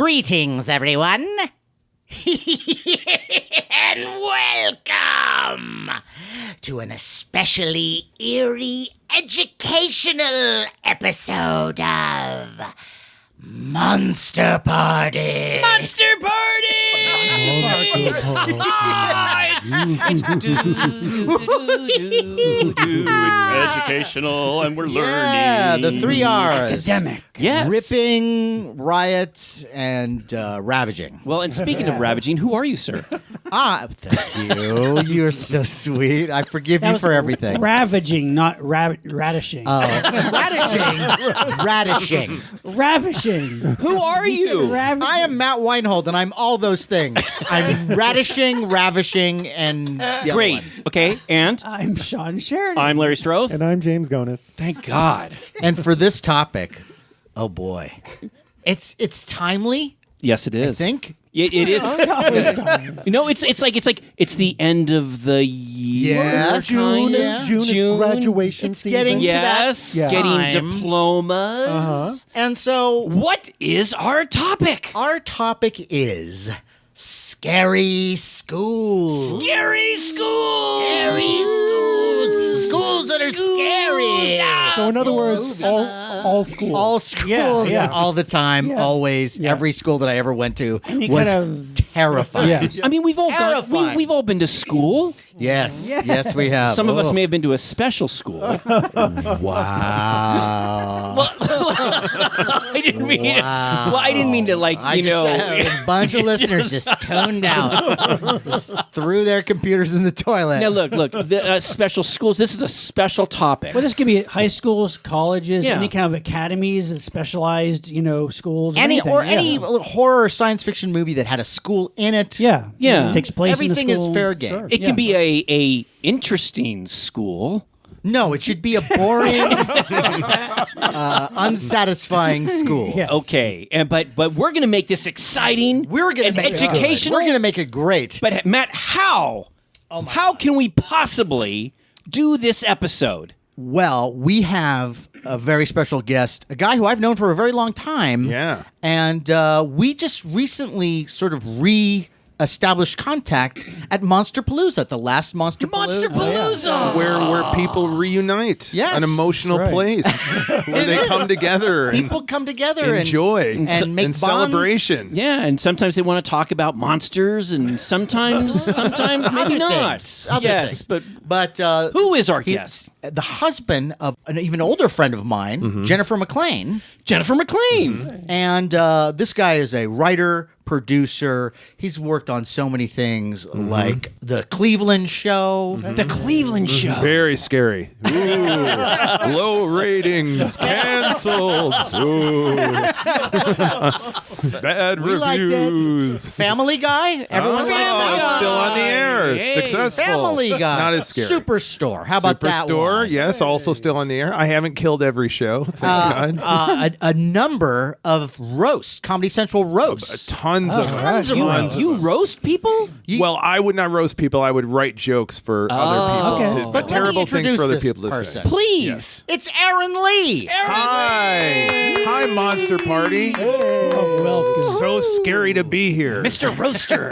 Greetings, everyone. And welcome to an especially eerie educational episode of Monster Party. Monster Party! It's educational and we're learning. Yeah, the 3 R's. Academic. Yes. Ripping, riot, and ravaging. Well, and speaking of ravaging, who are you, sir? Thank you. You're so sweet. I forgive you for everything. Ravaging, not radishing. Radishing. Ravishing. Who are you? I am Matt Weinhold, and I'm all those things. I'm radishing, ravishing, and the other Great. one. Okay, and I'm SHAWN Sheridan. I'm Larry Stroth. And I'm James Gonis. Thank God. And for this topic, oh boy, it's timely. Yes, it is. I think. It is. You know, it's the end of the year. Yes. June Yeah. is graduation It's season. getting- Yes, to that getting time. diplomas. And so What is our topic? our topic is scary schools. Scary schools. Scary schools. Schools that are scary. So in other words, all schools. All schools, Yeah. all the time, Yeah. always. Yeah. Every school that I ever went to Any was kind terrifying. Yeah. I mean, we've all Terrifying. we've all been to school. Yes, yes, we have. Some of us Oh. may have been to a special school. Wow. I didn't mean it. Wow. Well, I didn't mean to I just had a bunch of listeners just toned out, just threw their computers in the toilet. Now look. The special schools. This is a special topic. Well, this could be high schools, colleges, Yeah. any kind of academies, specialized, schools. any anything. horror or science fiction movie that had a school in it. Yeah. Yeah. It takes place Everything in the is school. fair game. It can be a interesting school. No, it should be a boring, unsatisfying school. Yeah. Okay, but we're gonna make this exciting. We're gonna and make it good. educational. We're gonna make it great. But Matt, how? How can we possibly do this episode? Well, we have a very special guest, a guy who I've known for a very long time. Yeah. And we just recently sort of established contact at Monsterpalooza, at the last Monsterpalooza. Where people reunite. Yes. An emotional That's right. place where they come together and People come together enjoy and make bonds. celebration. Yeah, and sometimes they want to talk about monsters, and sometimes maybe Other not. things, other yes, things. but But who is our he- guest? The husband of an even older friend of mine, Jennifer McLean. Jennifer McLean. And this guy is a writer, producer. He's worked on so many things like The Cleveland Show. The Cleveland Show. Very scary. Ooh. Low ratings. Canceled. Ooh. Bad We liked reviews. it. Family Guy. Everyone likes Oh, that. still on the air. Hey. Successful. Family Guy. Not as scary. Superstore. How about that Superstore, one? yes, also still on the air. I haven't killed every show, thank God. A number of roasts, Comedy Central roasts. Tons of Tons of roasts. You roast people? Well, I would not roast people. I would write jokes for other people, okay. to, But let me terrible things introduce for other this people to person. say. Please. It's Aaron Lee. Hi, Monster Party. Oh, welcome. So scary to be here. Mr. Roaster.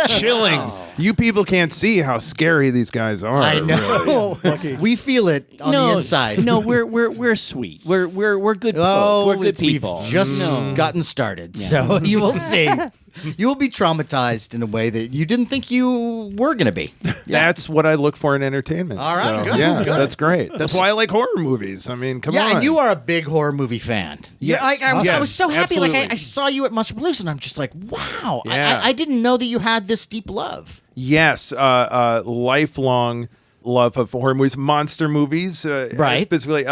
Chilling. You people can't see how scary these guys are. I really. know. We feel it on the inside. No, we're sweet. We're good Oh, folk. We're good we've people. just gotten started, so you will see. You will be traumatized in a way that you didn't think you were going to be. That's what I look for in entertainment. All right, So, good, yeah, good. that's great. That's why I like horror movies. I mean, come on. Yeah, and you are a big horror movie fan. Yes. I was Yes, so happy. Like absolutely. I saw you at Monsterpalooza, and I'm just like, wow. Yeah. I didn't know that you had this deep love. Yes, lifelong love of horror movies, monster movies, Right. Specifically,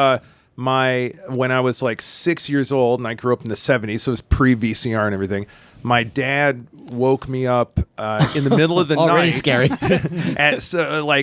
when I was like 6 years old, and I grew up in the 70s, so it was pre-VCR and everything. My dad woke me up in the middle of the Already night, scary.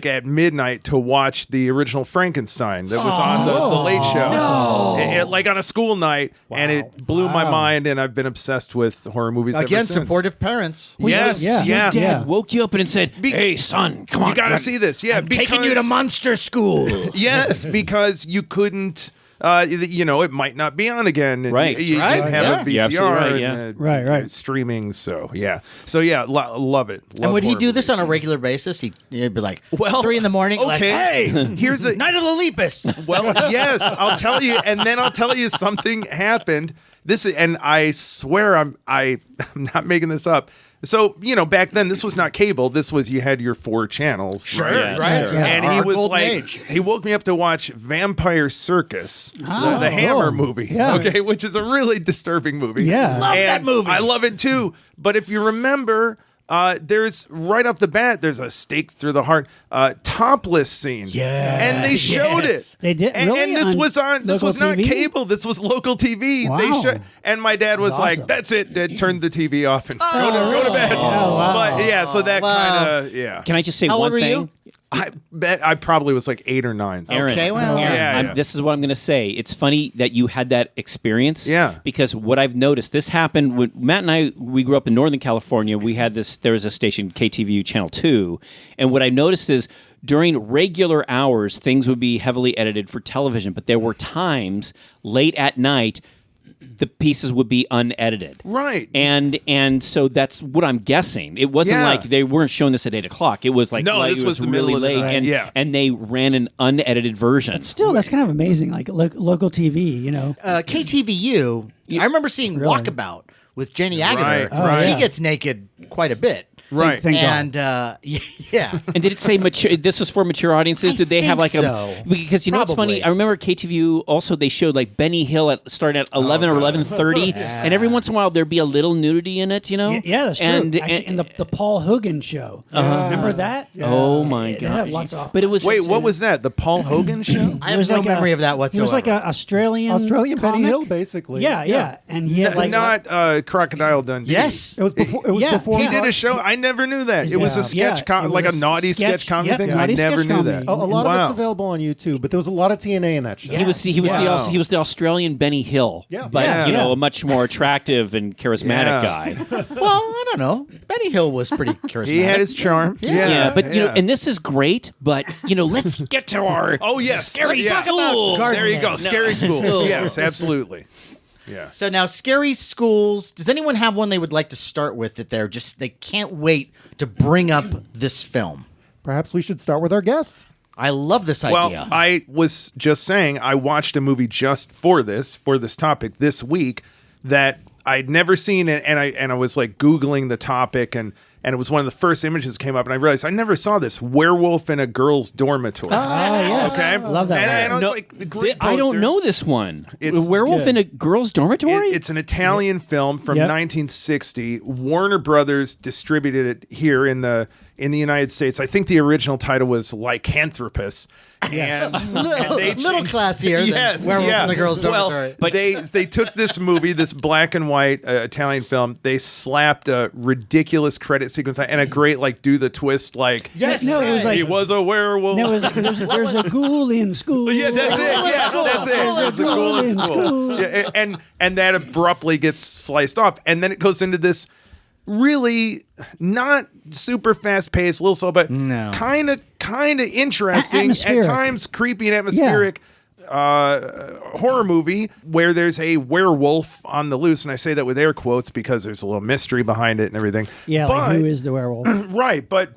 at midnight, to watch the original Frankenstein that was on the Late Show, like on a school night, and it blew my mind. And I've been obsessed with horror movies Again, ever since. supportive parents. Yes, Yeah. yeah. Dad Yeah. woke you up and said, "Hey, son, come on, You got to see this. Yeah, Taking you to monster school. Yes, because you couldn't it might not be on again. And Right. You Right, can have yeah. a You're VCR. absolutely right, and, Right. Streaming. So yeah. Love it. And would he horror do this on a movies. regular basis? He'd be like, Well, 3 a.m, like, okay. hey, Here's a Night of the Lepus. Well, yes, I'll tell you, and then I'll tell you something happened. And I swear I'm not making this up. So back then this was not cable. This was you had your 4 channels, Sure, right? right. Sure. Yeah, And he our was golden like, age. he woke me up to watch Vampire Circus, the Hammer movie. Yeah. Okay, which is a really disturbing movie. Yeah. Love that And movie. I love it too. But if you remember. There's right off the bat. There's a stake through the heart, topless scene. Yeah. and they showed Yes. it. They did? and, Really? and this On was on. This local was not TV? cable. This was local TV. Wow. They showed, and my dad was like, awesome. "That's it." They turned the TV off and go to bed. wow. But yeah, so that Wow. kind of yeah. Can I just say How one old were thing? you? I bet I probably was like 8 or 9. So. Aaron, Okay, well, Aaron, yeah. this is what I'm going to say. It's funny that you had that experience. Yeah. Because what I've noticed, this happened when Matt and I, we grew up in Northern California. We had this, there was a station, KTVU Channel 2. And what I noticed is during regular hours, things would be heavily edited for television. But there were times late at night, the pieces would be unedited. Right. And so that's what I'm guessing. It wasn't Yeah. like they weren't showing this at 8:00. It was like No, this it was the really middle of the late, night. and Yeah. and they ran an unedited version. Still, that's kind of amazing. Like local TV, KTVU, I remember seeing Really? Walkabout with Jenny Agutter. Right, right. She yeah. gets naked quite a bit. Right. Thank God. And yeah. And did it say mature? This was for mature audiences. I Did they have like think a? so. Because you know what's funny? Probably. I remember KTVU also they showed like Benny Hill at starting at 11 or 11:30, and every once in a while there'd be a little nudity in it. You know? Yeah, that's true. And, Actually, in the Paul Hogan show, remember that? oh my It had god! lots of- But it was Wait, what was that? The Paul Hogan show? I have no memory of that He whatsoever. was like an Australian Australian Benny comic. Hill, basically. Yeah, and he had like Not Crocodile Dundee. Yes. It was before. It was Yeah, before. He did a show. I never knew that. It was a sketch, Yeah, it like a was naughty sketch comedy yep, thing. I naughty never sketch knew comedy. that. A lot of Wow. it's available on YouTube, but there was a lot of TNA in that show. He was the Wow. he was the Australian Benny Hill, Yeah. but Yeah. you know a much more attractive and charismatic Yeah. guy. Well, I don't know. Benny Hill was pretty charismatic. He had his charm. Yeah, but you know, and this is great. But you know, let's get to our Oh yes, scary yeah. school. There you go. No. Scary schools. No. Yes, absolutely. Yeah. So now, scary schools. Does anyone have one they would like to start with that they can't wait to bring up this film? Perhaps we should start with our guest. I love this idea. Well, I was just saying I watched a movie just for this topic this week that I'd never seen it, and I was like Googling the topic and it was one of the first images that came up, and I realized I never saw this Werewolf in a girl's dormitory. Ah, yes. Okay, Love that And I one. was like, great I don't poster. know this one. It's a werewolf good. in a girl's dormitory. It's an Italian film from Yep. 1960. Warner Brothers distributed it here in the United States. I think the original title was Lycanthropus. And little, they little changed- classier Yes, than Werewolf yeah. in the Girls' Dormitory. Well, but they took this movie, this black and white Italian film. They slapped a ridiculous credit sequence and a great like do the twist like Yes, No, it was right. like he was a werewolf. no, there's a ghoul in school. Yeah, that's it. Yes, School. that's it. It's a School cool in in school. school. Yeah, and that abruptly gets sliced off, and then it goes into this really not super fast paced, little slow, but No. kind of interesting, at Atmospheric. times creepy and atmospheric. Horror movie where there's a werewolf on the loose, and I say that with air quotes because there's a little mystery behind it and everything. Yeah, but, like who is the werewolf? right, but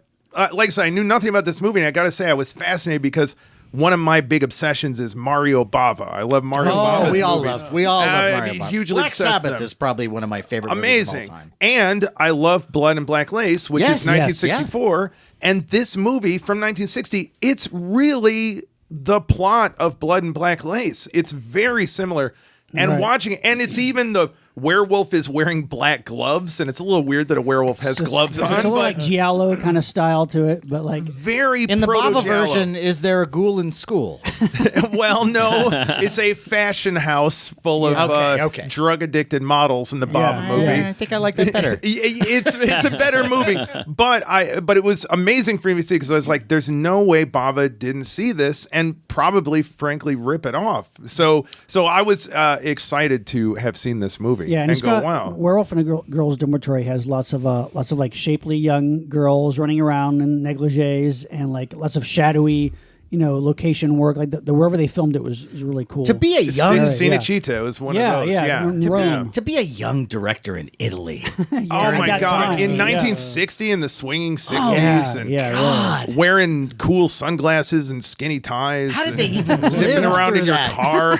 like I said, I knew nothing about this movie, and I got to say I was fascinated because one of my big obsessions is Mario Bava. I love Mario Bava's Oh, we all movies. love Mario Bava. hugely Black obsessed with Sabbath them. is probably one of my favorite Amazing. movies of all time. And I love Blood and Black Lace, which Yes, is yes, 1964. And this movie from 1960, it's really the plot of Blood and Black Lace. It's very similar. And Right. watching it, and it's even the werewolf is wearing black gloves, and it's a little weird that a werewolf has gloves So on, it's a little but like Giallo kind of style to it, but like very In the Bava proto-Giallo. version, is there a ghoul in school? Well, no, it's a fashion house full of Okay. drug-addicted models in the Bava Yeah, movie. I think I like that better. It's a better movie, but it was amazing for me to see because I was like, "There's no way Bava didn't see this and probably, frankly, rip it off." So I was excited to have seen this movie yeah, and it's go, got "Wow." Werewolf in a Girls' Dormitory has lots of like shapely young girls running around in negligees and like lots of shadowy location work. Like the wherever they filmed it was really cool. To be a young Cinecittà was one of those. in Rome. to be a young director in Italy. Oh my that God! time, In yeah. 1960, in the swinging 60s, and really. wearing cool sunglasses and skinny ties. How did and they even zipping live around through in your that? car?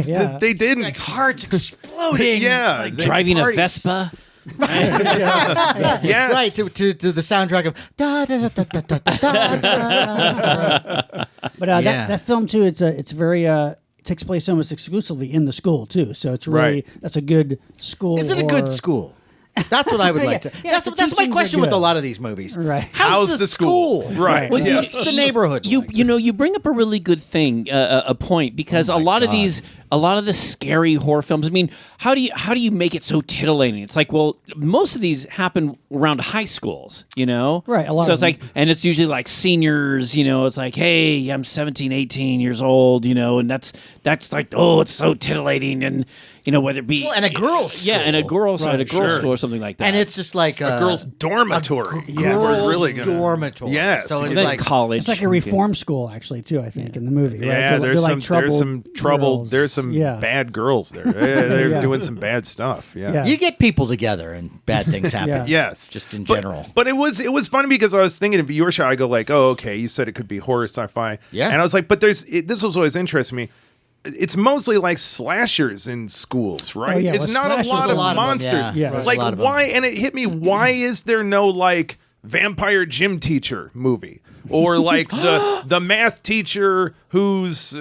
Yeah. They didn't. Like hearts exploding. Yeah, Like they- driving a parties. Vespa. Yes. Right, to the soundtrack of da da da da da da da. But Yeah. that film too, it's very takes place almost exclusively in the school too. So it's really Right. that's a good school. Is it a good or- school? That's what I would like to. Yeah, That's the my teachings are question with good. a lot of these movies. Right. How's the school? Right. Well, yeah. What's the neighborhood? You like? you bring up a really good thing, a point, because a lot of the scary horror films. I mean, how do you make it so titillating? It's like, well, most of these happen around high schools, Right, a lot So of it's them. like, and it's usually like seniors, it's like, hey, I'm 17, 18 years old, and that's like, oh, it's so titillating, and whether it be and a girls' yeah, and a school. girls' Right, school sure. or something like that, And it's just like a girls' dormitory. Yeah, girls' we're really gonna. dormitory. Yes. So it's then like college. It's like a reform school, actually, too. I think in the movie. Right? Yeah, They're there's like some troubled trouble. girls. There's some Yeah. bad girls there. They're Yeah. doing some bad stuff. Yeah. you get people together and bad things happen. Yeah. Yes, Just in But- general. But it was funny because I was thinking of your show. I go like, oh, okay, you said it could be horror, sci-fi. Yeah. And I was like, but this was always interesting to me. It's mostly like slashers in schools, right? Oh, yeah, It's well, not a slashers, lot a of lot of them, monsters. yeah. There's a Like lot of them. why? And it hit me. Why is there no like vampire gym teacher movie or like the math teacher who's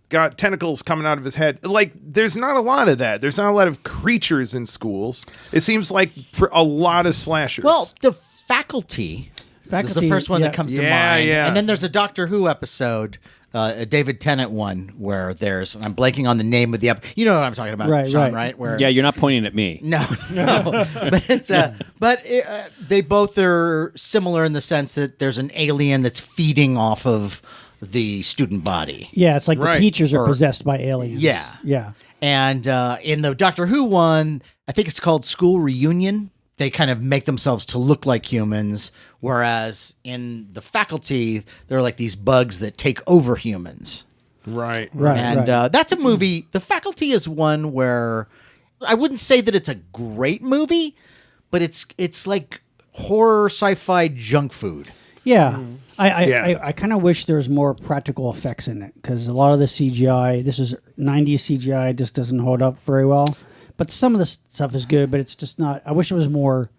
got tentacles coming out of his head? Like there's not a lot of that. There's not a lot of creatures in schools. It seems like for a lot of slashers. Well, the faculty. Is the Faculty, first one yeah. that comes to Yeah, mind. yeah. And then there's a Doctor Who episode, a David Tennant one, where there's, and I'm blanking on the name of the episode. You know what I'm talking about, Right, Sean, right. right? Where yeah, it's- you're not pointing at me. No, but it's they both are similar in the sense that there's an alien that's feeding off of the student body. Yeah, it's like Right. the teachers are Or- possessed by aliens. Yeah. Yeah. And in the Doctor Who one, I think it's called School Reunion. They kind of make themselves to look like humans, whereas in the faculty, they're like these bugs that take over humans. right. Right. And right. that's a movie. The Faculty is one where I wouldn't say that it's a great movie, but it's like horror sci-fi junk food. Yeah. Yeah. I kind of wish there was more practical effects in it because a lot of the CGI, this is 90s CGI, just doesn't hold up very well. But some of the stuff is good, but it's just not. I wish it was more,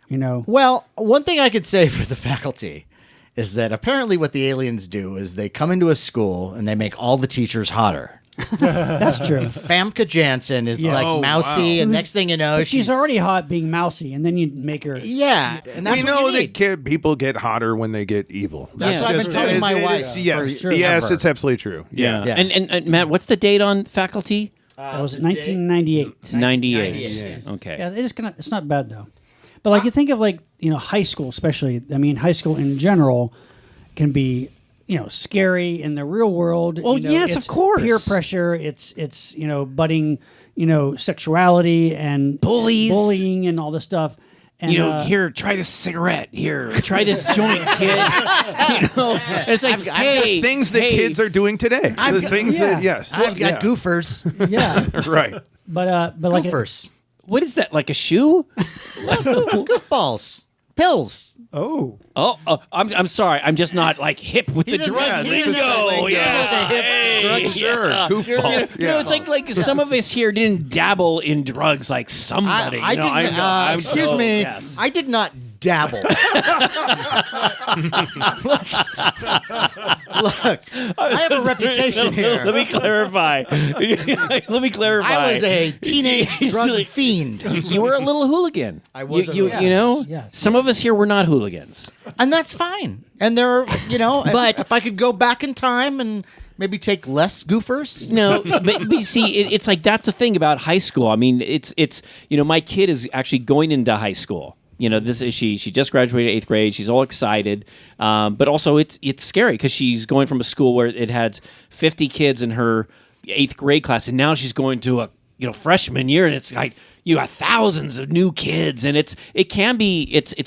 Well, one thing I could say for the Faculty is that apparently what the aliens do is they come into a school and they make all the teachers hotter. That's true. Famke Janssen is Yeah. like Oh, mousy, wow. and next thing you know, But she's already hot being mousy, and then you make her. Yeah, and that's We what know you that need. people get hotter when they get evil. That's what I've been telling my wife. Yes, for yes, forever. it's absolutely true. Yeah. Yeah. And Matt, what's the date on Faculty? That was 1998. 98. Okay. Yeah, it's not bad though. But like you think of high school especially. I mean, high school in general can be scary in the real world. Well, yes, it's of course. Peer pressure. It's budding sexuality and bullying and all this stuff. And, Here, try this cigarette. Here, try this joint, kid. It's like, I've got hey, Things that hey, kids are doing today. I've The got- things yeah. that yes, I've got Yeah. goofers. yeah, right. but like Goofers. What is that? Like a shoe? Goofballs. Pills. Oh, Oh, I'm sorry. I'm just not like hip with the doesn't- drug he lingo. doesn't know the lingo. Yeah, The hip hey, drug- Sure, yeah. goofballs. You know, it's like some of us here didn't dabble in drugs like somebody. I didn't. Excuse me. Yes. I did not dabble. Look, I have a reputation here. Let me clarify. Let me clarify. I was a teenage drug fiend, You were a little hooligan. I was a You hooligan. know, Yes. some of us here were not hooligans. and that's fine. And there, are, But- if I could go back in time and maybe take less goofers. No, but you see, it's like that's the thing about high school. I mean, it's my kid is actually going into high school. This is she just graduated 8th grade. She's all excited, but also it's scary because she's going from a school where it had 50 kids in her 8th grade class, and now she's going to a freshman year, and it's like you got thousands of new kids, and it's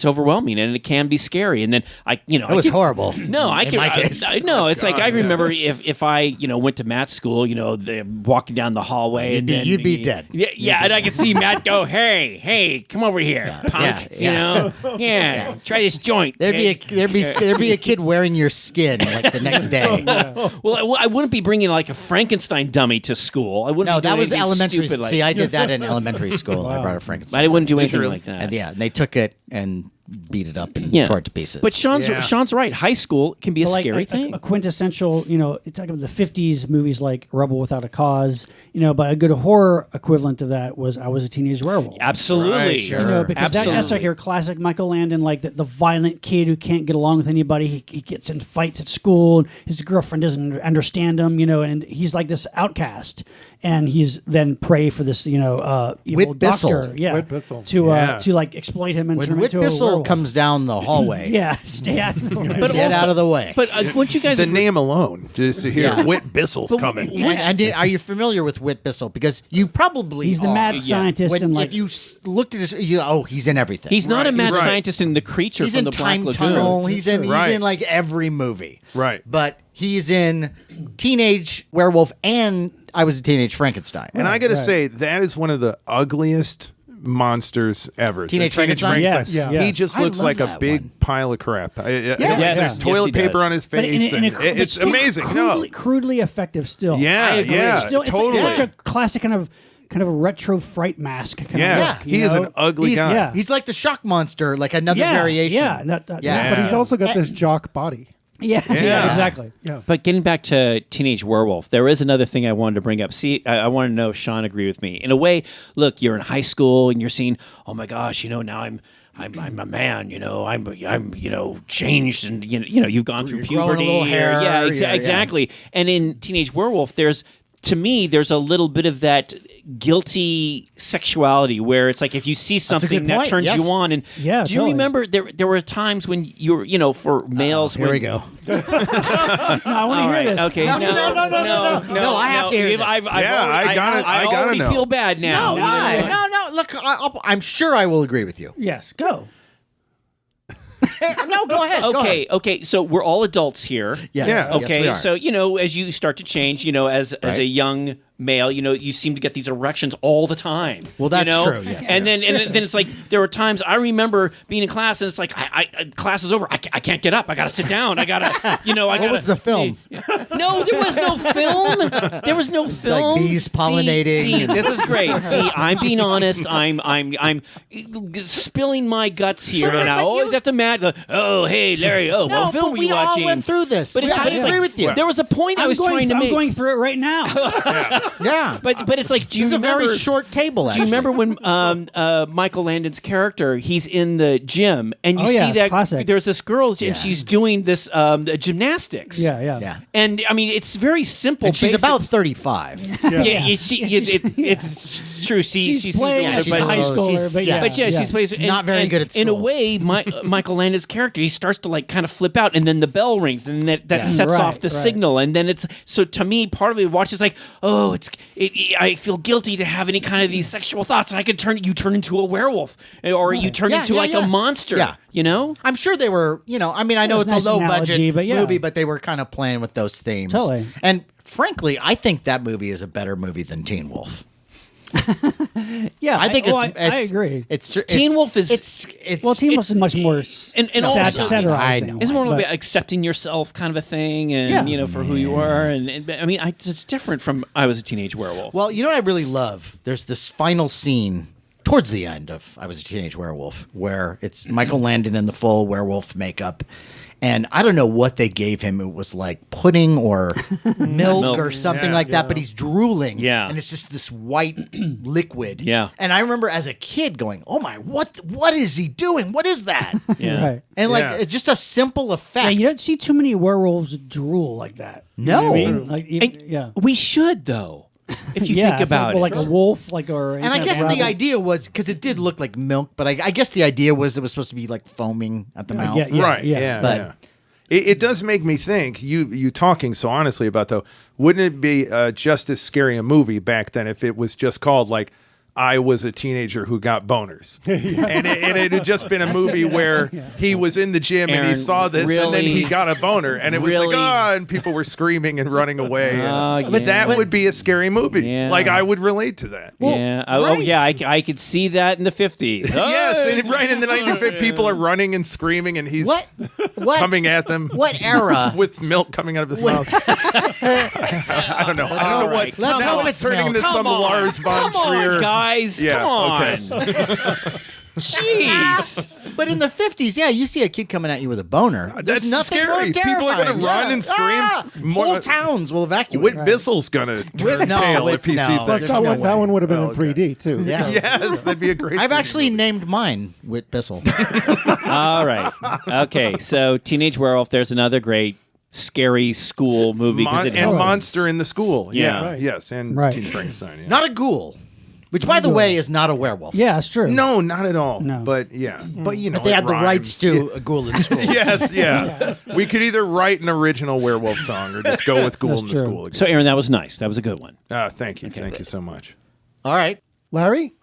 overwhelming, and it can be scary. And then It was horrible. No, I in can. my case. No, it's like I remember if I went to Matt's school, walking down the hallway, You'd be dead. Yeah, and I could see Matt go, "Hey, come over here, punk." Yeah. Try this joint. There'd be a kid wearing your skin like the next day. Well, I wouldn't be bringing like a Frankenstein dummy to school. I wouldn't. No, be doing that was anything elementary. stupid like- See, I did that in elementary school. I brought a Frankenstein. I wouldn't do anything like that. And they took it and beat it up and tore it to pieces. But Sean's right. High school can be a Like scary thing. a quintessential, it's talking about the 50s movies like Rebel Without a Cause, but a good horror equivalent of that was I Was a Teenage Werewolf. Absolutely. Right, sure. Because that's like your classic Michael Landon, like the violent kid who can't get along with anybody. He gets in fights at school, and his girlfriend doesn't understand him, and he's like this outcast. And he's then prey for this, evil Whit Bissell. doctor, Whit Bissell. to like exploit him and when turn him Whit into a Bissell werewolf. comes down the hallway, Stay out of the way. But get also- out of the way. But wouldn't you guys The agree- name alone, just to hear Yeah. Whit Bissell's coming. Are you familiar with Whit Bissell? Because you probably He's the are. mad scientist, When, and like if you looked at his, he's in everything. He's not a mad Right. scientist in The Creature He's from in the Black Time Lagoon. Tunnel. He's in Right. like every movie. Right. But he's in Teenage Werewolf and I Was a Teenage Frankenstein. And I got to say, that is one of the ugliest monsters ever. The Teenage Frankenstein? Yes, Yeah. yes. He just I looks love like a that big one. pile of crap. Yes. There's Yes, toilet he paper does. on his But face. it's It's amazing. crudely effective still. Yeah, I agree. yeah, Still, totally. It's such a classic kind of a retro fright mask. Kind Yeah. of look, He is an ugly he's, guy. Yeah. He's like the shock monster, like another yeah, variation. Yeah, Yeah. But he's also got this jock body. yeah, exactly. Yeah. But getting back to Teenage Werewolf, there is another thing I wanted to bring up. See, I want to know if Sean agreed with me. In a way, look, you're in high school and you're seeing, oh my gosh, now I'm a man, I'm changed, and you've gone through You're growing a puberty. little hair. Yeah, Yeah. exactly. And in Teenage Werewolf, there's a little bit of that guilty sexuality where it's like if you see something good that point, turns yes. you on, and Yeah, do you totally. remember there were times when you were for males? Here when, we go. No, I want to All hear right. this. Okay. No, no, I have to hear this. I've Yeah, already, I gotta already know. feel bad now. No, why? No. Look, I'm sure I will agree with you. Yes, go. No, go ahead. Go ahead. Okay. So we're all adults here. Yes. Yeah. Okay. Yes, we are. So as you start to change, as Right. a young male, you seem to get these erections all the time. Well, that's you know? true, yes. And then it's like there were times I remember being in class and it's like I class is over. I can't get up. I gotta sit down. I gotta What was the film? No, there was no film. There was no film. bees pollinating See, and- this is great. See, I'm being honest. I'm spilling my guts here, Sure, and I but always you- have to Matt go, oh, hey, Larry, what No, film but were we you all watching? went through this. But it's, I but it's agree like, with you. There was a point I was trying to I'm make. going through it right now. Yeah. But it's like, do you This is a remember? very short table, Do actually. you remember when Michael Landon's character, he's in the gym, and you Oh, see yeah, it's that classic. there's this girl, Yeah. and she's doing this gymnastics. Yeah. Yeah. And I mean, it's very simple. And she's basic- about 35. It's true. She's She's playing older, as she's a but- high also- schooler, she's- but yeah. yeah. But yeah, she's plays Not very good at In a school. way, Michael Landon's character, he starts to like kind of flip out, and then the bell rings, and that Yeah. sets Right, off the right. signal, and then it's so to me, part of me watches like, oh, I feel guilty to have any kind of these sexual thoughts, and I could turn into a werewolf, or you turn Yeah, into yeah, like yeah. a monster. Yeah. You know. I'm sure they were, I mean, I know It was it's a a nice low budget analogy, but yeah. movie, but they were kind of playing with those themes. Totally. And frankly, I think that movie is a better movie than Teen Wolf. Yeah, I think I agree. It's Teen Wolf is- it's Well, Teen Wolf is much more and also- satirizing. I know. It's more but- about accepting yourself, kind of a thing, and Yeah. for who you are, and I mean, it's different from I Was a Teenage Werewolf. Well, you know what I really love? There's this final scene towards the end of I Was a Teenage Werewolf where it's Michael Landon in the full werewolf makeup. And I don't know what they gave him. It was like pudding or milk or something like that, but he's drooling. Yeah. And it's just this white liquid. Yeah. And I remember as a kid going, oh my, what is he doing? What is that? Yeah. Right. And like, Yeah. it's just a simple effect. Yeah, you don't see too many werewolves drool like that. You No. know what I mean? Like, And yeah. we should though, if you think about it. like a wolf, like or. And I guess the idea was, because it did look like milk, but I guess the idea was it was supposed to be like foaming at the mouth. Yeah, Right. yeah. Yeah. But- yeah. It does make me think. You talking so honestly about though. Wouldn't it be just as scary a movie back then if it was just called like I was a teenager who got boners. And it had just been a movie where he was in the gym and he Aaron, saw this and then really? he got a boner. And it was Really? like, and people were screaming and running away. But yeah. that would be a scary movie. Yeah. Like, I would relate to that. yeah. Oh, right. yeah. I could see that in the 50s. Yes, and right in the 1950s, people are running and screaming, and he's What coming at them. What era? With milk coming out of his mouth. I don't know. I don't know right. what. Let's Now hope I'm it's turning milk. into some Lars von Trier. Come on, guys. Yeah, Come on. okay. Jeez. But in the 50s, yeah, you see a kid coming at you with a boner. There's That's nothing scary. more People are gonna terrifying. run and scream. Whole towns will evacuate. Whit Bissell's gonna turn tail if he sees That's There's that. that no one way. would have been Oh, in 3D too. Yeah. Yes, that'd be a great. I've 3D actually movie. named mine Whit Bissell. All right. Okay. So Teenage Werewolf, there's another great scary school movie. 'Cause it and has- Monster in the School. Yeah. Right. Yes, and Right. Teen Frankenstein. Yeah. Not a ghoul. Which, by the way, is not a werewolf. Yeah, it's true. No, not at all. No. But yeah, but you know, They it had the rights rhymes. to a ghoul in school. Yes, yeah. We could either write an original werewolf song or just go with Ghoul That's in the true. School again. So, Aaron, that was nice. That was a good one. Thank you. Thank you so much. All right. Larry?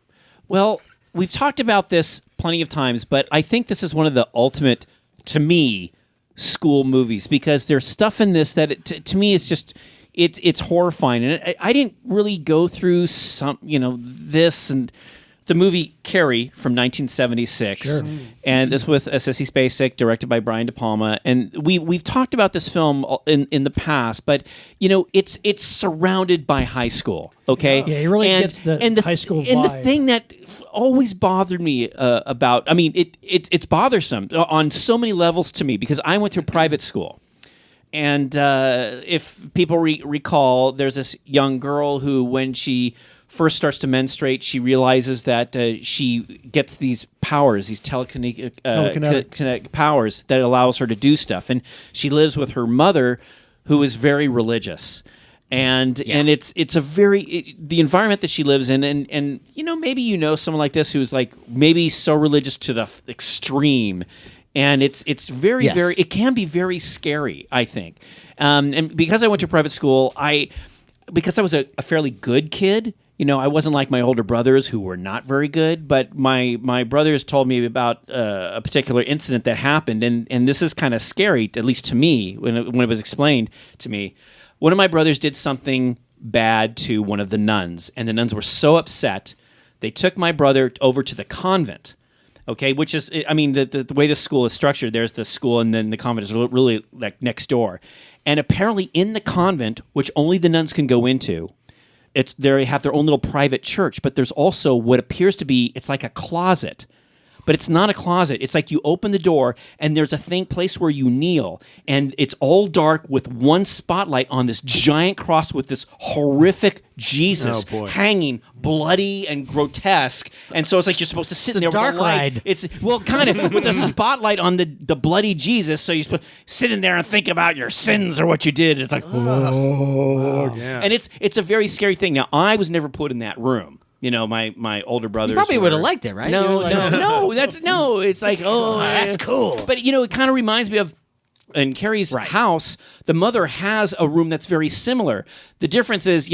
Well, we've talked about this plenty of times, but I think this is one of the ultimate, to me, school movies because there's stuff in this that, to me, is just it's horrifying. And I didn't really go through this and the movie Carrie from 1976, and this with Sissy Spacek, directed by Brian De Palma. And we've talked about this film in the past, but it's surrounded by high school. Okay, Yeah, it really gets the high school And the vibe. thing that always bothered me about, I mean, it's bothersome on so many levels to me because I went to a private school. And if people recall, there's this young girl who, when she first starts to menstruate, she realizes that she gets these powers, these telekinetic powers that allows her to do stuff. And she lives with her mother, who is very religious. And it's a very the environment that she lives in, and maybe someone like this who's like maybe so religious to the extreme. And it's very, Yes. very, it can be very scary, I think. And because I went to private school, because I was a fairly good kid, I wasn't like my older brothers who were not very good, but my brothers told me about a particular incident that happened. And this is kind of scary, at least to me, when it was explained to me. One of my brothers did something bad to one of the nuns, and the nuns were so upset, they took my brother over to the convent. Okay, which is, I mean, the way the school is structured, there's the school and then the convent is really like next door. And apparently in the convent, which only the nuns can go into, they have their own little private church, but there's also what appears to be, it's like a closet. But it's not a closet. It's like you open the door and there's a place where you kneel, and it's all dark with one spotlight on this giant cross with this horrific Jesus hanging, bloody and grotesque. And so it's like you're supposed to sit in there a dark with the light. ride. It's kind of with a spotlight on the bloody Jesus. So you're supposed to sit in there and think about your sins or what you did. It's like, Yeah. and it's a very scary thing. Now I was never put in that room. My older brothers. You probably were- would have liked it, right? You were No, like, no. It's like, that's cool. But it kind of reminds me of in Carrie's house. The mother has a room that's very similar. The difference is,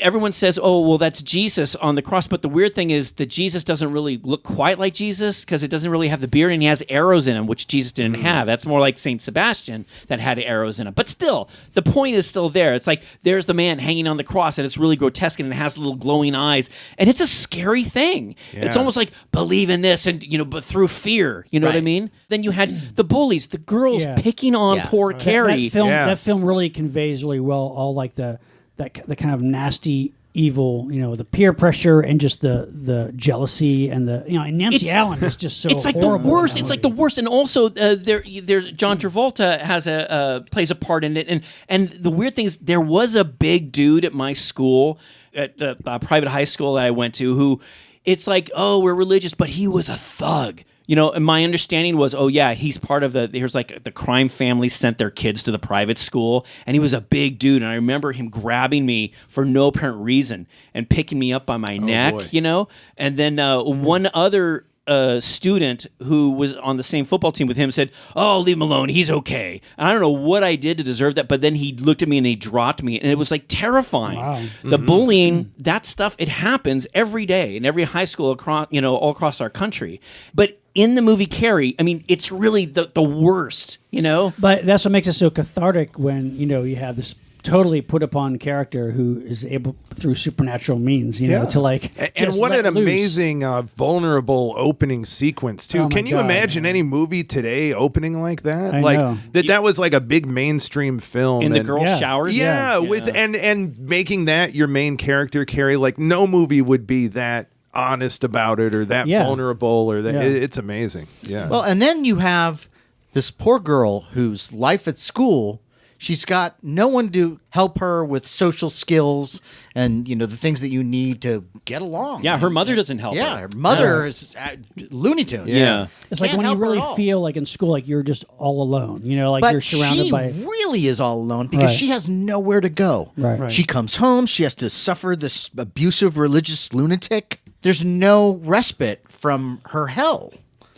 everyone says, "Oh, well, that's Jesus on the cross." But the weird thing is that Jesus doesn't really look quite like Jesus because it doesn't really have the beard, and he has arrows in him, which Jesus didn't have. That's more like Saint Sebastian that had arrows in him. But still, the point is still there. It's like there's the man hanging on the cross, and it's really grotesque, and it has little glowing eyes, and it's a scary thing. It's Yeah. almost like believe in this, and but through fear. You know what I Right. mean? Then you had the bullies, the girls Yeah. picking on Yeah. poor Carrie. That film really conveys really well all like the kind of nasty evil, the peer pressure and just the jealousy and and Nancy Allen is just so it's like the horrible in worst. that It's like movie. the worst. And also, there's John Travolta has plays a part in it. And the weird thing is, there was a big dude at my school, at the private high school that I went to, who it's like, oh, we're religious, but he was a thug. And my understanding was, oh yeah, he's part of here's like the crime family sent their kids to the private school, and he was a big dude, and I remember him grabbing me for no apparent reason and picking me up by my neck, boy. and then one other a student who was on the same football team with him said, "Oh, leave him alone. He's okay." And I don't know what I did to deserve that, but then he looked at me and he dropped me, and it was like terrifying. Wow. The bullying, that stuff, it happens every day in every high school across, all across our country. But in the movie Carrie, I mean, it's really the worst, But that's what makes it so cathartic when, you have this totally put upon character who is able through supernatural means, to like. And just what let an loose. amazing, vulnerable opening sequence too. Oh my Can you God. imagine any movie today opening like that? I like know. that was like a big mainstream film. in the and- girl Yeah. showers. Yeah, with and making that your main character, Carrie. Like no movie would be that honest about it or that Yeah. vulnerable or that. Yeah. It's amazing. Yeah. Well, and then you have this poor girl whose life at school, she's got no one to help her with social skills and the things that you need to get along. Yeah, her mother doesn't help Yeah, her. her mother is Looney Tunes. Yeah. It's like Can't when you help her really at all. feel like in school, like you're just all alone, like But you're surrounded she by. really is all alone because Right. she has nowhere to go. Right. She comes home. She has to suffer this abusive religious lunatic. There's no respite from her hell.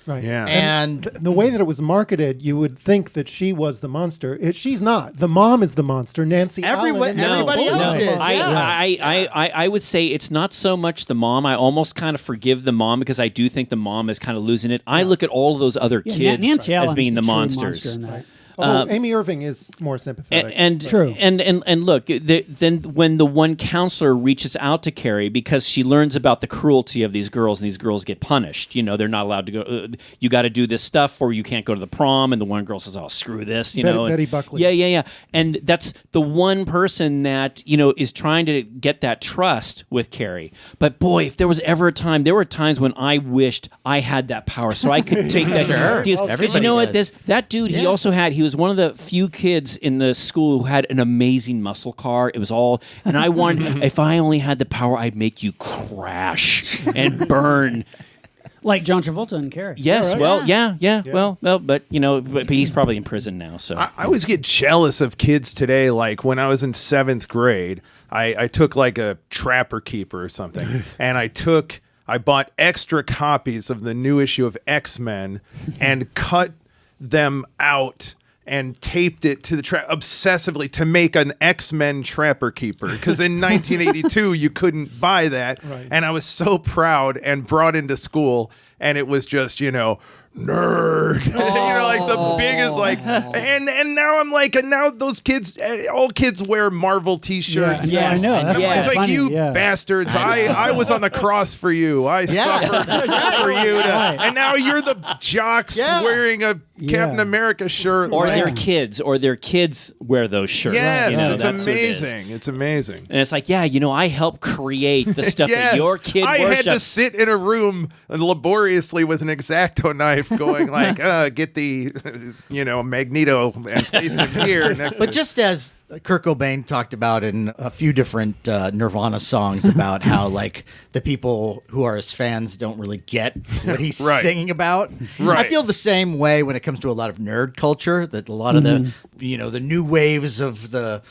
Right. Yeah. And The way that it was marketed, you would think that she was the monster. She's not. The mom is the monster. Nancy Everyone- Allen. everybody else is. I would say it's not so much the mom. I almost kind of forgive the mom because I do think the mom is kind of losing it. I look at all of those other Yeah, kids Nancy as Allen being is the true monsters. monster in that. Although Amy Irving is more sympathetic. And True. And look, then when the one counselor reaches out to Carrie because she learns about the cruelty of these girls and these girls get punished. They're not allowed to go. You got to do this stuff or you can't go to the prom. And the one girl says, "Oh, screw this." Betty Buckley. Yeah. And that's the one person that is trying to get that trust with Carrie. But boy, if there was ever a time, there were times when I wished I had that power so I could take that. Sure. Because Everybody you know what? does. That dude, he also had. He was one of the few kids in the school who had an amazing muscle car. It was all, and I wanted, if I only had the power, I'd make you crash and burn. Like John Travolta and Carrie. Yes, right. well, yeah. Well, but but he's probably in prison now. So I always get jealous of kids today. Like when I was in 7th grade, I took like a Trapper Keeper or something, and I bought extra copies of the new issue of X-Men and cut them out and taped it to the obsessively to make an X-Men Trapper Keeper because in 1982 you couldn't buy that, and I was so proud and brought into school, and it was just nerd, like the biggest and now I'm like, and now those kids, all kids wear Marvel T-shirts. Yeah, I know. That's Yeah. what's It's like funny, you yeah. bastards. I was on the cross for you. I suffered for you, and now you're the jocks Yeah. wearing a Captain Yeah. America shirt. or Like, their kids wear those shirts. yes, that's it's what it is. amazing. It's amazing. And it's like, I helped create the stuff that Yes. your kid I had to worships. sit in a room laboriously with an X-Acto knife, going like, "Get the, Magneto and place him here." Next But just as Kurt Cobain talked about in a few different Nirvana songs about how like the people who are his fans don't really get what he's Right. singing about. Right. I feel the same way when it comes to a lot of nerd culture, that a lot of the the new waves of the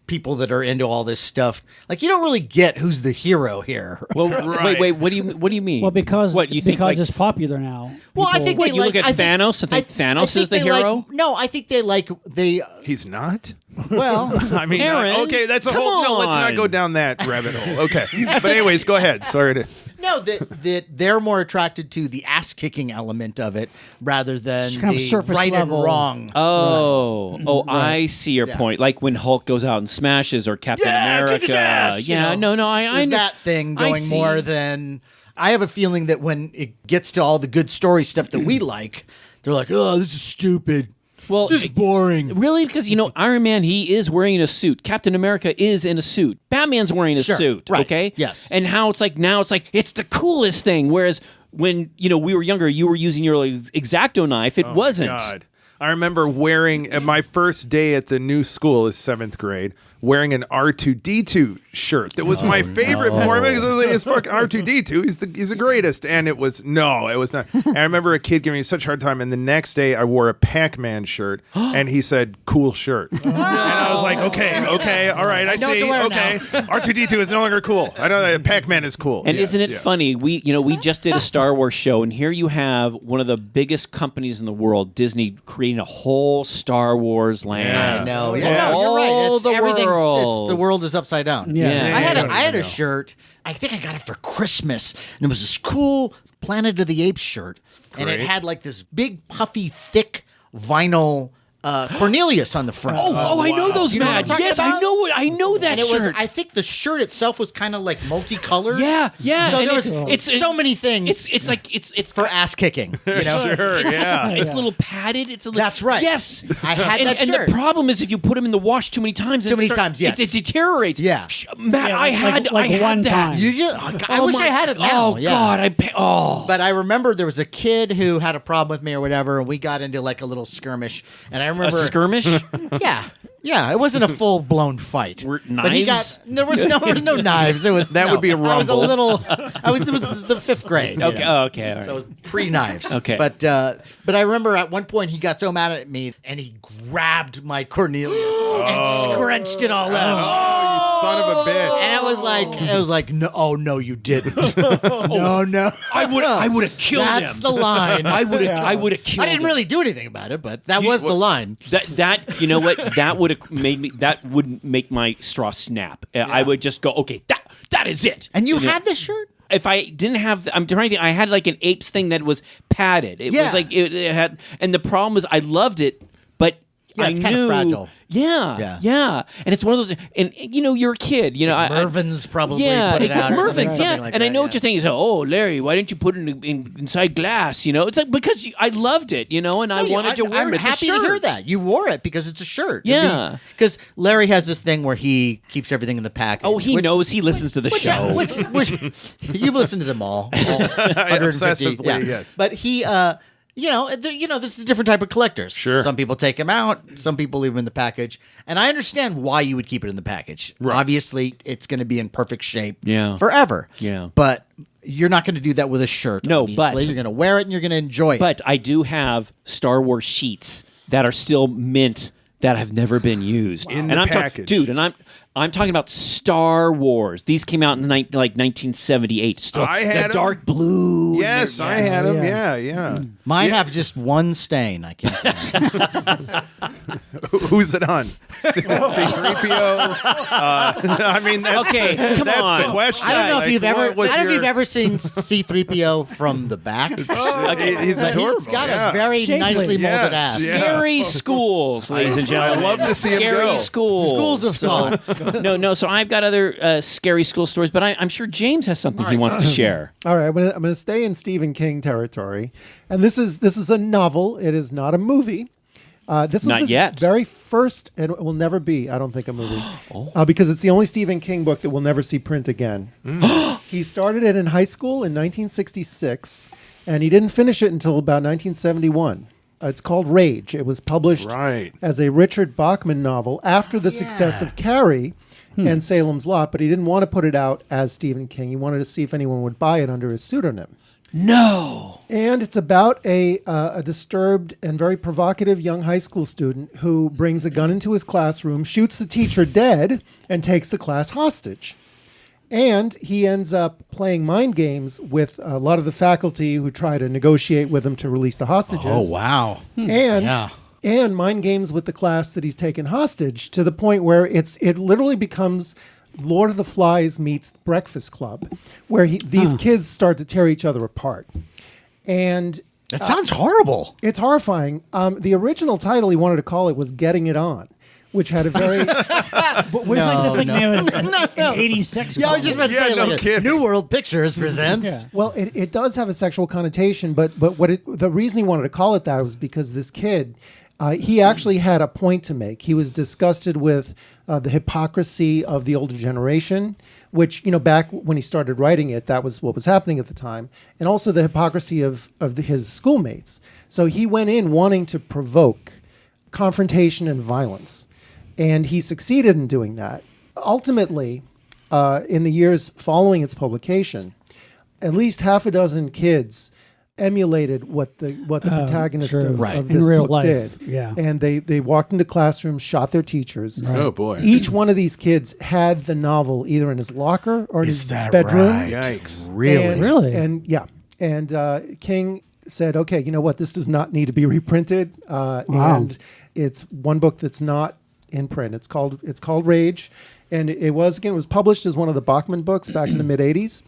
people that are into all this stuff, like you don't really get who's the hero here. Well, Right. wait. What do you mean? Well, because what you think? because Like, it's popular now. Well, I People- think What, they you like look at I think- Thanos and think Thanos is the they like- hero? no, I think they He's not. well. I mean, Aaron, okay, that's a come whole. No, let's not on. go down that rabbit hole. Okay, but anyways, go ahead. Sorry to. No, that they're more attracted to the ass kicking element of it rather than It's kind of the surface right level. and wrong. I see your point. Like when Hulk goes out and smashes, or Captain Yeah, America. kick his ass, yeah, you know. no, I There's know that thing I going see. more than. I have a feeling that when it gets to all the good story stuff that we like, they're like, "Oh, this is stupid. Well, This is boring." Really? Because, Iron Man, he is wearing a suit. Captain America is in a suit. Batman's wearing a Sure, suit, right, okay? yes. And how it's like, now it's like, it's the coolest thing. Whereas when, we were younger, you were using your X-Acto knife. It wasn't. God. I remember wearing at my first day at the new school is 7th grade, wearing an R2D2 shirt. That was my favorite for him because I was like, it's fucking R2D2. He's the greatest. And it was not. And I remember a kid giving me such a hard time. And the next day I wore a Pac-Man shirt and he said, cool shirt. And I was like, okay, all right, I see. Okay, R2D2 is no longer cool. I know that Pac-Man is cool. And isn't it funny? We just did a Star Wars show, and here you have one of the biggest companies in the world, Disney, creating a whole Star Wars land. I know. Yeah, no, you're right. It's the world is upside down. Yeah. I had a shirt. I think I got it for Christmas, and it was this cool Planet of the Apes shirt, and it had like this big, puffy, thick vinyl Cornelius on the front. I know those, You know what I'm Matt. talking Yes, about? I know that And it shirt. was. I think the shirt itself was kind of like multicolored. Yeah. So And there was it's so many things. It's like it's for ass kicking. You know. Sure, yeah. It's a little padded. It's a little, That's right. Yes, I had that and shirt. the problem is if you put them in the wash too many times, Yes. it deteriorates. Yeah. Matt, Yeah, I had one that. time. I wish I had it now. Oh God, But I remember there was a kid who had a problem with me or whatever, and we got into like a little skirmish. And I a remember skirmish. Yeah, it wasn't a full blown fight. Were But he knives? there was no knives. It was That would be a I was a rumble. little. It was the 5th grade. Okay. you know? Okay. All right. So it was pre-knives. Okay. But I remember at one point he got so mad at me and he grabbed my Cornelius and scrunched it all out. Oh, you son of a bitch. And I was like, no, oh no, you didn't. No. I would have killed That's him. the line. I would have killed. I didn't him. really do anything about it, but that was the line. That you know what that would have made me. That would make my straw snap. I would just go, okay, that is it. And you know? had this shirt? If I didn't have, I'm trying to think, I had like an apes thing that was padded. It was like it had, and the problem was I loved it, but I it's knew, kind of fragile. Yeah, and it's one of those, and you're a kid, Mervin's probably yeah, put it out. Or Mervin's, something like and that, I know what you're thinking. Oh, Larry, why didn't you put it inside glass? It's like because I loved it, and I wanted to wear I'm it. It's happy a shirt. to hear that. You wore it because it's a shirt. Yeah. Because Larry has this thing where he keeps everything in the package. Oh, he knows. He listens to the show. Which you've listened to them all 150, Obsessively, yes. But he, there's a different type of collectors. Sure. Some people take them out. Some people leave them in the package. And I understand why you would keep it in the package. Right. Obviously, it's going to be in perfect shape Yeah. forever. Yeah. But you're not going to do that with a shirt. No, obviously. but- You're going to wear it and you're going to enjoy it. But I do have Star Wars sheets that are still mint that have never been used In and the I'm package. dude, and I'm talking about Star Wars. These came out in 1978. Still, I had the 'em. dark blue. Yes, I had him. Yeah. Mine have just one stain. I can't. Who's it on? C3PO. I mean, that's, Okay, come that's on. the question. I don't know Like, if you've ever. what was I don't know if your- you've ever seen C3PO from the back. He's But adorable. he's got Yeah. a very Shapely. nicely molded Yes, ass. yeah. Scary schools, ladies and gentlemen. I love to see 'em scary go. schools. Schools of thought. No. So I've got other scary school stories, but I'm sure James has something he wants to share. All right, I'm gonna stay in Stephen King territory, and this is a novel. It is not a movie. This was Not his yet. very first, and it will never be, I don't think, a movie, because it's the only Stephen King book that will never see print again. He started it in high school in 1966, and he didn't finish it until about 1971. It's called Rage. It was published Right. as a Richard Bachman novel after the success of Carrie and Salem's Lot, but he didn't want to put it out as Stephen King. He wanted to see if anyone would buy it under his pseudonym. No. And it's about a disturbed and very provocative young high school student who brings a gun into his classroom, shoots the teacher dead, and takes the class hostage. And he ends up playing mind games with a lot of the faculty who try to negotiate with him to release the hostages. Oh wow! And mind games with the class that he's taken hostage to the point where it literally becomes Lord of the Flies meets Breakfast Club, where these kids start to tear each other apart. And That sounds horrible. it's horrifying. The original title he wanted to call it was Getting It On, which had a very... It's like name of an 86. Yeah, I was just about to say, no like, kidding. New World Pictures presents. Yeah. Well, it does have a sexual connotation, but the reason he wanted to call it that was because this kid, he actually had a point to make. He was disgusted with the hypocrisy of the older generation, which, back when he started writing it, that was what was happening at the time, and also the hypocrisy of his schoolmates. So he went in wanting to provoke confrontation and violence. And he succeeded in doing that. Ultimately, in the years following its publication, at least half a dozen kids emulated what the protagonist true. of, Right. of In this real book life, did. yeah. And they walked into classrooms, shot their teachers. Oh boy. Each one of these kids had the novel either in his locker or in his bedroom. Yikes. Really? And, Really? And yeah. And King said, okay, you know what? This does not need to be reprinted. And it's one book that's not in print. It's called Rage. And it was published as one of the Bachman books back in the mid 80s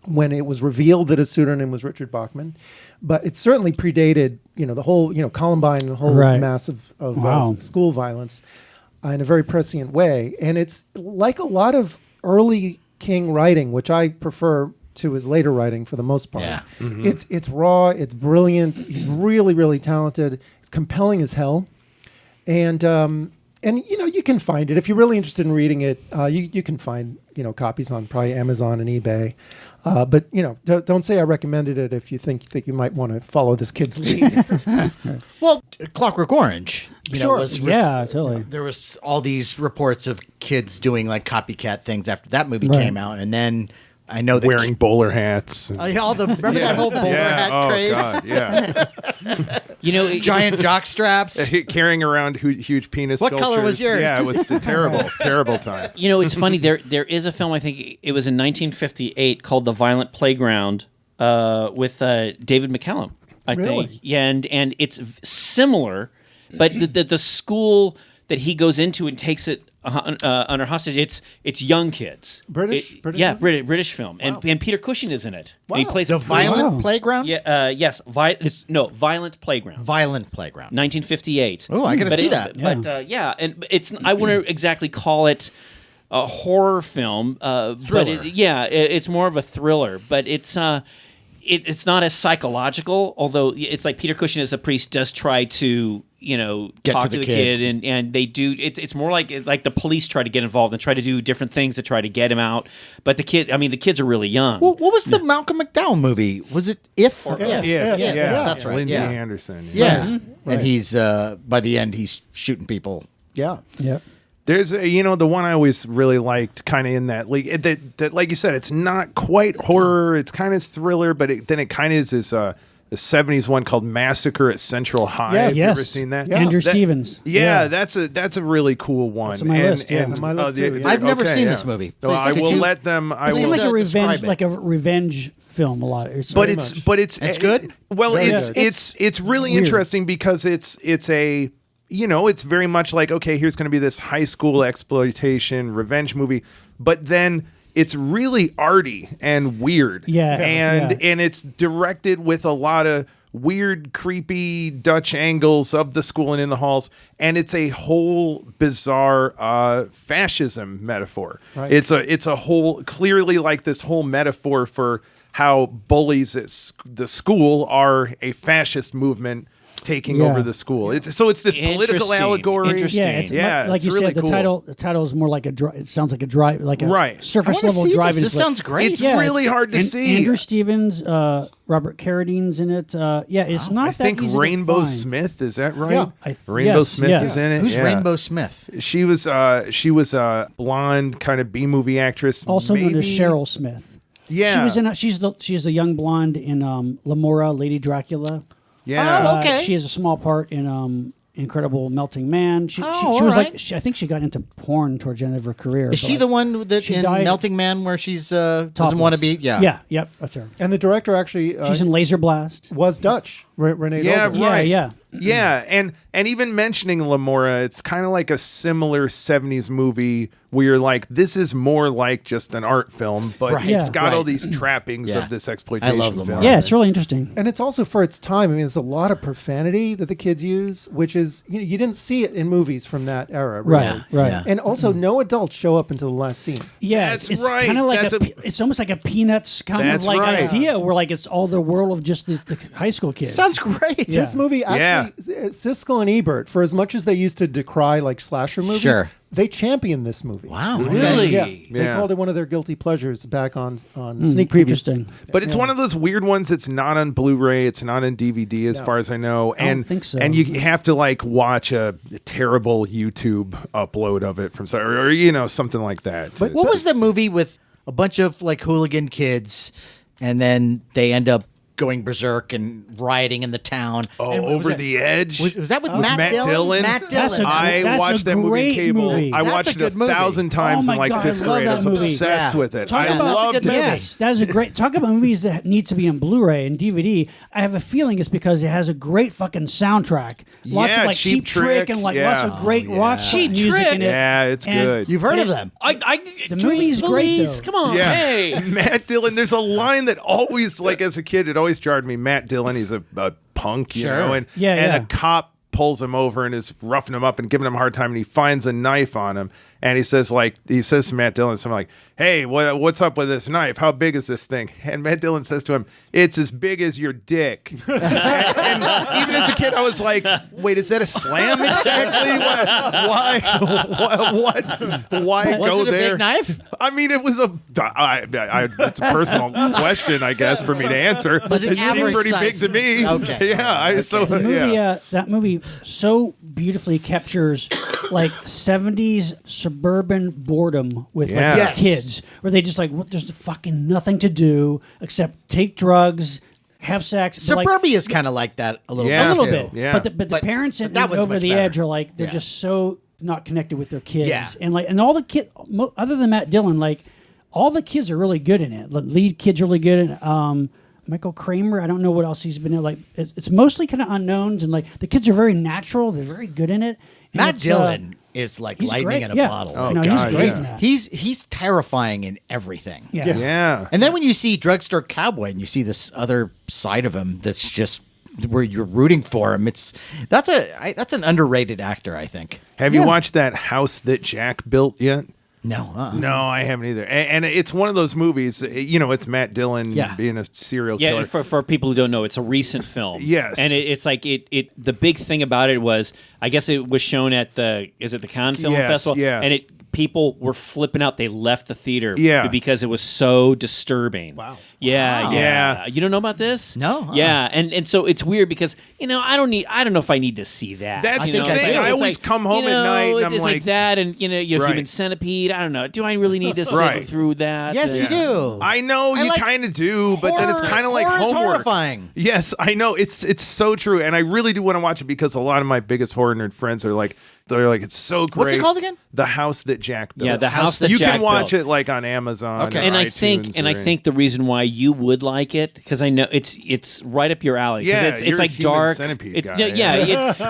when it was revealed that his pseudonym was Richard Bachman. But it certainly predated, the whole, Columbine and the whole mass of school violence in a very prescient way. And it's like a lot of early King writing, which I prefer to his later writing for the most part. Yeah. It's raw, it's brilliant. He's really, really talented. It's compelling as hell. And you can find it if you're really interested in reading it. You can find copies on probably Amazon and eBay. But don't say I recommended it if you think you might want to follow this kid's lead. Well, Clockwork Orange. Sure. Totally. There was all these reports of kids doing like copycat things after that movie Right. came out, and then I know that Wearing bowler hats. remember that whole bowler hat oh, craze, God, yeah. giant jock straps. Carrying around huge penis What color was sculptures. yours? Yeah, it was a terrible time. It's funny. There is a film. I think it was in 1958 called The Violent Playground with David McCallum. I Really? think. Yeah, and it's similar, but the school that he goes into and takes it under hostage. It's young kids. British Yeah, movie? British film, and Peter Cushing is in it. Wow. And he plays The a Violent Wow. Playground. Yes, Violent Playground. Violent Playground. 1958. Oh, I gotta see that. But and it's I wouldn't exactly call it a horror film, but Thriller. it's more of a thriller. But it's not as psychological. Although it's like Peter Cushing as a priest does try to talk to the kid, and they do. It's more like the police try to get involved and try to do different things to try to get him out. But the kids are really young. What was the Malcolm McDowell movie? Was it If? Yeah, that's right. Lindsay Yeah. Anderson. Yeah, and he's by the end he's shooting people. Yeah. Yep. There's the one I always really liked, kind of in that like that like you said, it's not quite horror, it's kind of thriller, but then it kind of is this the 70s one called Massacre at Central High. Yes. Have you Yes. ever seen that? Andrew Stevens. Yeah, that's a really cool one. That's on my list, yeah. On my list too, yeah. I've never seen this movie. No, I Could will you- let them. I It's Please, will. like a describe revenge, it. revenge film. A lot. It's But very it's much. but it's It's good? Well, Very it's good. it's really Weird. interesting because it's a it's very much like, okay, here's going to be this high school exploitation revenge movie, but then it's really arty and weird. Yeah. And it's directed with a lot of weird, creepy Dutch angles of the school and in the halls, and it's a whole bizarre fascism metaphor. Right. It's a whole clearly like this whole metaphor for how bullies at the school are a fascist movement taking Yeah. over the school. It's this political Interesting. allegory. Interesting. Yeah, it's Yeah, like it's you really said. cool. The title is more like a. It sounds like a drive, like a Right. surface I wanna level see driving. This flick. sounds great. It's really hard to see. Andrew Stevens, Robert Carradine's in it. It's not. I think that easy to Rainbow find. Smith, is that right? Yeah. Rainbow yes, Smith yeah. is in it. Who's Yeah. Rainbow Smith? She was a blonde kind of B movie actress. Also known as maybe- Cheryl Smith. Yeah, She was in. She's the young blonde in Lamora, Lady Dracula. Yeah. Oh, okay. She has a small part in Incredible Melting Man. She all was right. like. I think she got into porn towards the end of her career. Is but, she the one that she in died- Melting Man where she's doesn't Topless. want to be? Yeah. Yeah. Yep. That's her. And the director actually She's in Laser Blast. was Dutch, Renee Yeah, Dover. right. Yeah. Yeah, and even mentioning Lamora, it's kind of like a similar 70s movie where you're like, this is more like just an art film, but Right. it's Yeah. got Right. all these trappings Yeah. of this exploitation I love film. Lamora. Yeah, it's really interesting. And it's also for its time. I mean, there's a lot of profanity that the kids use, which is you didn't see it in movies from that era. Really. Right. Right. Yeah. And also, no adults show up until the last scene. Yeah, That's it's right. kind of like That's it's almost like a Peanuts kind That's of like right. idea where like it's all the world of just the high school kids. Sounds great. Yeah. This movie actually Siskel and Ebert, for as much as they used to decry like slasher movies, Sure. they championed this movie. Wow. Really? Yeah, they Yeah. called it one of their guilty pleasures back on Sneak Previews. Interesting. But it's one of those weird ones that's not on Blu-ray. It's not on DVD, as far as I know. I don't think so. And you have to like watch a terrible YouTube upload of it from or something like that. But What was the movie with a bunch of like hooligan kids, and then they end up going berserk and rioting in the town? Oh, And Over was the Edge? Was that with With Matt Dillon? Matt That's Dillon. a- I watched that movie on great cable. movie. I That's watched a it good movie. 1,000 times Oh my in like God, fifth I love grade. I that was movie. obsessed Yeah. with it. Talk I about- loved That's a good it. movie. Yes, that is a great. Talk about movies that need to be on Blu-ray and DVD. I have a feeling it's because it has a great fucking soundtrack. Lots Yeah, of like Cheap Cheap Trick Trick, and like yeah. lots of great rock Cheap music Trick. in it. Yeah, it's And- good. You've heard of them. The movie's great, Louise, though. come on. Yeah, Hey. Matt Dillon. There's a line that always, like as a kid, it always jarred me. Matt Dillon, he's a punk, you Sure. know, and Yeah. a cop pulls him over and is roughing him up and giving him a hard time, and he finds a knife on him, and he says to Matt Dillon something like, "Hey, what's up with this knife? How big is this thing?" And Matt Dillon says to him, "It's as big as your dick." and even as a kid, I was like, "Wait, is that a slam exactly? Why Was go it a there?" big knife? I mean, it was it's a personal question, I guess, for me to answer. Was it It seemed average pretty big size? to me. Okay. Yeah. The movie, that movie so beautifully captures like 70s suburban boredom with like Yeah. Yes. kids, where they just like, there's fucking nothing to do except take drugs, have sex. but, like, Suburbia is kind of like that a little Yeah. a bit. little too. bit, Yeah. but the But parents in that one's Over much the better. Edge are like they're Yeah. just so not connected with their kids, Yeah. and all the kid other than Matt Dillon, like all the kids are really good in it. The lead kid's really good in it. Michael Kramer, I don't know what else he's been in. Like it's mostly kind of unknowns, and like the kids are very natural. They're very good in it. And Matt it's, Dillon is like he's lightning great. in a Yeah. bottle. Oh, no, God, he's great yeah. in that. He's terrifying in everything. Yeah. Yeah. And then when you see Drugstore Cowboy and you see this other side of him that's just where you're rooting for him, that's an underrated actor, I think. Have you watched that House That Jack Built yet? No. No, I haven't either. And it's one of those movies, it's Matt Dillon Yeah. being a serial Yeah, killer. and for people who don't know, it's a recent film. Yes. and it's like the big thing about it was, I guess it was shown at the Cannes Film Yes, Festival, yeah. and people were flipping out. They left the theater, Yeah. because it was so disturbing. Wow. Yeah, Wow. yeah. You don't know about this? No. Yeah, and so it's weird because I don't know if I need to see that. That's You the know, thing. it's like- I it's always like, come home at night and I'm it's like- that, and Right. Human Centipede. I don't know. Do I really need to sit Right. through that? Yes, you do. I know I you like kind of do, but then it's kind of like horror is homework. horrifying. Yes, I know. It's so true, and I really do want to watch it because a lot of my biggest horror nerd friends are like, it's so great. What's it called again? The House That Jack Built. Yeah, The House That you Jack can watch Built. it like on Amazon. Okay. or And I iTunes think the reason why you would like it, because I know it's right up your alley. 'Cause Yeah, it's you're a like Human dark. Centipede guy,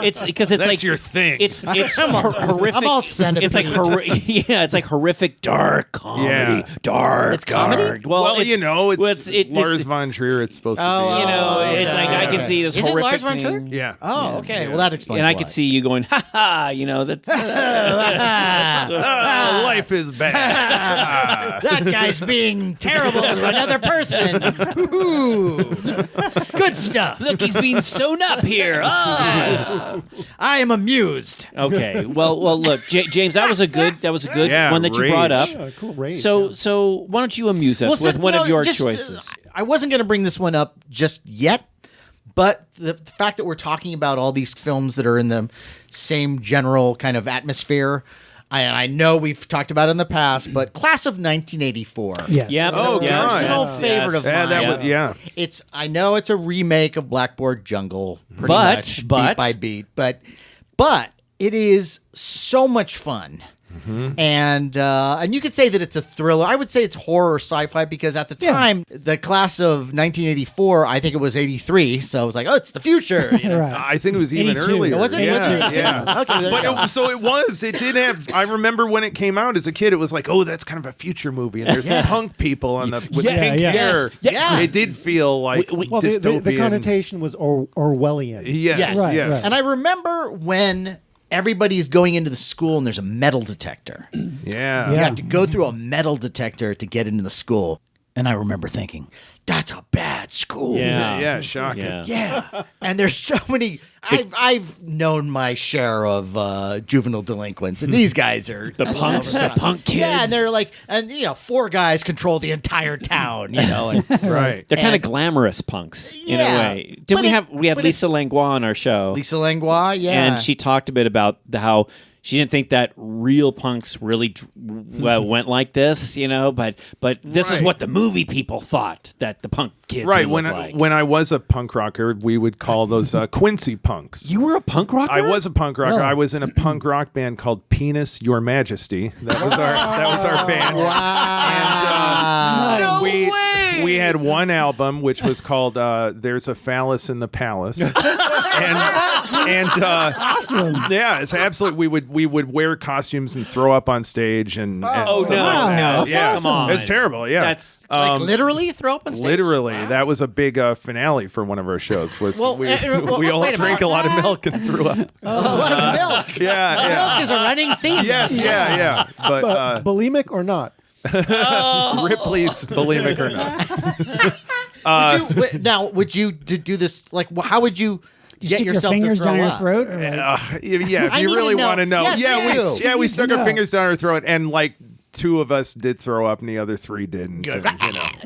It's because it's That's like your thing. It's horrific. I'm all centipede. It's like it's like horrific dark comedy. Yeah. Dark. It's comedy? dark. well, it's, it's Lars von Trier. It's supposed to be. You know, Oh, it's okay. like I can Okay. see this Is it horrific Lars von Trier? thing. Yeah. Oh, okay. Well, that explains And I why. could see you going, ha ha. That's Life is bad. that guy's being terrible to another person. Ooh. Good stuff. look, he's being sewn up here. Ah. I am amused. Okay. Well, look, James, that was a good Yeah, one that you Rage. brought up. Cool rage. So why don't you amuse us with one of your choices? I wasn't going to bring this one up just yet, but the fact that we're talking about all these films that are in the same general kind of atmosphere, and I know we've talked about it in the past, but Class of 1984. Yes. Yep. Oh, yes, God. Personal yes, favorite yes. of mine. Yeah. I know it's a remake of Blackboard Jungle, pretty But- much but- beat by beat, but it is so much fun. And you could say that it's a thriller. I would say it's horror sci-fi because at the time, the Class of 1984, I think it was 83, so I was like, oh, it's the future. You know? Right. I think it was even 82. earlier. Was it? Yeah, Was it 82? yeah. Okay, there you go. It did have. I remember when it came out as a kid, it was like, oh, that's kind of a future movie, and there's punk people on the with Yeah, pink yeah. hair. Yes, yeah. It did feel like well, dystopian. the connotation was Orwellian. Yes, Yes. Right, yes. right. And I remember when everybody's going into the school and there's a metal detector. Yeah. You Yeah. have to go through a metal detector to get into the school. And I remember thinking, that's a bad school. Yeah, shocking. Yeah. And there's so many. I've known my share of juvenile delinquents, and these guys are The punks, the punk kids. Yeah, and they're like, and 4 guys control the entire town, and Right. They're kind of And- glamorous punks in Yeah, a way. Did but we had but Lisa Langlois on our show, Lisa Langlois, yeah. and she talked a bit about how she didn't think that real punks really went like this, but this is Right. what the movie people thought that the punk kids Right. would When look I, like. when I was a punk rocker, we would call those Quincy Punks. You were a punk rocker? I was a punk rocker. Really? I was in a punk rock band called Penis Your Majesty. That was our band. And No we had one album which was called "There's a Phallus in the Palace," and Awesome. yeah, it's absolutely. We would wear costumes and throw up on stage and Oh, stuff no, like that. no. Yeah, Come on. it's terrible. Yeah, That's like literally throw up on stage. literally. Wow. That was a big finale for one of our shows. Was Well, we well, all wait a drank a minute. lot of milk and threw up. A lot of milk. Yeah, yeah. Milk is a running theme. Yes, yeah. But Bulimic or not? Ripley's bulimic or not. Would you do this? Like, how would you You get stick your yourself fingers to throw down your up? throat. Or like, Yeah, if I you need really to know. want to know. Yes, you do. We need stuck to our know. fingers down our throat, and like 2 of us did throw up, and the other 3 didn't.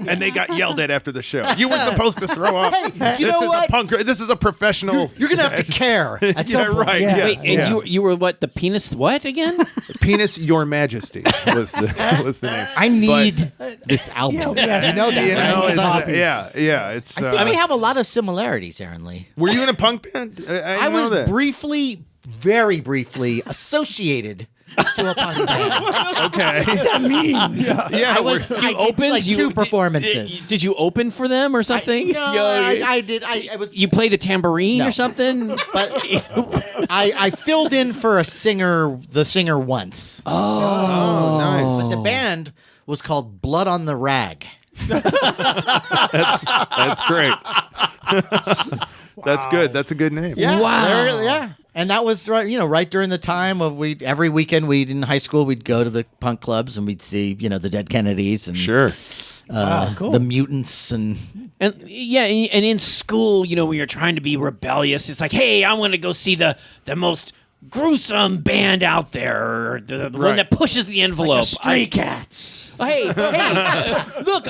And they got yelled at after the show. You were supposed to throw up. you know what? This is a professional. You're gonna have to care. At Yeah, some point. right. Yeah. Yes, Wait, and yeah. you were what? The penis? What again? Penis Your Majesty was the name. I need this album. Yeah, You know that, You right? know, 'Cause it's, I'm- yeah. It's. I think we have a lot of similarities, Aaron Lee. Were you in a punk band? I know was that. very briefly associated to a punk band. Okay. I mean, Yeah, I was. I did opened like you 2 did- performances. Did you open for them or something? No, I did. I was. You play the tambourine No. or something? But I filled in for the singer once. Oh, nice. But the band was called Blood on the Rag. That's great. That's good. That's a good name. Yeah. Wow. Yeah. And that was right during the time of every weekend in high school we'd go to the punk clubs and we'd see the Dead Kennedys and Sure. cool. the Mutants and And in school, when you're trying to be rebellious, it's like, hey, I want to go see the most gruesome band out there, the one Right. that pushes the envelope. Stray Cats. Hey, look,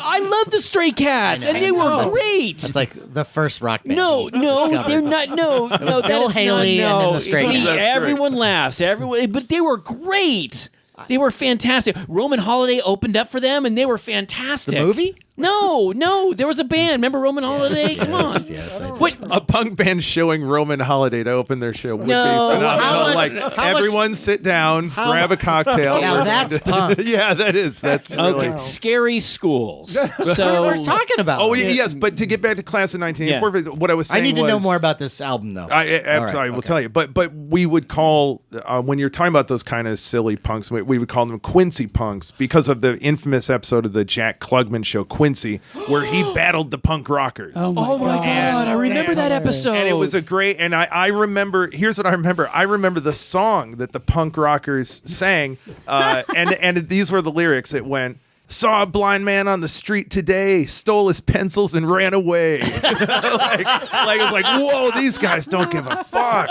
I love the Stray Cats, I know. and they were great. it's like the first rock band. No, he no, discovered. they're not. No, no, that Bill is Haley not, and no. then the Stray See, Cats. That's great. everyone laughs, but they were great. They were fantastic. Roman Holiday opened up for them, and they were fantastic. The movie? No, there was a band. Remember Roman Holiday? Come on. Yes, I did. What? A punk band showing Roman Holiday to open their show would No. be phenomenal. How much- like how much- everyone sit down, grab a cocktail. Now We're that's going punk. Yeah, that is. That's Okay, really. scary schools. What So we're talking about. Oh yes, but to get back to class of 1984, what I was I saying need to know was- more about this album though. I'm sorry, we'll tell you. But we would call when you're talking about those kind of silly punks, we would call them Quincy Punks because of the infamous episode of the Jack Klugman show, Quincy, where he battled the punk rockers. Oh my God, I remember that episode. And it was a great, and I remember, here's what I remember. I remember the song that the punk rockers sang, and these were the lyrics. It went, saw a blind man on the street today, stole his pencils and ran away. like it was like, whoa, these guys don't give a fuck.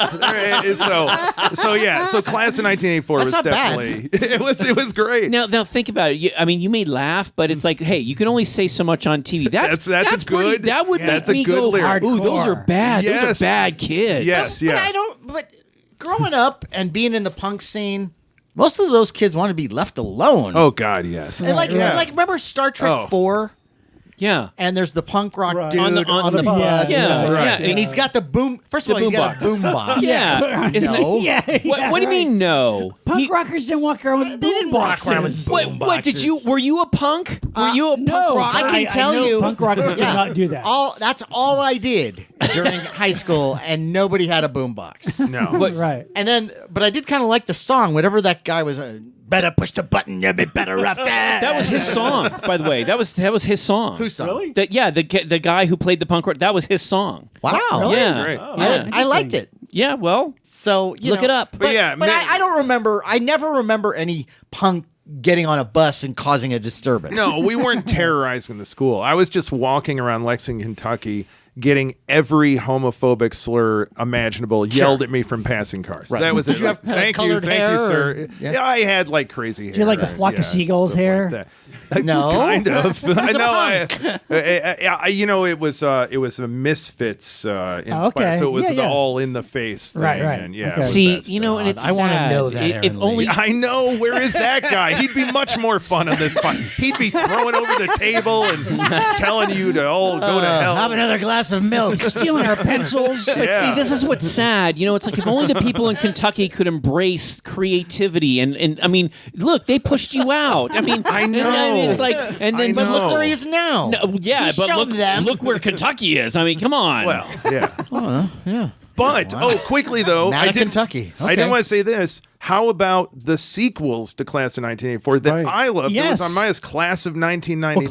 So class of 1984 That's was not bad. definitely, it was great. Now think about it. You may laugh, but it's like, hey, you can only say so much on TV. That's a pretty- good- That would that's make a me good go, lyric. ooh, those are Hardcore. bad. Those Yes. are bad kids. Yes, But yeah. But growing up and being in the punk scene, most of those kids want to be left alone. Oh God, yes. And like remember Star Trek Oh. 4? Yeah. And there's the punk rock Right. dude On on the the, bus. bus. Yeah, Right. yeah. And he's got the boom. First of The all, he's boom got a boom box. Yeah. Isn't No. it? Yeah, What do you mean no? Punk rockers didn't walk around with They didn't boom walk around boxes. with boom What did you? boxes. Were you a punk? Were you a punk No, rocker? I can tell know you- punk rockers did Yeah. not do that. That's all I did during high school, and nobody had a boom box. No. What- Right. And then, but I did kind of like the song. Whatever that guy was, better push the button, you be better off that. That was his song, by the way. That was his song. Whose song? Really? The guy who played the punk rock. That was his song. Wow. Really? Yeah. Great. Yeah. I liked it. Yeah. Well, So Look it up. But, Yeah, but man- I don't remember. I never remember any punk getting on a bus and causing a disturbance. No, we weren't terrorizing the school. I was just walking around Lexington, Kentucky, getting every homophobic slur imaginable yelled at me me passing cars. Right. That was Did it. you have Thank you, colored hair, sir. or- Yeah, I had like crazy hair. you like the flock of seagulls stuff hair? Like that. No. Kind of. I know. punk. You know, it was a Misfits inspired, okay. so it was Yeah, the yeah. all in the face thing. Right, right. And, yeah, Okay. it was See, best. you know, and it's I wanna sad. know that, If Aaron only Lee. I know. Where is that guy? He'd be much more fun on this pod. He'd be throwing over the table and telling you to go to hell. Have another glass of milk. Stealing our pencils. But see, this is what's sad. You know, it's like if only the people in Kentucky could embrace creativity. And I mean, look, they pushed you out. I mean, I know. And it's like, and then, But look No. where he is now. No, yeah, He's but shown look, them. look where Kentucky is. I mean, come on. Well, yeah. Yeah. But quickly though, Not I a did Kentucky. I Okay. didn't want to say this. How about the sequels to Class of 1984 that Right. I loved? It Yes. was on my list, Class of 1999. Well,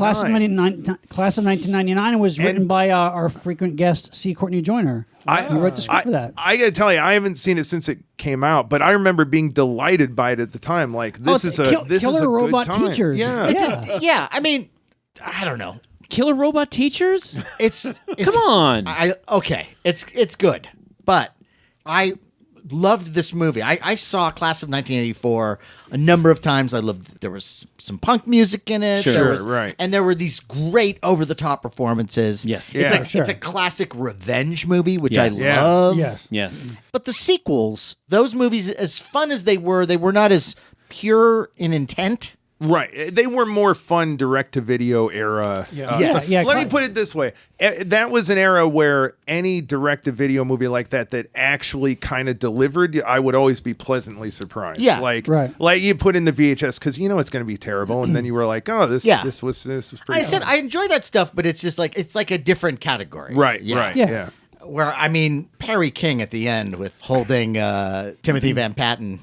Class of 1999 was written by our frequent guest C. Courtney Joyner. He wrote the script for that. I gotta tell you, I haven't seen it since it came out, but I remember being delighted by it at the time. Like this it's is a this Killer is a Robot good time. Teachers. Yeah. Yeah. Yeah, I mean, I don't know. Killer robot teachers? It's Come on. Okay, it's good, but I loved this movie. I saw Class of 1984 a number of times. I loved. There was some punk music in it. Sure. There was, Right. And there were these great over the top performances. Yes. it's Yeah. it's a classic revenge movie, which Yes. I Yeah. love. Yes. Yes. But the sequels, those movies, as fun as they were not as pure in intent. Right. They were more fun direct-to-video era. Yeah. Yes. Yeah, Let me put it this way. That was an era where any direct-to-video movie like that actually kind of delivered, I would always be pleasantly surprised. Yeah. Like, Right. like you put in the VHS because you know it's going to be terrible, and then you were like, oh, this was pretty I said I enjoy that stuff, but it's just like it's like a different category. Right, Yeah. right, Yeah. yeah. Where I mean Perry King at the end with holding Timothy Van Patten.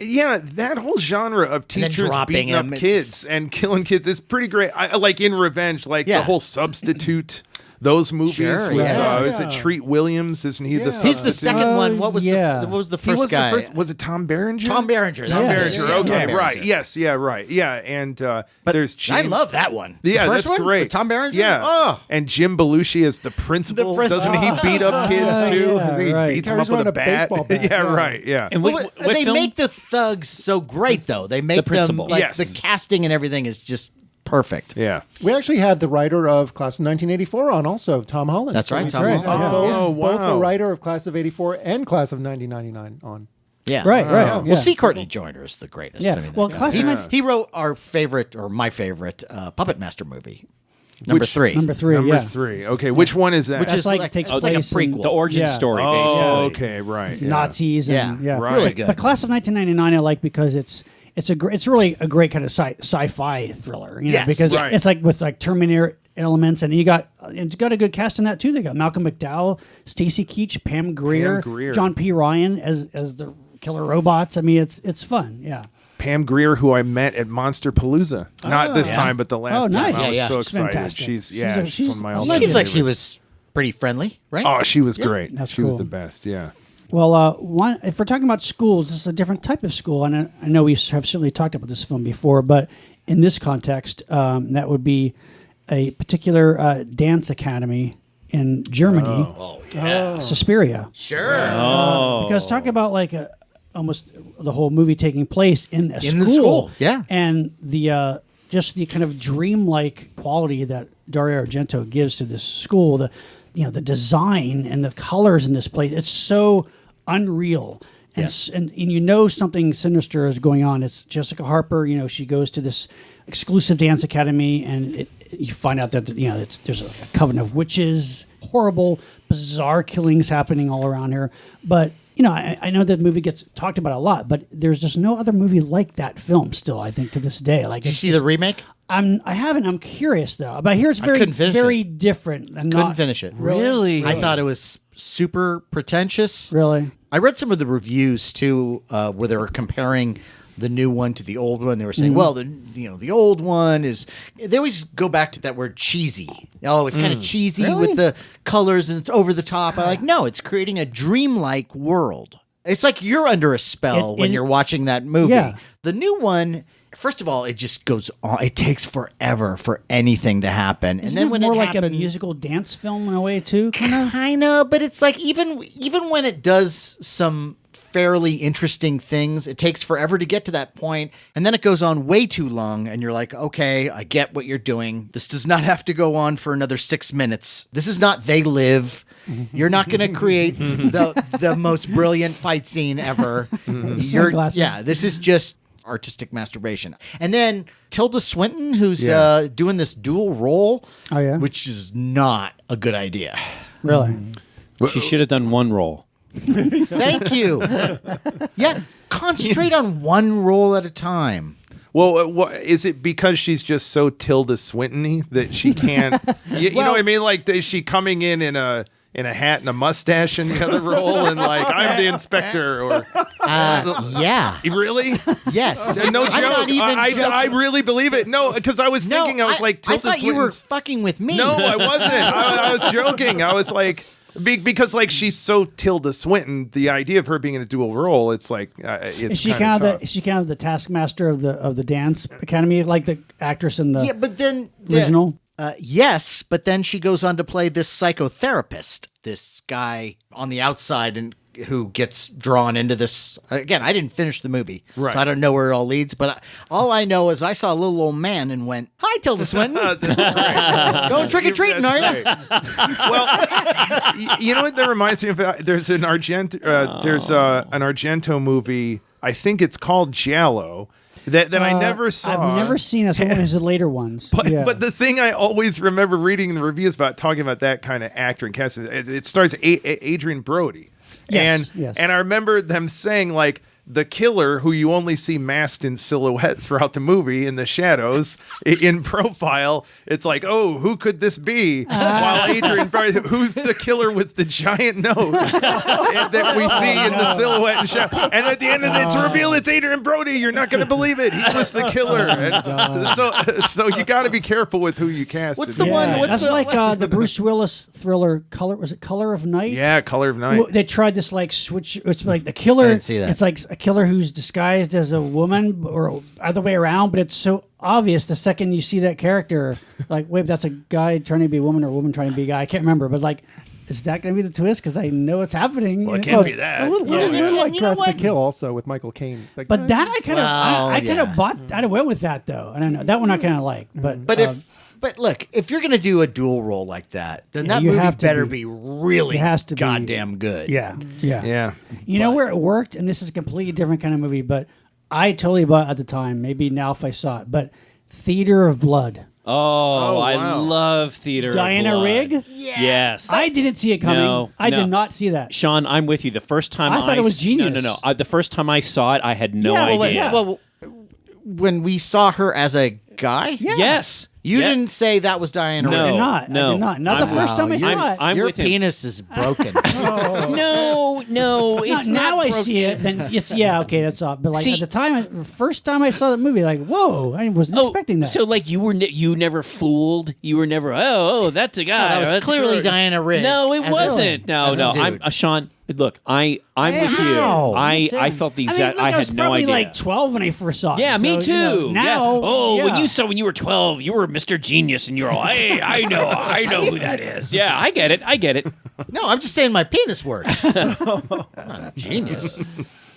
Yeah, that whole genre of then teachers dropping beating up him, it's- kids and killing kids is pretty great. I like in Revenge, like Yeah. the whole Substitute. Those movies Sure, with yeah. is it Treat Williams? Isn't he the Yeah. Substitute? He's the second one. What was yeah. the what was the He first was guy? the first. Was it Tom Berenger? Tom Berenger. Tom that's it. Berenger. Yeah, Okay, Tom right. Berenger. Yes. Yeah. Right. Yeah. And But there's I Jim. love that one. Yeah, the first that's one great. with Tom Berenger. Yeah. Oh. And Jim Belushi as the principal. The principal. Doesn't he beat up kids Yeah, too? yeah, I think he right. beats them Carries up with around a a bat. baseball bat, yeah, yeah. right. Yeah. And Well, what they film? make the thugs so great, though. They make them principal. like Yes. the casting and everything is just perfect. Yeah. We actually had the writer of Class of 1984 on also, Tom Holland. That's right, Tom we Holland. had Oh, both wow. the writer of Class of 84 and Class of 1999 on. Yeah. Right, right. Well, Yeah. C. Courtney Joyner is the greatest. Yeah. I mean, Well, Class of he's- 19 he wrote our favorite or my favorite Puppet Master movie, number Which- 3. Number 3, Number yeah. 3. Okay. Which one is that? Which That's is like like, takes it's like a place in prequel. The origin Yeah. story, Oh, basically. okay. Right. Yeah. Nazis and Yeah, Right. really good. But Class of 1999 I like because it's really a great kind of sci-fi thriller, you know, Yes. because Right. it's like with like Terminator elements, and it's got a good cast in that too. They got Malcolm McDowell, Stacy Keach, Pam Grier, Grier. John P. Ryan as the killer robots. I mean, it's fun. Yeah. Pam Grier, who I met at Monster Palooza. Not this time, but the last Oh, nice. time. I was Yeah, yeah. so She's excited. fantastic. She's She's one of my a all She legend. seems like she was pretty friendly, right? Oh, she was great. That's she was cool. the best. Yeah. Well, if we're talking about schools, this is a different type of school, and I know we have certainly talked about this film before, but in this context, that would be a particular dance academy in Germany, Suspiria. Sure. Because talk about like almost the whole movie taking place in a In the school, yeah. and the just the kind of dreamlike quality that Dario Argento gives to this school, the design and the colors in this place, it's so unreal. And, Yes. and you know something sinister is going on. It's Jessica Harper. You know, she goes to this exclusive dance academy, and you find out that there's a coven of witches, horrible, bizarre killings happening all around her. But I know that movie gets talked about a lot, but there's just no other movie like that film still. I think to this day, like Did you see the remake? I haven't. I'm curious though. But I hear it's very couldn't finish very different. And Couldn't not, finish it. Really? I thought it was super pretentious. Really? I read some of the reviews too, where they were comparing the new one to the old one. They were saying, well, the old one is. They always go back to that word cheesy. Oh, it's kind of cheesy Really? with the colors and it's over the top. I'm like, no, it's creating a dreamlike world. It's like you're under a spell when you're watching that movie. Yeah. The new one First of all, it just goes on. It takes forever for anything to happen, Isn't and then it when more it like happens, a musical dance film in a way too, kind of. I know, but it's like even when it does some fairly interesting things, it takes forever to get to that point, and then it goes on way too long, and you're like, okay, I get what you're doing. This does not have to go on for another 6 minutes. This is not They Live. You're not going to create the most brilliant fight scene ever. Sunglasses. This is just artistic masturbation. And then Tilda Swinton, who's doing this dual role, which is not a good idea. Really? She should have done one role. Thank you. Yeah, concentrate on one role at a time. Well, is it because she's just so Tilda Swinton-y that she can't? You know what I mean? Like, is she coming in a hat and a mustache in the other role, and like I'm the inspector? Or yeah, really? Yes. No joke. I'm not even I really believe it. No, because I was thinking, I was like, I Tilda thought you were Swinton's- fucking with me. No, I wasn't. I was joking. I was like. Because like she's so Tilda Swinton, the idea of her being in a dual role, it's like it's Is she kind of is she kind of the taskmaster of the dance academy, like the actress in the but then original? Yes, but then she goes on to play this psychotherapist, this guy on the outside and who gets drawn into this. Again, I didn't finish the movie, Right. so I don't know where it all leads, but all I know is I saw a little old man and went, "Hi, Tilda Swinton. Going trick-or-treating, are you?" Well, you know what that reminds me of? There's an Argento movie. I think it's called Giallo. That I never saw. I've never seen this. One of his later ones. But the thing I always remember reading in the reviews about talking about that kind of actor and cast, it stars Adrian Brody. Yes, And I remember them saying, like, the killer, who you only see masked in silhouette throughout the movie in the shadows, in profile, it's like, oh, who could this be? While Adrian Brody, who's the killer with the giant nose that we see in the silhouette and shadow? And at the end of it, it's revealed it's Adrian Brody. You're not going to believe it. He was the killer. And so you got to be careful with who you cast. What's the one? What's That's the, like the Bruce Willis thriller Color. Was it Color of Night? Yeah, Color of Night. They tried this like switch. It's like the killer. I didn't see that. It's like a killer who's disguised as a woman or other way around, but it's so obvious the second you see that character. Like, wait, that's a guy trying to be a woman or a woman trying to be a guy. I can't remember, but like, is that going to be the twist? Because I know it's happening. Well, it can't be that. A little bit like you know Dress to what? Kill also with Michael Caine. It's like, But that I kind of, I kind of yeah. bought. I went with that though. I don't know that one I kind of like. But But look, if you're going to do a dual role like that, then that you movie have to better be- be really it has to be- goddamn good. yeah. Yeah. You know where it worked, and this is a completely different kind of movie, but I totally bought it at the time. Maybe now if I saw it, but Theater of Blood. Oh, I wow. love Theater of Diana Blood. Rigg? Yes. I didn't see it coming. No, I no. did not see that. Sean, I'm with you. The first time I thought it was genius. No. The first time I saw it, I had no idea. Well, when we saw her as a guy, Yes. you Yeah. didn't say that was Diana No. Rigg. I did not. no. I did not. Not the I'm- first time I Wow, saw it. I'm Your with him. penis is broken. No, it's now not I broken. see it. Then it's okay, that's all. But like See- at the time, the first time I saw that movie, like whoa, I wasn't expecting that. So like you never fooled. You were never. Oh, that's a guy. that was That's clearly good. Diana Rigg. No, it as a- wasn't. No. as a I'm dude. Sean. Look, I'm with you. How? I felt the exact. I had was no probably idea. like 12 when I first saw it. Yeah, me So, too. you know, Yeah. now, Oh, when yeah. you were 12, you were Mr. Genius, and you're all, hey, I know who that is. Yeah, I get it. No, I'm just saying my penis worked. Not a genius.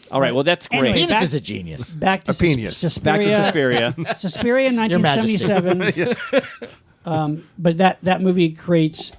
All right, well that's great. Anyway, Penis back- is a genius. back to penis. Suspiria. Back to Suspiria. Suspiria in Your Majesty. 1977. But that movie creates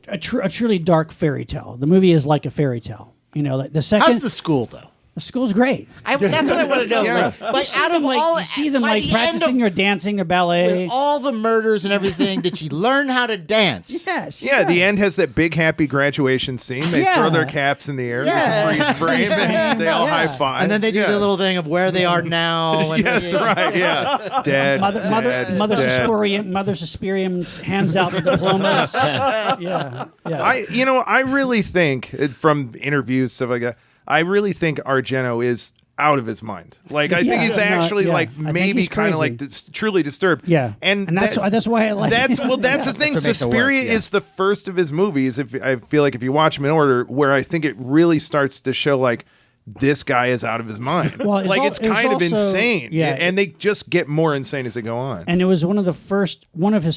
a truly dark fairy tale. The movie is like a fairy tale. You know, like the second How's the school though? the school's great. That's what I want to know. Yeah. Like out of Like, all, you see them by like the practicing end their dancing, their ballet. with all the murders and everything, did she learn how to dance? Yes. Yeah, the end has that big happy graduation scene. They throw Yeah. their caps in the air. Yeah. There's a freeze frame, and they all Yeah. high five. And then they do yeah. the little thing of where they are now. And Yes, right. Yeah, dead. Mother dead. Suspirium hands out the diplomas. yeah. I really think from interviews, stuff like that, I really think Argento is out of his mind. Like, I think Yeah. he's No, actually yeah. like I think maybe he's kind of crazy. like truly disturbed. Yeah. and that's why I like that's it. well, that's the thing. That's what makes it work, Suspiria yeah. is the first of his movies. If I feel like if you watch them in order, where I think it really starts to show like this guy is out of his mind. Well, like it's it was kind of also- insane. yeah. And they just get more insane as they go on. And it was one of his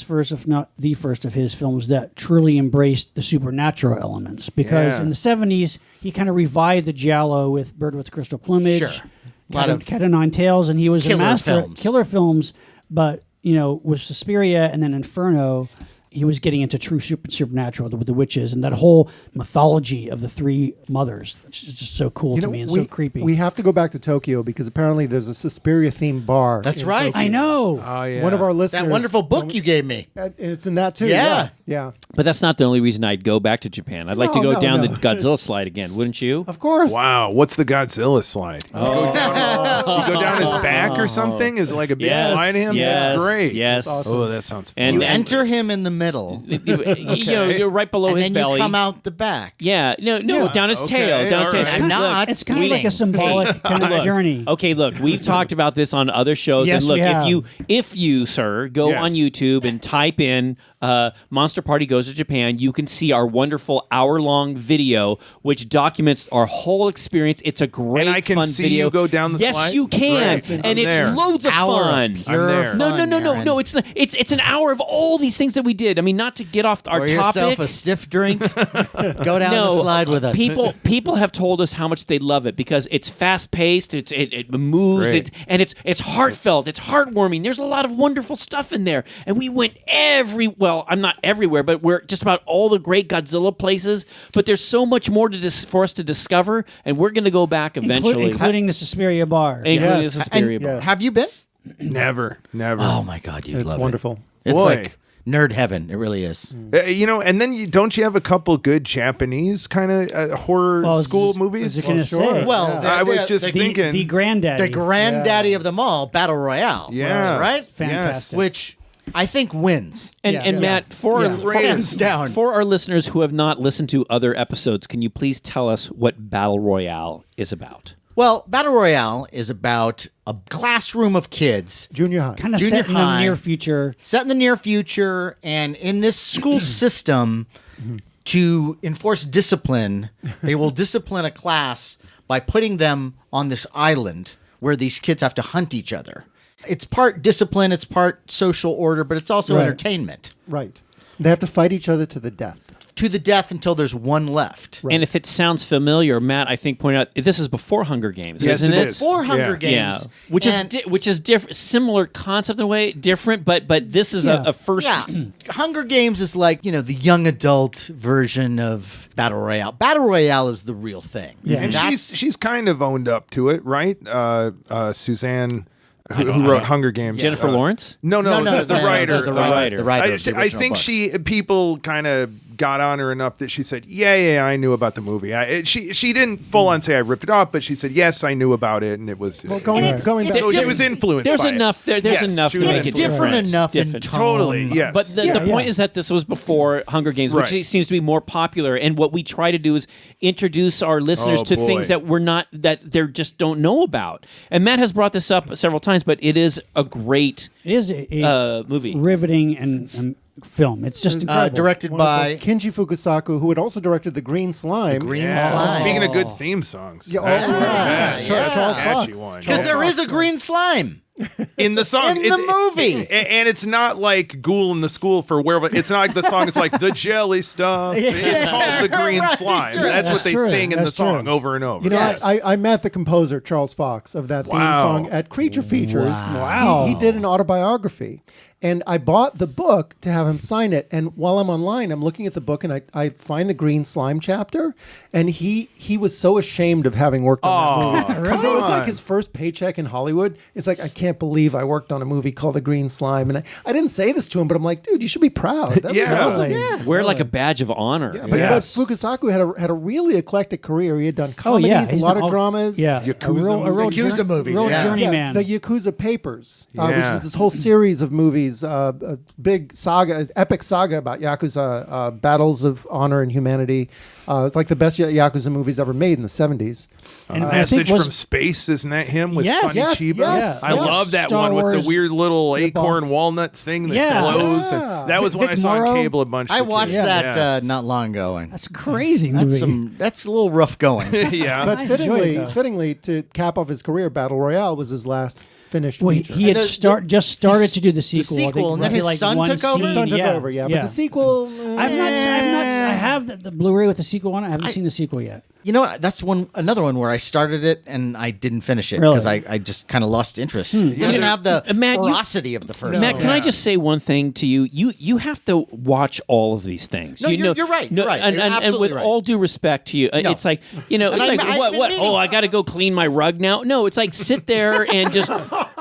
first, if not the first of his films that truly embraced the supernatural elements. Because Yeah. in the 70s, he kind of revived the giallo with Bird with Crystal Plumage, Sure. Lot of Cat o' Nine Tails, and he was a killer master films. killer films. But with Suspiria and then Inferno, he was getting into true supernatural with the witches and that whole mythology of the three mothers. It's just so cool to me and so creepy. We have to go back to Tokyo because apparently there's a Suspiria themed bar. That's in right. Tokyo. I know. Oh yeah. One of our listeners. That wonderful book you gave me. It's in that too. Yeah. Yeah. But that's not the only reason I'd go back to Japan. I'd like to No, go no, down no. the Godzilla slide again, wouldn't you? Of course. Wow, what's the Godzilla slide? You go down his back or something? Is it like a big slide him? Yes, That's great. Yes. Oh, that sounds fun. And- You enter him in the middle, you're right below and his then belly. you come out the back. Yeah, no, down his tail. Okay, Down his all tail. right. I'm not. It's kind of like a tweeting. symbolic kind of journey. Okay, look, we've talked about this on other shows, Yes, and look, we have. if you, sir, go Yes. on YouTube and type in Monster Party Goes to Japan, you can see our wonderful hour-long video, which documents our whole experience. It's a great, And I can fun see video. you go down the yes, slide? you can, Great. and I'm it's there. loads of Hour fun. of pure there. No, fun, Aaron. no. It's an hour of all these things that we did. I mean, not to get off our Pour topic. yourself a stiff drink. Go down the slide with us. People have told us how much they love it because it's fast paced, it moves, Great. it's heartfelt, it's heartwarming. There's a lot of wonderful stuff in there, and we went I'm not everywhere, but we're just about all the great Godzilla places. But there's so much more for us to discover, and we're going to go back eventually, including the Suspiria bar. including Yes. the Suspiria And bar. Yes. have you been? Never. Oh my God, you'd It's love wonderful. it. It's Boy. like nerd heaven. It really is. And then don't you have a couple good Japanese kind of horror Well, school was movies? it gonna sure. say? Well, I was just the, thinking. the granddaddy. the granddaddy of them all, Battle Royale. Yeah. right. Fantastic. Which I think wins. And, Yeah. and Yeah. Matt, for, Yeah. for, Hands down. for our listeners who have not listened to other episodes, can you please tell us what Battle Royale is about? Well, Battle Royale is about a classroom of kids Junior high. kind of Junior set in the high. near future. set in the near future, and in this school system, to enforce discipline, they will discipline a class by putting them on this island where these kids have to hunt each other. It's part discipline, it's part social order, but it's also Right. entertainment. Right. They have to fight each other to the death. To the death until there's one left. And if it sounds familiar, Matt, I think pointed out this is before Hunger Games, Yes, isn't it it? is. Before Hunger Yeah. Games. Yeah, which is different, similar concept in a way, different, but this is Yeah. a first. Yeah, Hunger Games is like, the young adult version of Battle Royale. Battle Royale is the real thing. Yeah. And That's- she's kind of owned up to it, right? Suzanne, who wrote Hunger Games. Jennifer Lawrence. No, the writer. The writer. The writer. of the I original think books. people kind of got on her enough that she said, yeah, I knew about the movie. She didn't full on say I ripped it off, but she said, yes, I knew about it, and it was. Well, going back. so she was influenced. There's by it. enough there. There's Yes, enough she to was make it It's different different. enough in Different. tone. Totally, yes. But the Yeah, point yeah. is that this was before Hunger Games, which Right. seems to be more popular. And what we try to do is introduce our listeners Oh, to boy. things that that they just don't know about. And Matt has brought this up several times, but it is a great It is a movie. riveting and film. It's just incredible. Directed by Kinji Fukusaku, who had also directed The Green Slime. Green Yeah. Slime. Speaking of good theme songs, Yeah, that's oh, one of the yeah. best. Yeah. Charles Catchy Fox. one. because there is a green slime. in the song In the movie. and it's not like Ghoul in the School for Werewolf. It's not like the song is like the jelly stuff. It's called the green Right, slime. sure. That's what That's they true. sing in the That's song true. over and over. You know, Yes. I met the composer, Charles Fox, of that theme Wow. song at Creature Features. Wow. He did an autobiography. And I bought the book to have him sign it. And while I'm online, I'm looking at the book and I find the Green Slime chapter. And he was so ashamed of having worked on that movie. Because it was like his first paycheck in Hollywood. It's like, I can't believe I worked on a movie called The Green Slime. And I didn't say this to him, but I'm like, dude, you should be proud. That was Yeah. awesome. Really. Wear like a badge of honor. But Yes. Fukusaku had a really eclectic career. He had done Oh yeah, comedies, he's a lot done of all- dramas. Yeah, Yakuza a real movies. Yakuza movies, real yeah. journeyman. The Yakuza Papers, which Yeah. is this whole series of movies '70s, a big saga, epic saga about Yakuza, battles of honor and humanity. It's like the best Yakuza movies ever made in the '70s. And I Message think from Space, isn't that him with Yes. Sonny Yes, Chiba? yes, I yes. love that Star one with Wars the weird little acorn ripoff. walnut thing that Yeah. glows. Yeah. And that was when Vic I saw on Morrow. cable a bunch. I of watched kids. that not long ago, and That's a crazy movie. that's a little rough going. Yeah. But I enjoy it, though. fittingly, to cap off his career, Battle Royale was his last finished Well, feature. he had And just started to do the sequel. I think, sequel, and then maybe his like son one took over? scene. His son took over, yeah. But the sequel, I've not. I have the Blu-ray with the sequel on it. I haven't seen the sequel yet. You know what? That's another one where I started it and I didn't finish it Really? because I just kind of lost interest. It doesn't have the Matt, ferocity of the first Matt, one. can I just say one thing to you? You have to watch all of these things. No, you know, you're right. No, You're right. And, You're and absolutely with right. all due respect to you, No. it's like And it's like I've what been what? meaning- Oh, I got to go clean my rug now. No, it's like sit there and just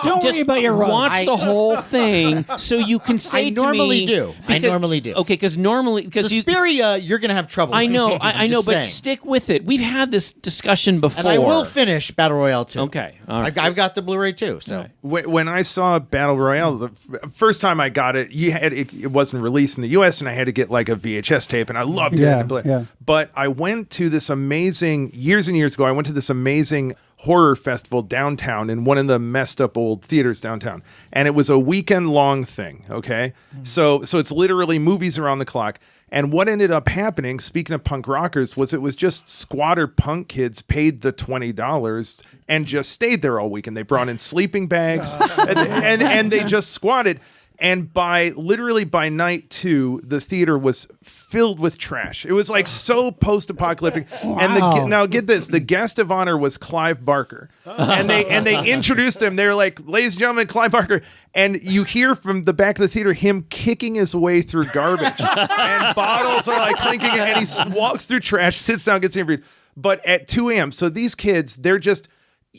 Don't worry about your rug. watch the whole thing so you can say I to normally me. do. I normally do. Okay, because normally because you. Suspiria, you're going to have trouble. I with. know, I'm I know, just but saying. stick with it. We've had this discussion before. And I will finish Battle Royale too. Okay, all right. I've got the Blu-ray too. So When I saw Battle Royale, the first time I got it, it wasn't released in the U.S. and I had to get like a VHS tape, and I loved Yeah, it. yeah. But I went to this amazing years and years ago. I went to this amazing horror festival downtown in one of the messed up old theaters downtown, and it was a weekend long thing. Okay, so it's literally movies around the clock. And what ended up happening, speaking of punk rockers, was it was just squatter punk kids paid the $20 and just stayed there all weekend. They brought in sleeping bags and they just squatted. And literally by night 2, the theater was filled with trash. It was like so post-apocalyptic. Wow. Now get this: the guest of honor was Clive Barker, and they introduced him. They were like, "Ladies and gentlemen, Clive Barker." And you hear from the back of the theater him kicking his way through garbage, and bottles are like clinking, and he walks through trash, sits down, gets interviewed. But at 2 a.m., so these kids, they're just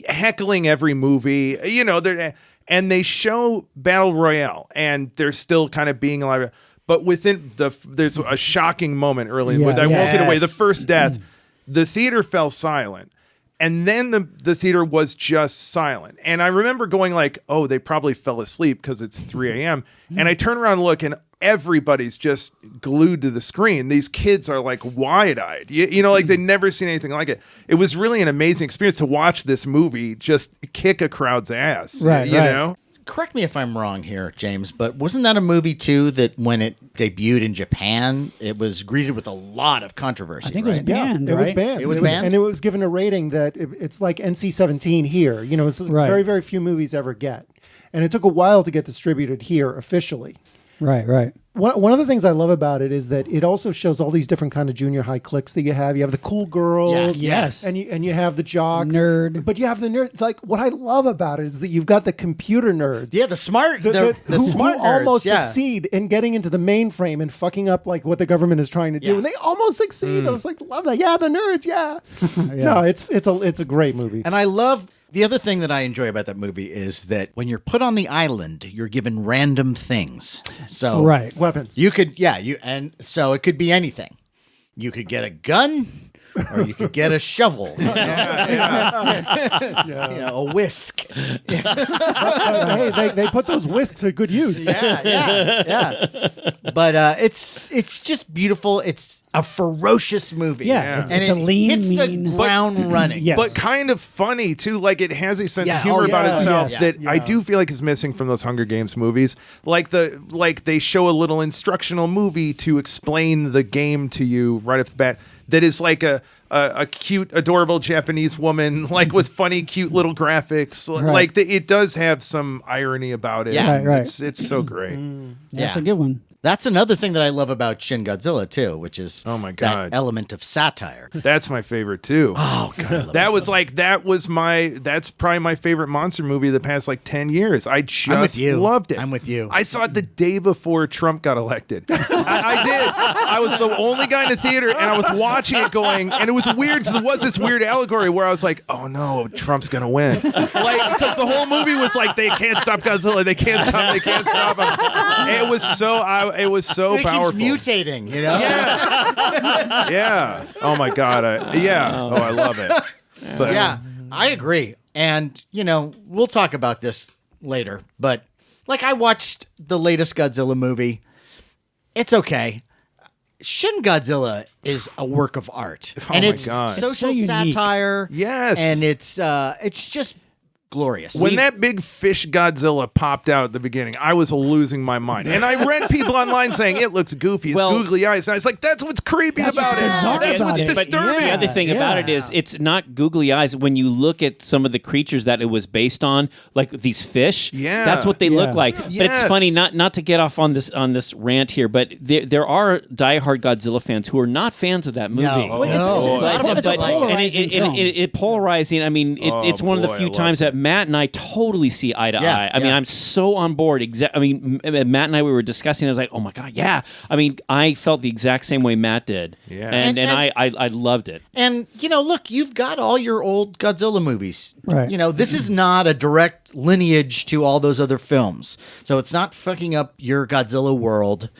heckling every movie, and they show Battle Royale, and they're still kind of being alive. But there's a shocking moment early. Yeah, I won't get away. yes. The first death, the theater fell silent. And then the theater was just silent. And I remember going like, oh, they probably fell asleep because it's 3 a.m. And I turn around and look, and everybody's just glued to the screen. These kids are like wide-eyed. Like they'd never seen anything like it. It was really an amazing experience to watch this movie just kick a crowd's ass. Right, you right. know? correct me if I'm wrong here, James, but wasn't that a movie too that when it debuted in Japan, it was greeted with a lot of controversy? I think it was right? banned. it was right? banned. It was banned? and it was given a rating that it's like NC-17 here. You know, it's Right. very, very few movies ever get, and it took a while to get distributed here officially. Right, right. One of the things I love about it is that it also shows all these different kind of junior high cliques that you have. You have the cool girls, Yes. and you have the jocks, Nerd. But you have the nerd. Like what I love about it is that you've got the computer nerds. Yeah, the smart, the who smart nerds, almost yeah. succeed in getting into the mainframe and fucking up like what the government is trying to do, Yeah. and they almost succeed. I was like, love that. Yeah, the nerds. Yeah. No, it's a great movie. And I love the other thing that I enjoy about that movie is that when you're put on the island, you're given random things. So Right. Weapons. you could, and so it could be anything. You could get a gun, or you could get a shovel, you know, a whisk. Hey, they put those whisks to good use. Yeah. But it's just beautiful. It's a ferocious movie. Yeah, and it's a it lean, hits mean- the ground running. Yes. But kind of funny too. Like it has a sense Yeah, of humor oh, about yeah, itself yes. that I Yeah. do feel like is missing from those Hunger Games movies. Like they show a little instructional movie to explain the game to you right off the bat. That is like a cute, adorable Japanese woman, like with funny, cute little graphics. Like it does have some irony about it. Yeah. Right. It's so great. That's Yeah. a good one. That's another thing that I love about Shin Godzilla too, which is Oh my God. that element of satire. That's my favorite too. Oh God, That's probably my favorite monster movie of the past like 10 years. I I'm with just you. loved it. I'm with you. I saw it the day before Trump got elected. I did. I was the only guy in the theater and I was watching it going, and it was weird because it was this weird allegory where I was like, oh no, Trump's going to win. Like, because the whole movie was like, they can't stop Godzilla. They can't stop him. It was so it powerful. keeps mutating, you know. Yeah. Oh my God. I love it. But Yeah, I agree. And, you know, we'll talk about this later, but like I watched the latest Godzilla movie. It's okay. Shin Godzilla is a work of art, and my it's God. social It's so unique. satire. Yes. and it's just glorious. When that big fish Godzilla popped out at the beginning, I was losing my mind. And I read people online saying it looks goofy, it's Well- googly eyes. And I was like, that's what's creepy That's about what's bizarre it. That's about what's it. But disturbing. The other thing about it is it's not googly eyes. When you look at some of the creatures that it was based on, like these fish, Yeah. that's what they look Yeah. like. But it's Yes. funny, not to get off on this rant here, but there are diehard Godzilla fans who are not fans of that movie. No. It's- No. it's- A lot of them it's don't like it. And polarizing film. it polarizing. I mean, it's one of the boy, I few loved times it. that Matt and I totally see eye to Yeah, eye. I mean, yeah. I'm so on board. I mean, Matt and I, we were discussing. I was like, oh my god, yeah. I mean, I felt the exact same way Matt did. Yeah. and And- I loved it. And, look, you've got all your old Godzilla movies. Right. This is not a direct lineage to all those other films. So it's not fucking up your Godzilla world.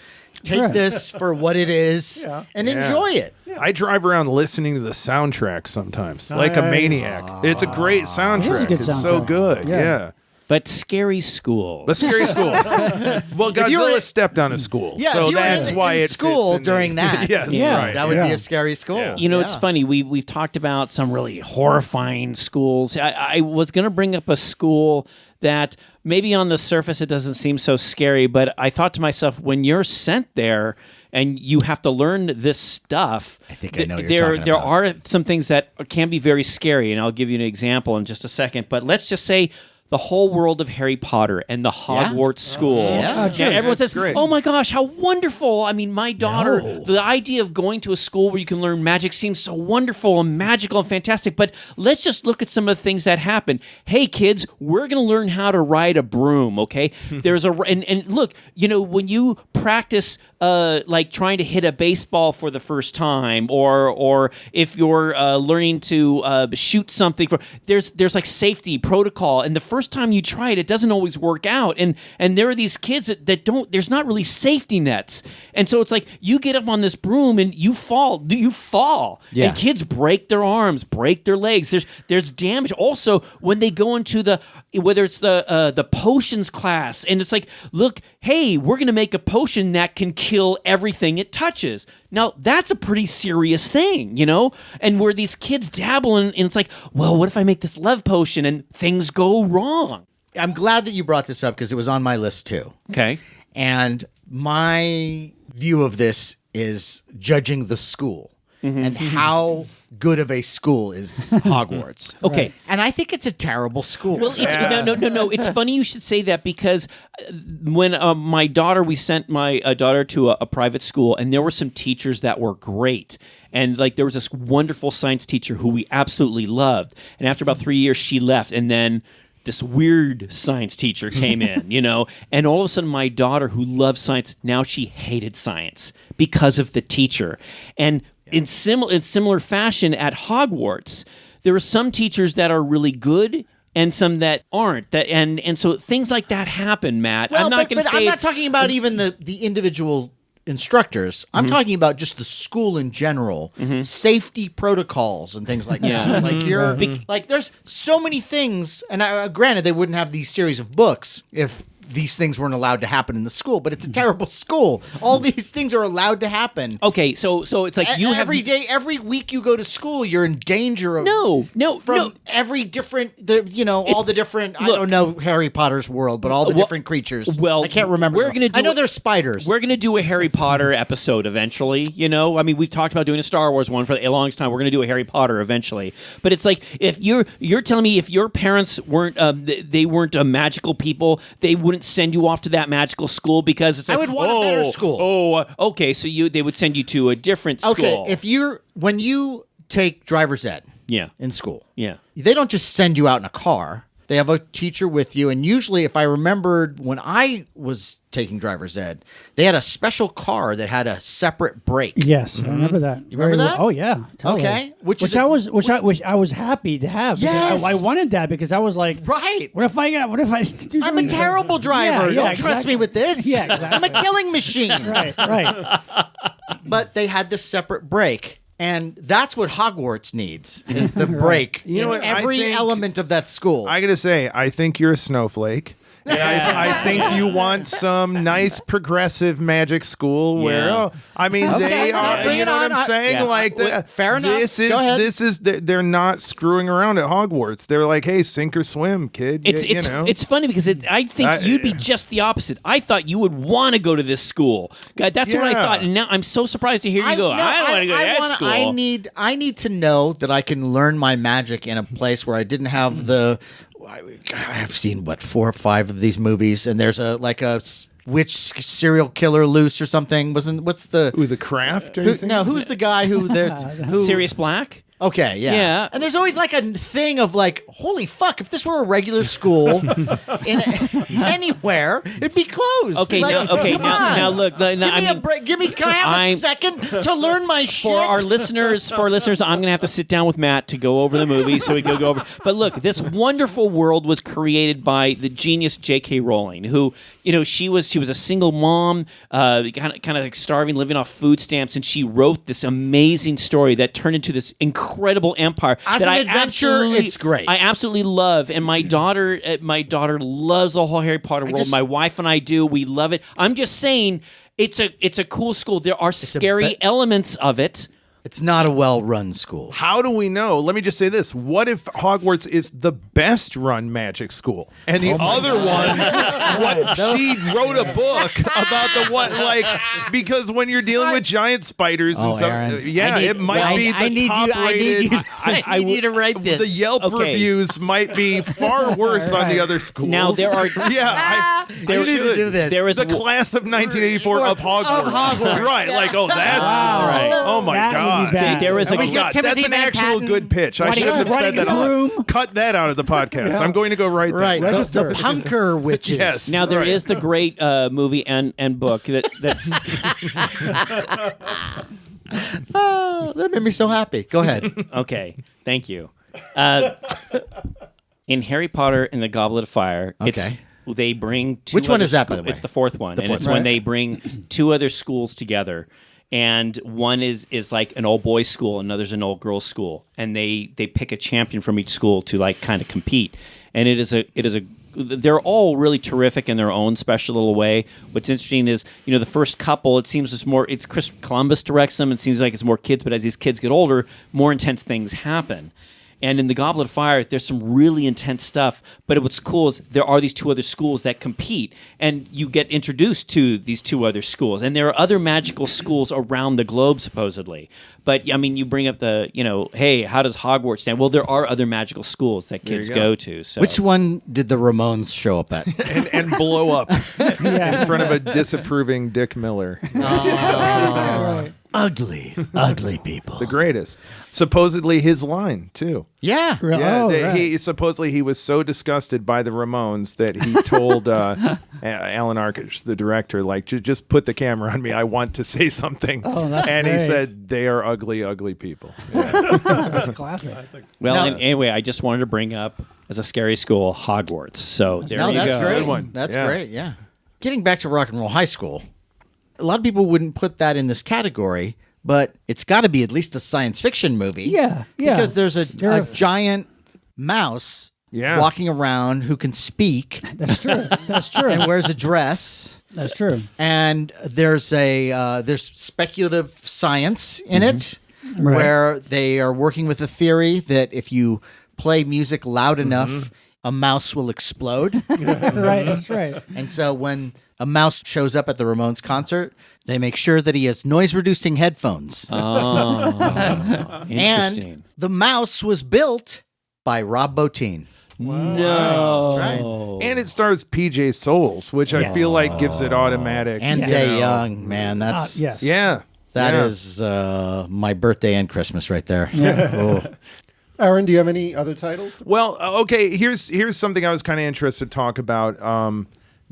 Take Right. this for what it is and enjoy it. I drive around listening to the soundtrack sometimes, like a maniac. It's a great soundtrack. good It's so soundtrack. good. Yeah. Yeah. But scary schools. But scary schools. Well, you were- Godzilla stepped on a school, Yeah, so if you were that's in why it school fits in during there. that. Yes, Yeah. right. That would be Yeah. a scary school. Yeah. You know, it's Yeah. funny. We've talked about some really horrifying schools. I was going to bring up a school that maybe on the surface it doesn't seem so scary, but I thought to myself, when you're sent there and you have to learn this stuff, I think I know what you're there talking there about. are some things that can be very scary, and I'll give you an example in just a second. But let's just say the whole world of Harry Potter and the Hogwarts school. Yeah. And everyone That's says, great. "Oh my gosh, how wonderful!" I mean, my daughter, the idea of going to a school where you can learn magic seems so wonderful and magical and fantastic. But let's just look at some of the things that happen. Hey, kids, we're going to learn how to ride a broom. Okay, there's and look, when you practice. Like trying to hit a baseball for the first time, or if you're learning to shoot something, there's like safety protocol, and the first time you try it, it doesn't always work out, and there are these kids that don't. There's not really safety nets, and so it's like you get up on this broom and you fall. You fall, Yeah. and kids break their arms, break their legs. There's damage. Also, when they go into whether it's the potions class, and it's like, look, hey, we're going to make a potion that can kill everything it touches. Now, that's a pretty serious thing, And where these kids dabble in, and it's like, well, what if I make this love potion and things go wrong? I'm glad that you brought this up because it was on my list too. Okay. And my view of this is judging the school and how good of a school is Hogwarts. Okay. And I think it's a terrible school. Well, no. It's funny you should say that because when we sent my daughter to a private school, and there were some teachers that were great. And like there was this wonderful science teacher who we absolutely loved. And after about 3 years, she left. And then this weird science teacher came in, and all of a sudden my daughter, who loved science, now she hated science because of the teacher. And in similar fashion at Hogwarts, there are some teachers that are really good and some that aren't. And so things like that happen, Matt. Well, I'm not going to but say I'm not it's- talking about even the individual instructors. I'm talking about just the school in general, safety protocols and things like that. Like there's so many things, and granted they wouldn't have these series of books if these things weren't allowed to happen in the school, but it's a terrible school. All these things are allowed to happen. Okay, so it's like you have every day, every week you go to school, you're in danger of no. every different, all the different. I look- don't know Harry Potter's world, but all the different creatures. well, I can't remember. we're gonna do I know it- there's spiders. We're going to do a Harry Potter episode eventually, I mean, we've talked about doing a Star Wars one for the longest time. We're going to do a Harry Potter eventually. But it's like, if you're telling me if your parents weren't they weren't magical people, they wouldn't send you off to that magical school because it's like, I would want a better school. Okay, so they would send you to a different school. Okay, when you take driver's ed Yeah. in school, Yeah. they don't just send you out in a car. They have a teacher with you, and usually, if I remembered when I was taking driver's ed, they had a special car that had a separate brake. Yes, I remember that. You remember that? Oh yeah, totally. Okay, which I was happy to have. because Yes. I wanted that because I was like, Right. What if I do I'm a something? terrible driver. Yeah, Don't trust me exactly. with this. Yeah, exactly. I'm a killing machine. Right. But they had this separate brake. And that's what Hogwarts needs, is the brake You know in what, I every think- element of that school. I gotta say, I think you're a snowflake. And I think you want some nice progressive magic school where, Yeah. they are, bring you it know what on. I'm saying? Yeah. Like, Fair enough. Go ahead. they're not screwing around at Hogwarts. They're like, hey, sink or swim, kid. It's funny because I think you'd be just the opposite. I thought you would want to go to this school. God, that's what I Yeah. and now I'm so surprised to hear you go. I don't want to go to that school. I need to know that I can learn my magic in a place where I didn't have the. I've seen 4 or 5 of these movies, and there's a witch serial killer loose or something. What's the Ooh, The Craft? Or anything? who's the guy who Sirius Black. Okay, yeah. Yeah. And there's always like a thing of like, holy fuck, if this were a regular school anywhere, it'd be closed. Okay, Like, come on. now look. give me a break. Can I have a second to learn my shit? For our listeners, I'm going to have to sit down with Matt to go over the movie so we could go over. But look, this wonderful world was created by the genius J.K. Rowling, who, she was a single mom, kind of like starving, living off food stamps, and she wrote this amazing story that turned into this incredible empire. As an adventure, it's great. I absolutely love, and my daughter loves the whole Harry Potter world. My wife and I do. We love it. I'm just saying, it's a cool school. There are scary elements of it. It's not a well-run school. How do we know? Let me just say this. What if Hogwarts is the best run magic school? And the other ones, what if she wrote a book about the one, because when you're dealing with giant spiders and stuff, Aaron, it might be the top rated. I need you to write this. The Yelp reviews might be far worse on the other schools. Now, there are... you need to do this. There is the class of 1984 of Hogwarts. Right, that's right. Oh my That God. would be bad. There is a... we get Timothy That's an Van actual Patten. good pitch. I shouldn't have said that. room. Cut that out of the podcast. I'm going to go right there. Right, the Register. punker witches. Yes. Now there Right. is the great movie and book that's Oh, that made me so happy. Go ahead. okay. Thank you. In Harry Potter and the Goblet of Fire, they bring two. Which one other is that, by the way? It's the fourth one, and fourth it's one. when they bring 2 other schools together. And one is like an old boys school, another's an old girls school, and they pick a champion from each school to like kind of compete. And it is a they're all really terrific in their own special little way. What's interesting is, the first couple, it seems it's Chris Columbus directs them. It seems like it's more kids, but as these kids get older, more intense things happen. And in the Goblet of Fire, there's some really intense stuff. But what's cool is there are these 2 other schools that compete, and you get introduced to these 2 other schools. And there are other magical schools around the globe, supposedly. But you bring up the, hey, how does Hogwarts stand? Well, there are other magical schools that kids go to. So Which one did the Ramones show up at? and blow up in front of a disapproving Dick Miller. Right. Ugly people. The greatest. Supposedly his line, too. Yeah. Yeah, right. he supposedly he was so disgusted by the Ramones that he told Alan Arkish, the director, just put the camera on me. I want to say something. Oh, that's and he great. said, they are ugly, ugly people. Yeah. That's a classic. Well, Now- anyway, I just wanted to bring up, as a scary school, Hogwarts. So there you that's go. great. Good one. That's Yeah. great. Yeah. Getting back to Rock and Roll High School, a lot of people wouldn't put that in this category, but it's got to be at least a science fiction movie. Yeah. Because there's a They're- giant mouse Yeah. walking around who can speak That's true. That's true. and wears a dress. That's true. And there's speculative science in it, Right. where they are working with a theory that if you play music loud enough, a mouse will explode. Right. That's right. And so when a mouse shows up at the Ramones concert, they make sure that he has noise-reducing headphones. Oh, interesting. And the mouse was built by Rob Bottin. No. Right. And it stars PJ Souls, which I feel like gives it automatic. And you Day know. Young, man, that's Yes. Yeah. that Yeah. is my birthday and Christmas right there. Oh. Aaron, do you have any other titles? Well, okay. Here's something I was kind of interested to talk about.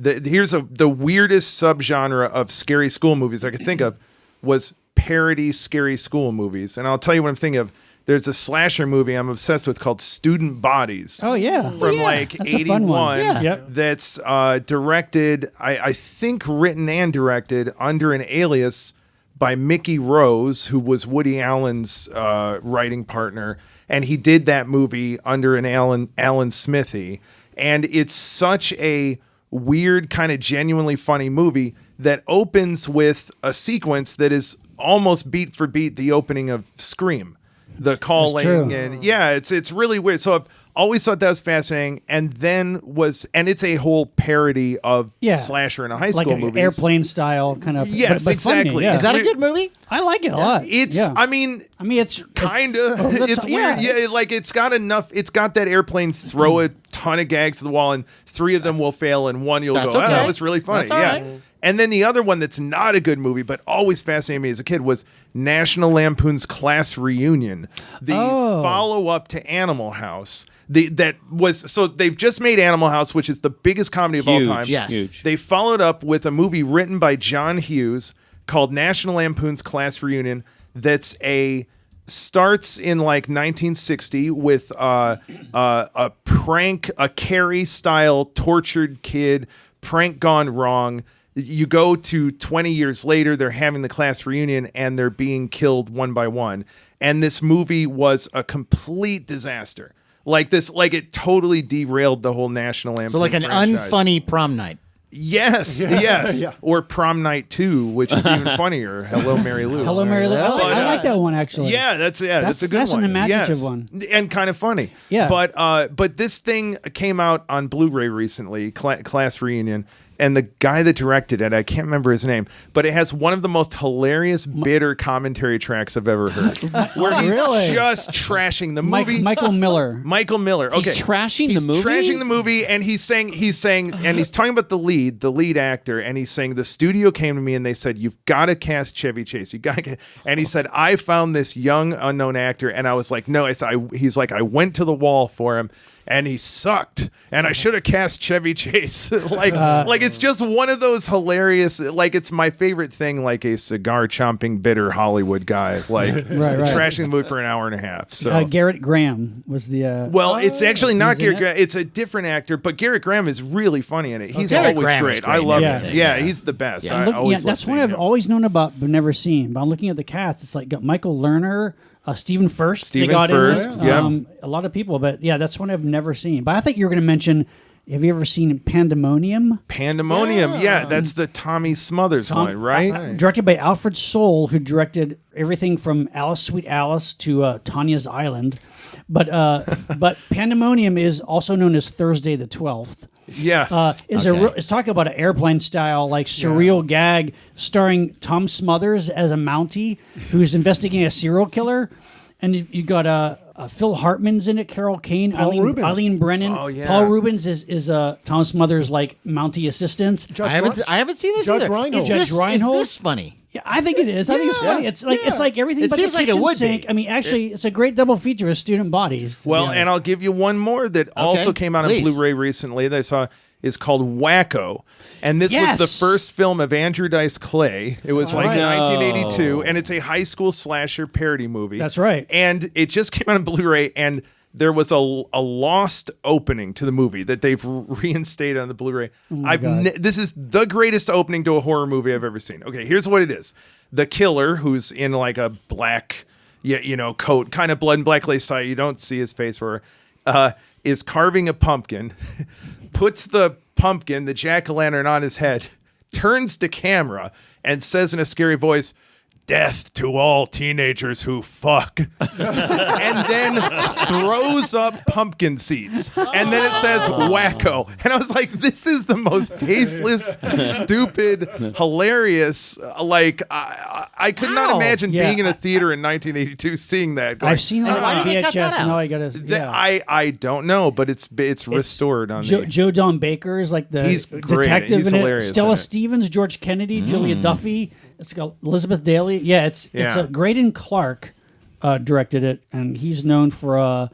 Here's the weirdest subgenre of scary school movies I could think of was parody scary school movies, and I'll tell you what I'm thinking of. There's a slasher movie I'm obsessed with called Student Bodies. Oh yeah. From That's a fun one. 81. Yeah. Yep. That's directed, I think written and directed under an alias by Mickey Rose, who was Woody Allen's writing partner. And he did that movie under an Alan Smithy. And it's such a weird, kind of genuinely funny movie that opens with a sequence that is almost beat for beat the opening of Scream. The calling true. and it's really weird. So I've always thought that was fascinating, and it's a whole parody of slasher in a high school like movies. airplane style kind of. Yes, but exactly. Funny, yeah. Is that a good movie? I like it a lot. I mean, it's kind of. It's weird. Yeah, like it's got enough. It's got that airplane throw a ton of gags to the wall, and 3 of them will fail, and 1 you'll That's go, okay. that was really funny. That's all Yeah. right. And then the other one that's not a good movie, but always fascinated me as a kid, was National Lampoon's Class Reunion, the follow-up to Animal House. So they've just made Animal House, which is the biggest comedy of all time. Yes. Huge. They followed up with a movie written by John Hughes called National Lampoon's Class Reunion. Starts in like 1960 with a prank, a Carrie style tortured kid, prank gone wrong. You go to 20 years later, they're having the class reunion and they're being killed one by one. And this movie was a complete disaster. Like it totally derailed the whole National Lampoon So like an franchise. unfunny prom night. Yes. Yeah. Or Prom Night 2, which is even funnier. Hello, Mary Lou. Hello, Mary Lou. I But, like that one actually. Yeah, that's a good one. That's an imaginative Yes. one. And kind of funny. Yeah. But this thing came out on Blu-ray recently, Class Reunion, and the guy that directed it, I can't remember his name, but it has one of the most hilarious bitter commentary tracks I've ever heard, where he's Really? just trashing the movie. Michael Miller. Michael Miller. Okay. He's trashing He's the movie? trashing the movie, and he's saying, and he's talking about the lead actor, and he's saying the studio came to me and they said, "You've got to cast Chevy Chase. You got," and he said, "I found this young unknown actor," and I was like, "No," he's like, "I went to the wall for him." And he sucked, and I should have cast Chevy Chase. like it's just one of those hilarious. Like it's my favorite thing. Like a cigar chomping, bitter Hollywood guy, like Right. trashing the movie for an hour and a half. So Garrett Graham was the. well, it's actually not He's in Garrett it? Graham. It's a different actor, but Garrett Graham is really funny in it. He's Garrett always Graham is great. great I in love everything, him. Yeah, yeah. he's the best. Yeah. I Look, always that's love one I've seeing him. always known about but never seen. But I'm looking at the cast. It's like got Michael Lerner, Stephen Furst. Stephen they got Furst, in yeah. a lot of people. But yeah, that's one I've never seen. But I think you're going to mention. Have you ever seen Pandemonium? Pandemonium. Yeah, that's the Tommy Smothers one, right? Directed by Alfred Soule, who directed everything from Alice, Sweet Alice to Tanya's Island. But Pandemonium is also known as Thursday the 12th. Yeah. It's talking about an airplane style, like surreal gag starring Tom Smothers as a Mountie who's investigating a serial killer. And you got Phil Hartman's in it, Carol Kane, Rubens. Eileen Brennan. Oh, yeah. Paul Rubens is Tom Smothers' like Mountie assistant. I haven't seen this Judge either. Reinhold. Is Judge this, Reinhold? Is this funny? Yeah, I think it is. I think it's funny. It's like everything. It but seems the like it kitchen would sink. be. I mean, actually, it's a great double feature with student bodies. Well, and I'll give you one more that also came out please. on Blu-ray recently that I saw is called Wacko. And this was the Yes. first film of Andrew Dice Clay. It was like right. 1982, and it's a high school slasher parody movie. That's right. And it just came out on Blu-ray, and there was a lost opening to the movie that they've reinstated on the Blu-ray. This is the greatest opening to a horror movie I've ever seen. Okay, here's what it is. The killer, who's in like a black coat, kind of blood and black lace tie, you don't see his face for her, is carving a pumpkin, puts the pumpkin, the jack-o'-lantern, on his head, turns to camera, and says in a scary voice, "Death to all teenagers who fuck," and then throws up pumpkin seeds. And then it says wacko. And I was like, this is the most tasteless, stupid, hilarious. Like, I could not How? imagine Yeah, being in a theater in 1982 seeing that. Going, I've seen it why on did they cut that VHS. out? Now I gotta. Yeah. I don't know, but it's restored on the... Joe Don Baker is like the He's great. detective He's in it. hilarious Stella in it. Stevens, George Kennedy, Julia Duffy. It's got Elizabeth Daly. Yeah, it's Graydon Clark directed it, and he's known for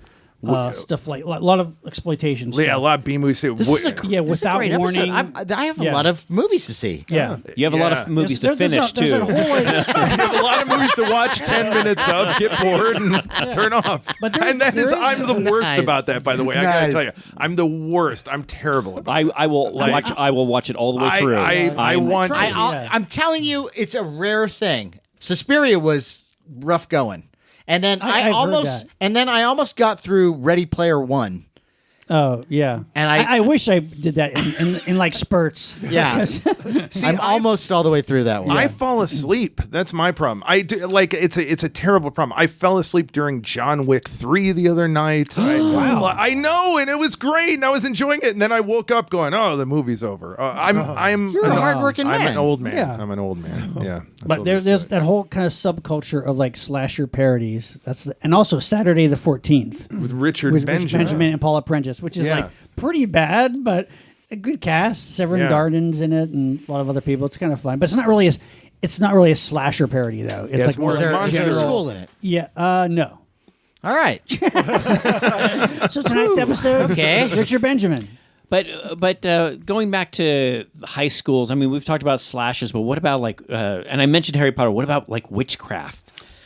stuff like a lot of exploitation. Yeah, a stuff. lot of B movies. This is a Yeah, this is a without great warning. episode. I have a Yeah. lot of movies to see. Yeah. You have a lot Yeah. of movies to There's a- finish, there's too. a whole, like- You have a lot of movies to watch 10 minutes of, get bored, and turn off. But there's- And that is, there is- I'm the worst Nice. about that, by the way. I gotta Nice. tell you, I'm the worst. I'm terrible about it. I will watch. I will watch it all the way through. I want try. to. Yeah. I'm telling you, it's a rare thing. Suspiria was rough going, and then I've heard that. I almost got through Ready Player One, Oh yeah, And I wish I did that in like spurts. Yeah. I'm almost all the way through that one. I fall asleep. That's my problem. I do, like it's a terrible problem. I fell asleep during John Wick 3 the other night. Wow. I know, and it was great, and I was enjoying it. And then I woke up going, "Oh, the movie's over." You're a hardworking man. I'm an old man. Yeah. I'm an old man. Yeah. But there's that whole kind of subculture of like slasher parodies. And also Saturday the 14th with Richard with Benjamin. and Paula Prentice, which is Yeah. like pretty bad, but a good cast. Severin Yeah. Darden's in it, and a lot of other people. It's kind of fun, but it's not really a slasher parody though. It's Yeah, like it's more Is there, is there a General- school in it? yeah, no. All right. So tonight's episode, Okay. Richard Benjamin. But going back to high schools, I mean, we've talked about slashes, but what about like, and I mentioned Harry Potter, what about like witchcraft?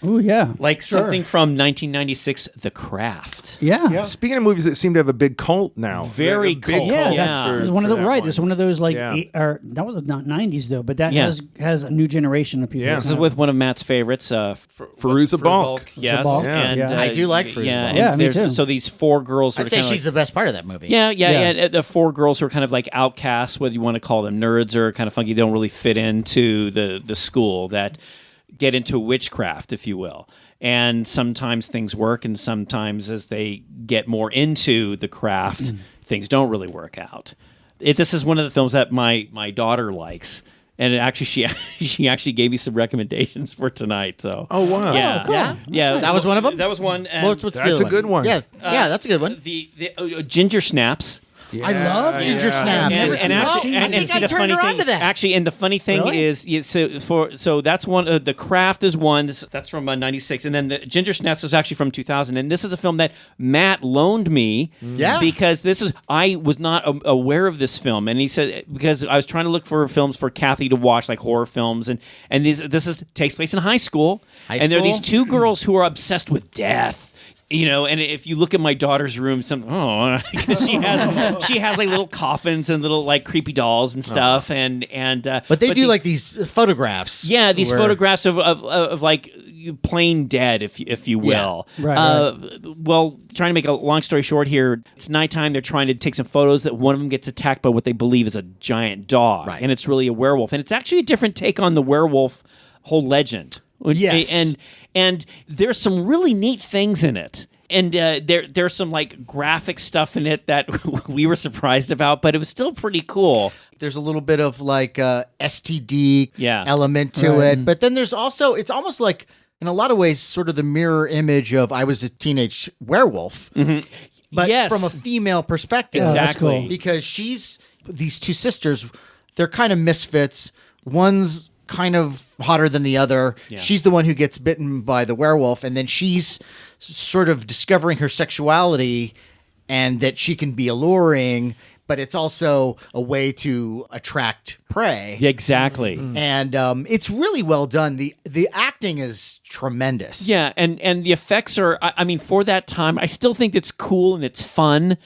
Oh yeah, Like something from 1996, The Craft. yeah. Speaking of movies that seem to have a big cult now, Very A big cult. Yeah, Yeah. that's for- one of for the that right. one. There's one of those like Yeah. or that was not 90s though, but that Yeah. has a new generation of people. Yeah. This is with one of Matt's favorites, Fairuza Balk. Yes, Balk, and yeah. I do like Fairuza yeah, Balk. and Yeah, me there's- too. So these four girls who are I'd say kind of she's the best part of that movie. yeah, Yeah. the four girls who are kind of like outcasts, whether you want to call them nerds or kind of funky, they don't really fit into the school, that get into witchcraft, if you will. And sometimes things work, and sometimes as they get more into the craft, things don't really work out. This is one of the films that my daughter likes. And she actually gave me some recommendations for tonight. So Oh, wow. yeah, Oh, cool. yeah, That was one of them? That was one. And What's the That's other a good one. Yeah, yeah, that's a good one. the ginger snaps. I love ginger snaps. And actually, I and think see, I the turned funny her on thing, to that. actually, and the funny thing Really? is, so that's one. The Craft is one. That's from '96, and then the Ginger Snaps is actually from 2000. And this is a film that Matt loaned me, Yeah. because I was not aware of this film, and he said, because I was trying to look for films for Kathy to watch, like horror films, and this takes place in high school, and there are these school? two girls who are obsessed with death. You know, and if you look at my daughter's room, because she has like little coffins and little like creepy dolls and stuff, and But they do like these photographs. yeah, these where- photographs of like plain dead, if you will. Yeah. Right. Well, trying to make a long story short here, it's nighttime. They're trying to take some photos. That one of them gets attacked by what they believe is a giant dog, Right. and it's really a werewolf, and it's actually a different take on the werewolf whole legend. Yes. And there's some really neat things in it. And there's some like graphic stuff in it that we were surprised about, but it was still pretty cool. There's a little bit of like STD Yeah. element to Right. it. But then there's also, it's almost like, in a lot of ways, sort of the mirror image of I was a teenage werewolf. But Yes. from a female perspective. Oh, that's Exactly. cool. Because these two sisters, they're kind of misfits. One's kind of hotter than the other. Yeah. She's the one who gets bitten by the werewolf, and then she's sort of discovering her sexuality and that she can be alluring, but it's also a way to attract prey. Yeah, exactly. And it's really well done. The acting is tremendous. Yeah, and the effects are, I mean, for that time, I still think it's cool and it's fun.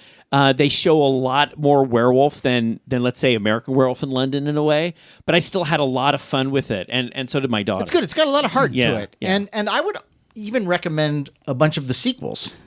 They show a lot more werewolf than let's say American Werewolf in London in a way, but I still had a lot of fun with it, and so did my daughter. It's good. It's got a lot of heart Yeah, to it. yeah. And I would even recommend a bunch of the sequels.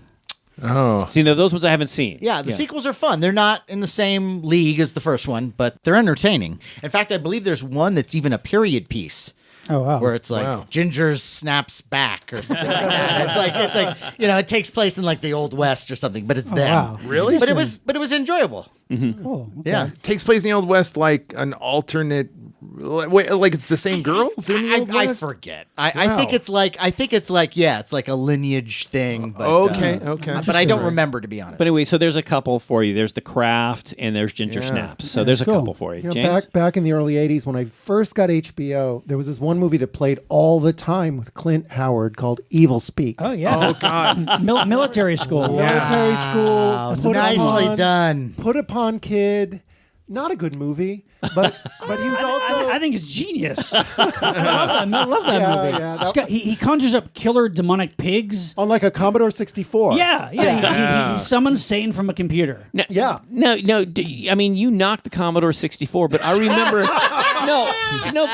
Oh, So, those ones I haven't seen. Yeah, the sequels are fun. They're not in the same league as the first one, but they're entertaining. In fact, I believe there's one that's even a period piece. Oh wow. Where it's like Wow. Ginger snaps back or something like that. It's like it takes place in like the Old West or something, but it's them. wow. Really? But it was enjoyable. Cool. Okay. Yeah. takes place in the Old West, like an alternate. Wait, like it's the same girls in the Old I West. forget. I think it's like it's like a lineage thing. But, Okay. But I don't remember, to be honest. But anyway, so there's a couple for you. There's The Craft and there's Ginger Yeah. Snaps. So there's a cool. couple for you. You know, James? back in the early '80s, when I first got HBO, there was this one movie that played all the time with Clint Howard called Evil Speak. Oh yeah. Oh God. Military school. Military school. Wow, put nicely upon- done. Put upon kid. Not a good movie, but he was also. I think it's genius. I love that Yeah, movie. yeah, It's got- he conjures up killer demonic pigs. on like a Commodore 64. Yeah. He summons Satan from a computer. Yeah. No. I mean, you knocked the Commodore 64, but I remember. no.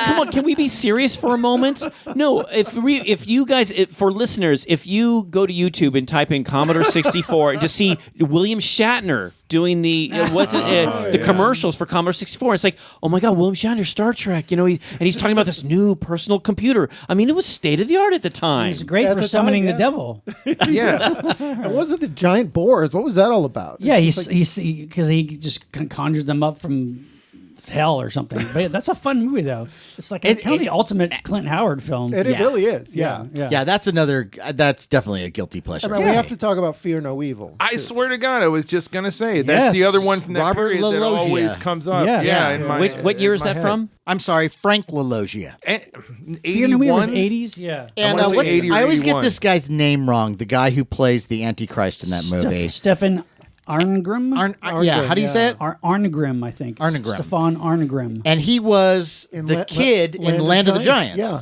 Come on, can we be serious for a moment? No, if you guys, for listeners, if you go to YouTube and type in Commodore 64 to see William Shatner doing the the commercials for Commodore 64. It's like, oh my God, William Shatner, Star Trek, and he's talking about this new personal computer. I mean, it was state of the art at the time. It's great At for the summoning time, the yes. devil. Yeah. And was it the giant boars? What was that all about? Yeah, because he just conjured them up from hell or something. But that's a fun movie, though. It's like kind of the ultimate Clint Howard film. It really is. Yeah. Yeah, that's definitely a guilty pleasure. I mean, we have to talk about Fear No Evil. I swear to God, I was just gonna say that's the other one from that Robert period that Loggia. always comes up. Yeah. Yeah. Yeah. In my, What year is in my that head. from? I'm sorry, Frank LaLoggia. Fear No Evil was 81? 80s, yeah. And wanna say 80 or I always get 81. this guy's name wrong. The guy who plays the Antichrist in that movie. Stefan Arngrim? Yeah, how do you say it? Arngrim, I think. Arngrim. Stefan Arngrim. And he was the kid in Land of the Giants. Yeah.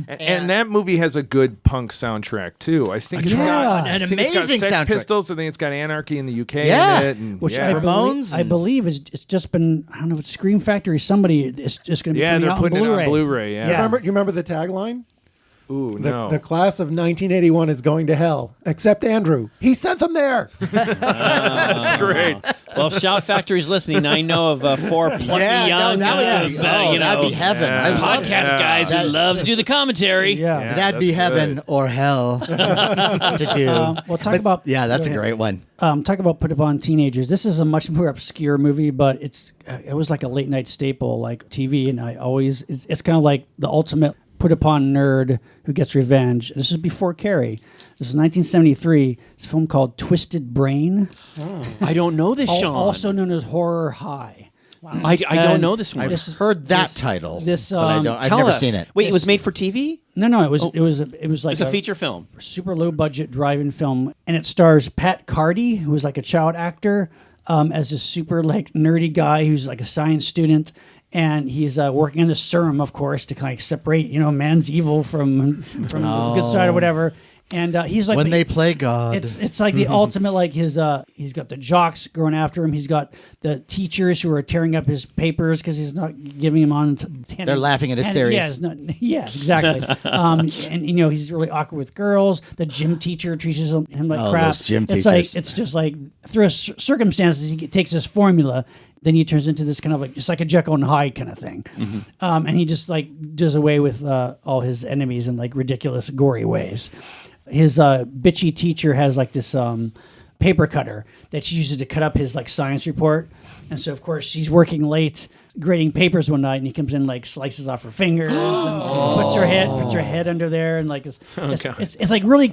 And that movie has a good punk soundtrack too. I think it's got An I think it's got amazing Sex soundtrack. Pistols. I think it's got Anarchy in the UK Yeah. in it. And, Which yeah. Ramones I and- believe it's just been, I don't know if it's Scream Factory, somebody is just going to be Yeah, they're out putting on it Blu-ray. on Blu-ray. Yeah. Yeah. You remember the tagline? Ooh, no. The class of 1981 is going to hell, except Andrew. He sent them there. That's great. Well, if Shout Factory's listening, I know of 4 plucky young that'd be heaven. Yeah. I love podcast that. guys who love to do the commentary. Yeah. That'd be that's heaven good. or hell to do. Well, talk about Yeah, that's a go ahead. great one. Talk about put upon teenagers. This is a much more obscure movie, but it was like a late night staple, like TV, and it's kind of like the ultimate put upon nerd who gets revenge. This is before Carrie. This is 1973. It's a film called Twisted Brain, I don't know this, Sean. also known as Horror High. I don't know this one. I've heard that title, this, but I've Tell never us. seen it. Wait, it was made for TV? No, it was like It's a feature film. super low budget drive-in film, and it stars Pat Cardy, who was like a child actor, as a super like nerdy guy who's like a science student, and he's working on the serum, of course, to kind of separate man's evil from the good side or whatever. And he's like When they play God. It's like the ultimate, like he's got the jocks going after him. He's got the teachers who are tearing up his papers because he's not giving him on. They're laughing at his theories. Yeah, exactly. And he's really awkward with girls. The gym teacher treats him like Oh, crap. those gym It's like teachers. it's just like through circumstances he takes this formula. Then he turns into this kind of like just like a Jekyll and Hyde kind of thing, and he just like does away with all his enemies in like ridiculous, gory ways. His bitchy teacher has like this paper cutter that she uses to cut up his like science report, and so of course she's working late grading papers one night, and he comes in like slices off her fingers and puts her head under there, and like it's like really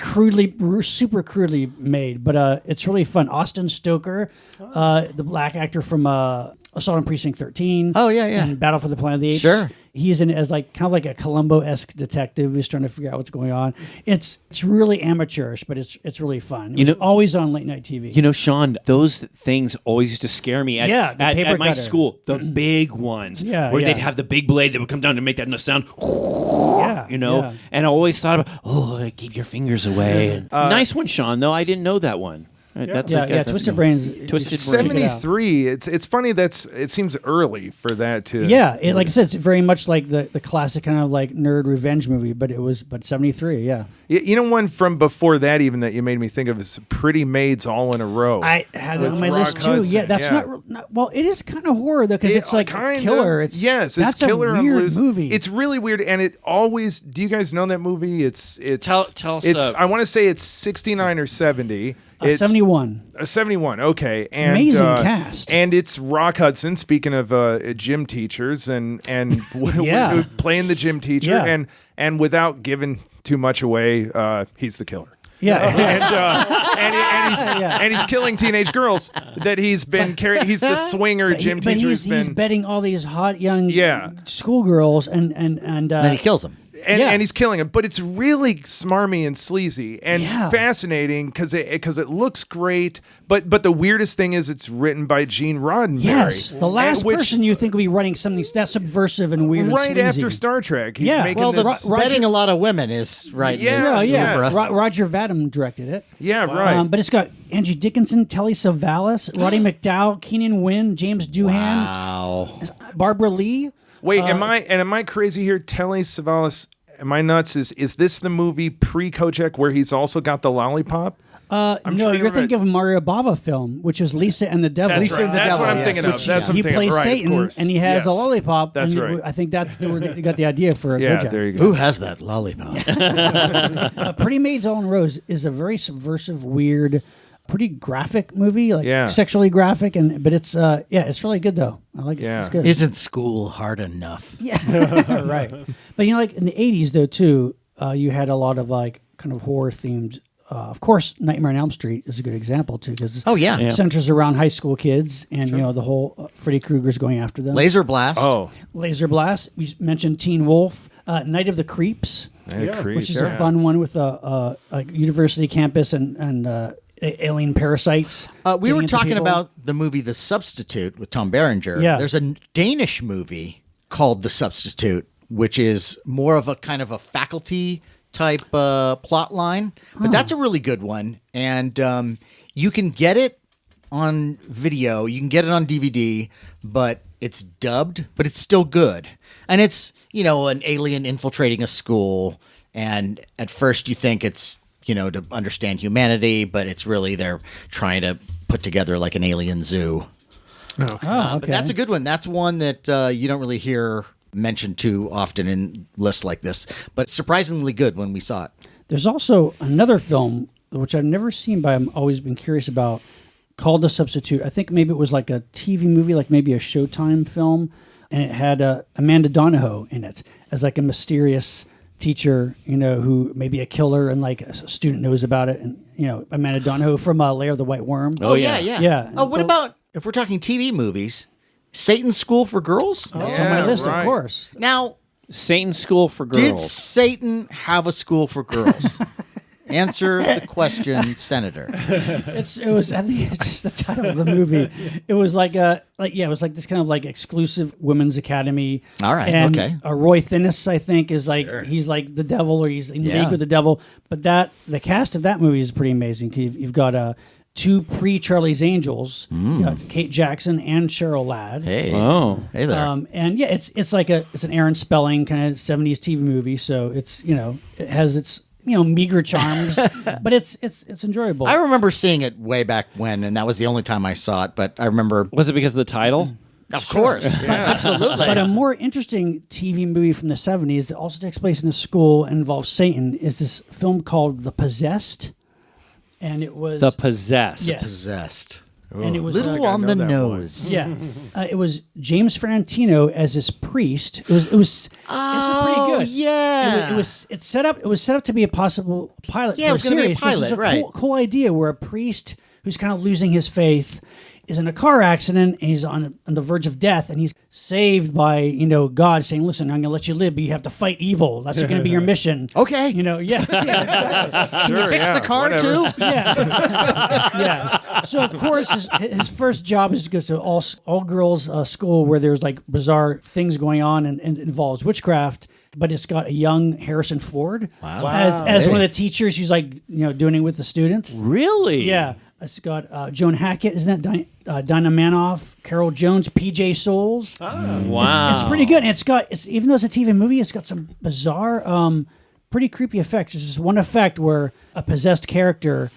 super crudely made, but it's really fun. Austin Stoker, the black actor from Assault on Precinct 13. Oh, yeah, yeah. And Battle for the Planet of the Apes. Sure. He's in it as like kind of like a Columbo-esque detective who's trying to figure out what's going on. It's really amateurish, but it's really fun. It was always on late night TV. Sean, those things always used to scare me at, Yeah, the paper at my cutter. school. The big ones, Yeah, where yeah. they'd have the big blade that would come down to make that sound. Yeah, yeah. And I always thought about, keep your fingers away. Nice one, Sean. Though I didn't know that one. That's that's Twisted good. Brains. Twisted Brains. Check it out. 73. It's funny it seems early for that to. Yeah, like I said, it's very much like the classic kind of like nerd revenge movie, but 73, yeah. One from before that even that you made me think of is Pretty Maids All in a Row. I had it With on my Rock list too. Hudson, Yeah, that's yeah. not well. It is kind of horror though, because it's like Kinda. killer. Yes, that's it's killer a on weird loose. movie. It's really weird, and it always. Do you guys know that movie? It's Tell us, It's I want to say it's 69 or 70. It's 71. 71. Okay, and Amazing cast. and it's Rock Hudson. Speaking of gym teachers and Yeah. playing the gym teacher, Yeah. and without giving too much away, he's the killer. Yeah, And he's killing teenage girls that he's been carrying. He's the swinger gym but teacher. he's betting all these hot young Yeah. schoolgirls and Then he kills him. and he's killing him, but it's really smarmy and sleazy and Yeah. fascinating because it looks great. But the weirdest thing is it's written by Gene Roddenberry. yes, the last which- person you think would be running something that subversive and weird, right and sleazy. after Star Trek. He's Yeah. making Well, the this. betting a lot of women is right. Yeah, is yeah. over. Roger Vadim directed it. Yeah, right. But it's got Angie Dickinson, Telly Savalas, Roddy McDowall, Keenan Wynn, James Doohan, Wow. Barbara Lee. Wait, am I crazy here? Telly Savalas, am I nuts? Is this the movie pre-Kojak where he's also got the lollipop? I'm no, sure you're right. thinking of a Mario Bava film, which was Lisa and the Devil. That's, Lisa right. and the That's Devil, what I'm yes. thinking of. Which, That's what I'm He thinking. plays Right, Satan, of course. and he has Yes. a lollipop. That's and right. I think that's where you got the idea for Yeah, Gojek. there you go. Who has that lollipop? Pretty Maids All in Rose is a very subversive, weird, pretty graphic movie, like Yeah. sexually graphic, but it's it's really good though. I like it. Yeah. It's good. Isn't school hard enough? Yeah, right. But like in the '80s though too, you had a lot of like kind of horror themed. Of course, Nightmare on Elm Street is a good example too, because Oh, yeah. Yeah. centers around high school kids, and the whole Freddy Krueger's going after them. Laser Blast. Oh, Laser Blast. We mentioned Teen Wolf, Night of the Creeps, which is a fun one with a university campus and alien parasites. We getting were into talking people. about the movie The Substitute with Tom Berenger. Yeah. There's a Danish movie called The Substitute, which is more of a kind of a faculty type plot line. But that's a really good one. And you can get it on video. You can get it on DVD, but it's dubbed, but it's still good. And it's, an alien infiltrating a school. And at first you think it's, to understand humanity, but it's really they're trying to put together like an alien zoo. Oh, okay. But that's a good one. That's one that you don't really hear mentioned too often in lists like this, but surprisingly good when we saw it. There's also another film which I've never seen, but I've always been curious about, called The Substitute. I think maybe it was like a TV movie, like maybe a Showtime film, and it had Amanda Donahoe in it as like a mysterious teacher, who may be a killer, and like a student knows about it, and Amanda Donahoe from Lair of the White Worm. Oh, yeah. Yeah. Oh, what about if we're talking TV movies? Satan's School for Girls. That's on my list, right. of course. Now, Satan's School for did Girls. Satan have a school for girls? Answer the question, Senator. It was, I think it's just the title of the movie. It was it was like this kind of like exclusive women's academy. All right, and, okay. Roy Thinnis, I think, is like he's like the devil, or he's in league with the devil. But the cast of that movie is pretty amazing. You've got two pre-Charlie's Angels, you got Kate Jackson and Cheryl Ladd. Hey. Oh. Hey there. And yeah, it's like it's an Aaron Spelling kind of 70s TV movie. So it's it has its meager charms, but it's enjoyable. I remember seeing it way back when, and that was the only time I saw it, but I remember... Was it because of the title? Of course. Absolutely. But a more interesting TV movie from the 70s that also takes place in a school and involves Satan is this film called The Possessed. And it was... The Possessed. Yes. Possessed. And it was... Little on know the that nose. Yeah. It was James Ferrantino as his priest. It was pretty good. yeah. It was set up to be a possible pilot Yeah, for it was gonna be a series, 'cause pilot, it's a right. cool idea where a priest who's kind of losing his faith is in a car accident, and he's on the verge of death, and he's saved by God saying, "Listen, I'm going to let you live, but you have to fight evil. That's going to be your mission." Okay. Yeah. Can you fix the car too? Yeah. So of course his first job is to go to all girls school where there's like bizarre things going on and involves witchcraft. But it's got a young Harrison Ford as one of the teachers who's like doing it with the students. Really? Yeah. It's got Joan Hackett, isn't that Dinah Manoff, Carol Jones, PJ Souls. Wow. It's pretty good. And even though it's a TV movie, it's got some bizarre, pretty creepy effects. There's this one effect where a possessed character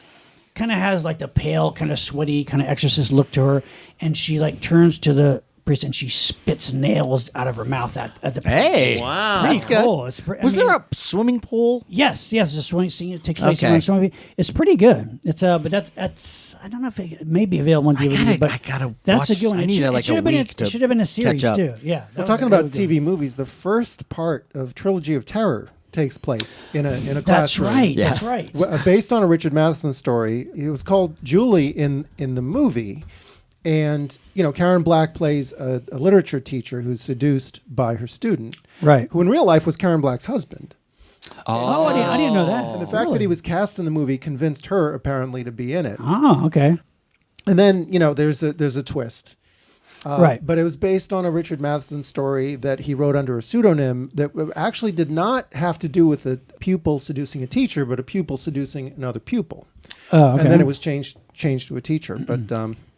kind of has like the pale, kind of sweaty, kind of exorcist look to her, and she like turns to the priest and she spits nails out of her mouth at the priest. Hey. Wow. Pretty That's good. cool. Was there a swimming pool? Yes, it's a swimming scene. It takes place Okay. in a swimming. It's pretty good. It's but that's I don't know if it may be available on DVD, but I gotta that's watch- a good one. I It need should- like it should a have been week to It should have been a series catch up. too. Yeah. Well, that talking was about really good. TV movies, the first part of Trilogy of Terror takes place in a That's classroom. right. Yeah. That's right. Based on a Richard Matheson story. It was called Julie in the movie. And, Karen Black plays a literature teacher who's seduced by her student, Right. who in real life was Karen Black's husband. Oh, I didn't know that. And the fact that he was cast in the movie convinced her, apparently, to be in it. Oh, okay. And then, there's a twist. Right. But it was based on a Richard Matheson story that he wrote under a pseudonym that actually did not have to do with a pupil seducing a teacher, but a pupil seducing another pupil. Oh, okay. And then it was changed changed to a teacher. But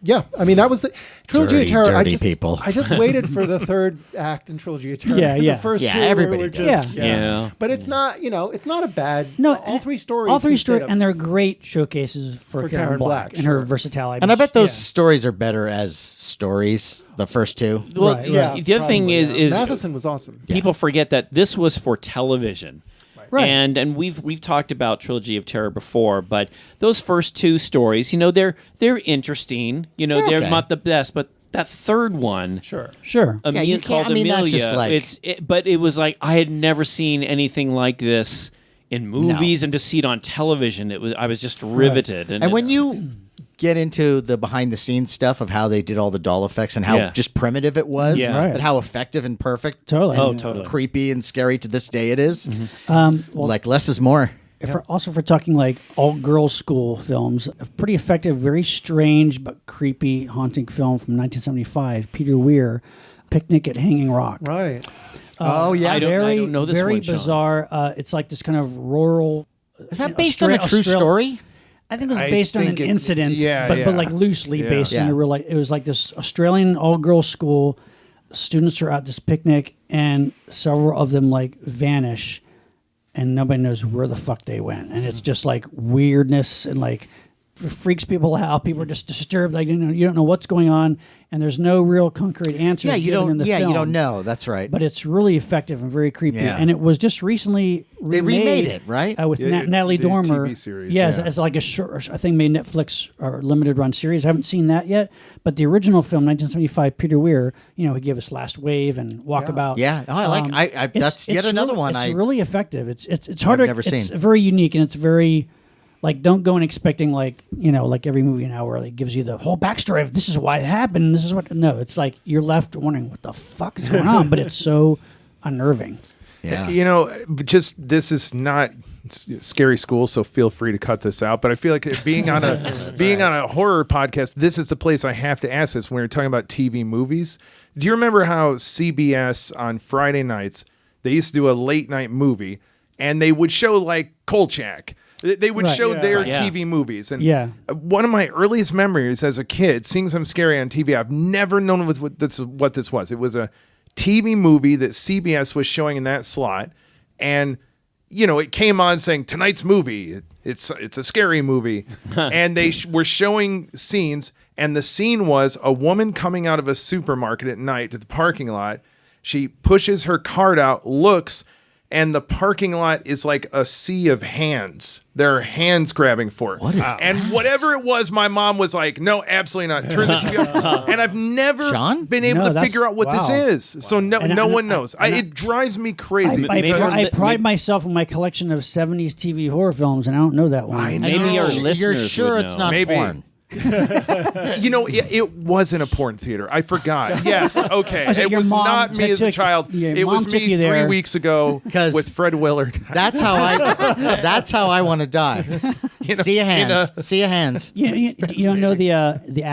yeah, I mean that was the Trilogy of Terror. Dirty people. I just waited for the third act in Trilogy of Terror. Yeah, yeah. The first Yeah, two everybody were does. just Yeah. But it's not, it's not a bad. No, all three stories. All three can stay stories, up. and they're great showcases for Karen Karen Black, Black, and her sure. versatility. And I bet those Yeah. stories are better as stories, the first two. Well, Right, yeah, the other thing probably, is Matheson was awesome. people forget that this was for television. Right. And we've talked about Trilogy of Terror before, but those first two stories, they're interesting. They're okay. not the best, but that third one, Sure. Sure. Yeah, you can't- called I mean, that's Amelia, just like- but it was like I had never seen anything like this in movies, and to see it on television, I was just riveted. And when it's- you get into the behind the scenes stuff of how they did all the doll effects and how Yeah. just primitive it was, Yeah. Right. but how effective and perfect, Totally. Oh, And, totally. creepy and scary to this day it is. Well, Like less is more. also for talking like all girls school films, a pretty effective, very strange but creepy, haunting film from 1975. Peter Weir, Picnic at Hanging Rock. Right. Oh yeah, I don't know this very one, Sean. bizarre. It's like this kind of rural. is that based on a true story? I think it was I based on an think it- incident, yeah, but yeah. like loosely Yeah. based on Yeah. a real. Like it was like this Australian all-girls school. Students are at this picnic, and several of them like vanish, and nobody knows where the fuck they went, and it's just like weirdness and like freaks people out. People are just disturbed. Like you don't know what's going on, and there's no real concrete answer. Yeah, you given in don't. the Yeah, film. you don't know. That's right. But it's really effective and very creepy. Yeah. And it was just recently They remade it, right? With Yeah, Natalie the Dormer. TV series, Yeah, yeah. As like a short, I think made Netflix or limited run series. I haven't seen that yet. But the original film, 1975, Peter Weir, he gave us Last Wave and Walkabout. Yeah. Oh, I like. I that's yet another one. It's really effective. It's hard. never It's seen. very unique, and it's very. Like, don't go in expecting like every movie now where it gives you the whole backstory of this is why it happened. This is what. No, it's like you're left wondering what the fuck is going on, but it's so unnerving. Yeah. Just this is not scary school, so feel free to cut this out. But I feel like being on a on a horror podcast, this is the place I have to ask this when we're talking about TV movies. Do you remember how CBS on Friday nights they used to do a late night movie, and they would show like Kolchak? They would Right. show Yeah. their Right. Yeah. TV movies. And Yeah. one of my earliest memories as a kid, seeing something scary on TV, I've never known what this was. It was a TV movie that CBS was showing in that slot. And, it came on saying, tonight's movie, it's a scary movie. And they were showing scenes. And the scene was a woman coming out of a supermarket at night to the parking lot. She pushes her cart out, looks, and the parking lot is like a sea of hands. There are hands grabbing for it. What is and whatever it was, my mom was like, no, absolutely not. Turn the TV off. And I've never Sean? been able No, to that's- figure out what this wow. is. So no one knows. It drives me crazy. I pride myself on my collection of 70s TV horror films, and I don't know that one. I know. Maybe our You're listeners sure would it's know. not Maybe. porn. It wasn't a porn theater. I forgot. Yes, okay. Was it It your was mom not me as a took- child. your It mom was took me you 3 there. weeks ago 'Cause- with Fred Willard. That's how I want to die. See your hands. See your hands. You don't know any of the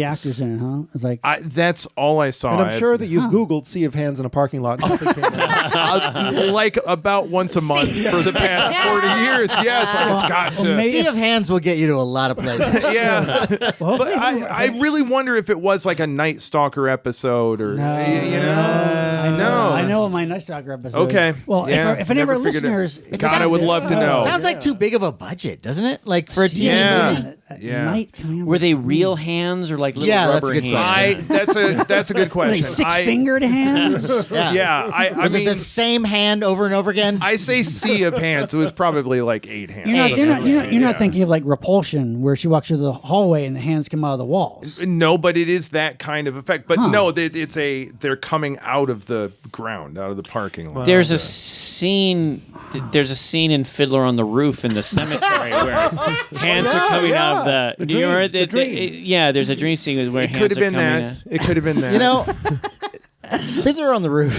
actors in it, huh? It's like That's all I saw. And I'm sure that you've Googled Sea of Hands in a parking lot. And nothing came up. like about once a month for the past 40 years. Yes, like it's got to. maybe- Sea of hands will get you to a lot of places. Yeah, well, but I really wonder if it was like a Night Stalker episode or I know my Night Stalker episode. Okay. Well, Yeah. if any of our Never figured it. listeners, God, I would love to know. Sounds like too big of a budget, doesn't it? Like for a TV Yeah. movie. Yeah. Night coming up Were they real hands or like little Yeah, that's rubber a good hands? question. That's a good Were they question. six-fingered hands? Yeah, I Was mean, it the same hand over and over again? I say sea of hands. It was probably like 8 hands. You're not thinking of like Repulsion, where she walks through the hallway and the hands come out of the walls. No, but it is that kind of effect. But no, they're coming out of the ground, out of the parking lot. There's a scene. There's a scene in Fiddler on the Roof in the cemetery where hands are coming out of the. Do you remember The dream. yeah, there's a dream scene where It hands could have are been coming that. out. It could have been that. You know, Fiddler on the Roof.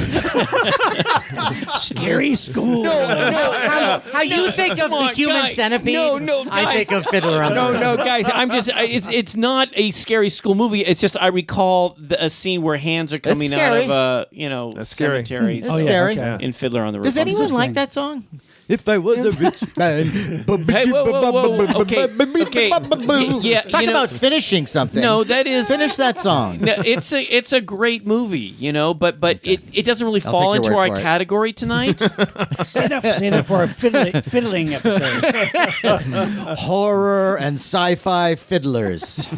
Scary school. How you think of the human guys. centipede? No, I guys. think of Fiddler on the Roof. No, guys, I'm just. It's not a scary school movie. It's just I recall a scene where hands are coming out scary. of That's scary. cemeteries. It's scary. okay. In Fiddler on the Roof. Does anyone Interesting. like that song? If I was a rich man. Hey, whoa. Okay. Yeah. Talk about finishing something. No, that is Finish that song. No, it's a great movie, but it doesn't really fall take into your our word for it. category tonight. Say that for a fiddling episode. Horror and sci-fi fiddlers.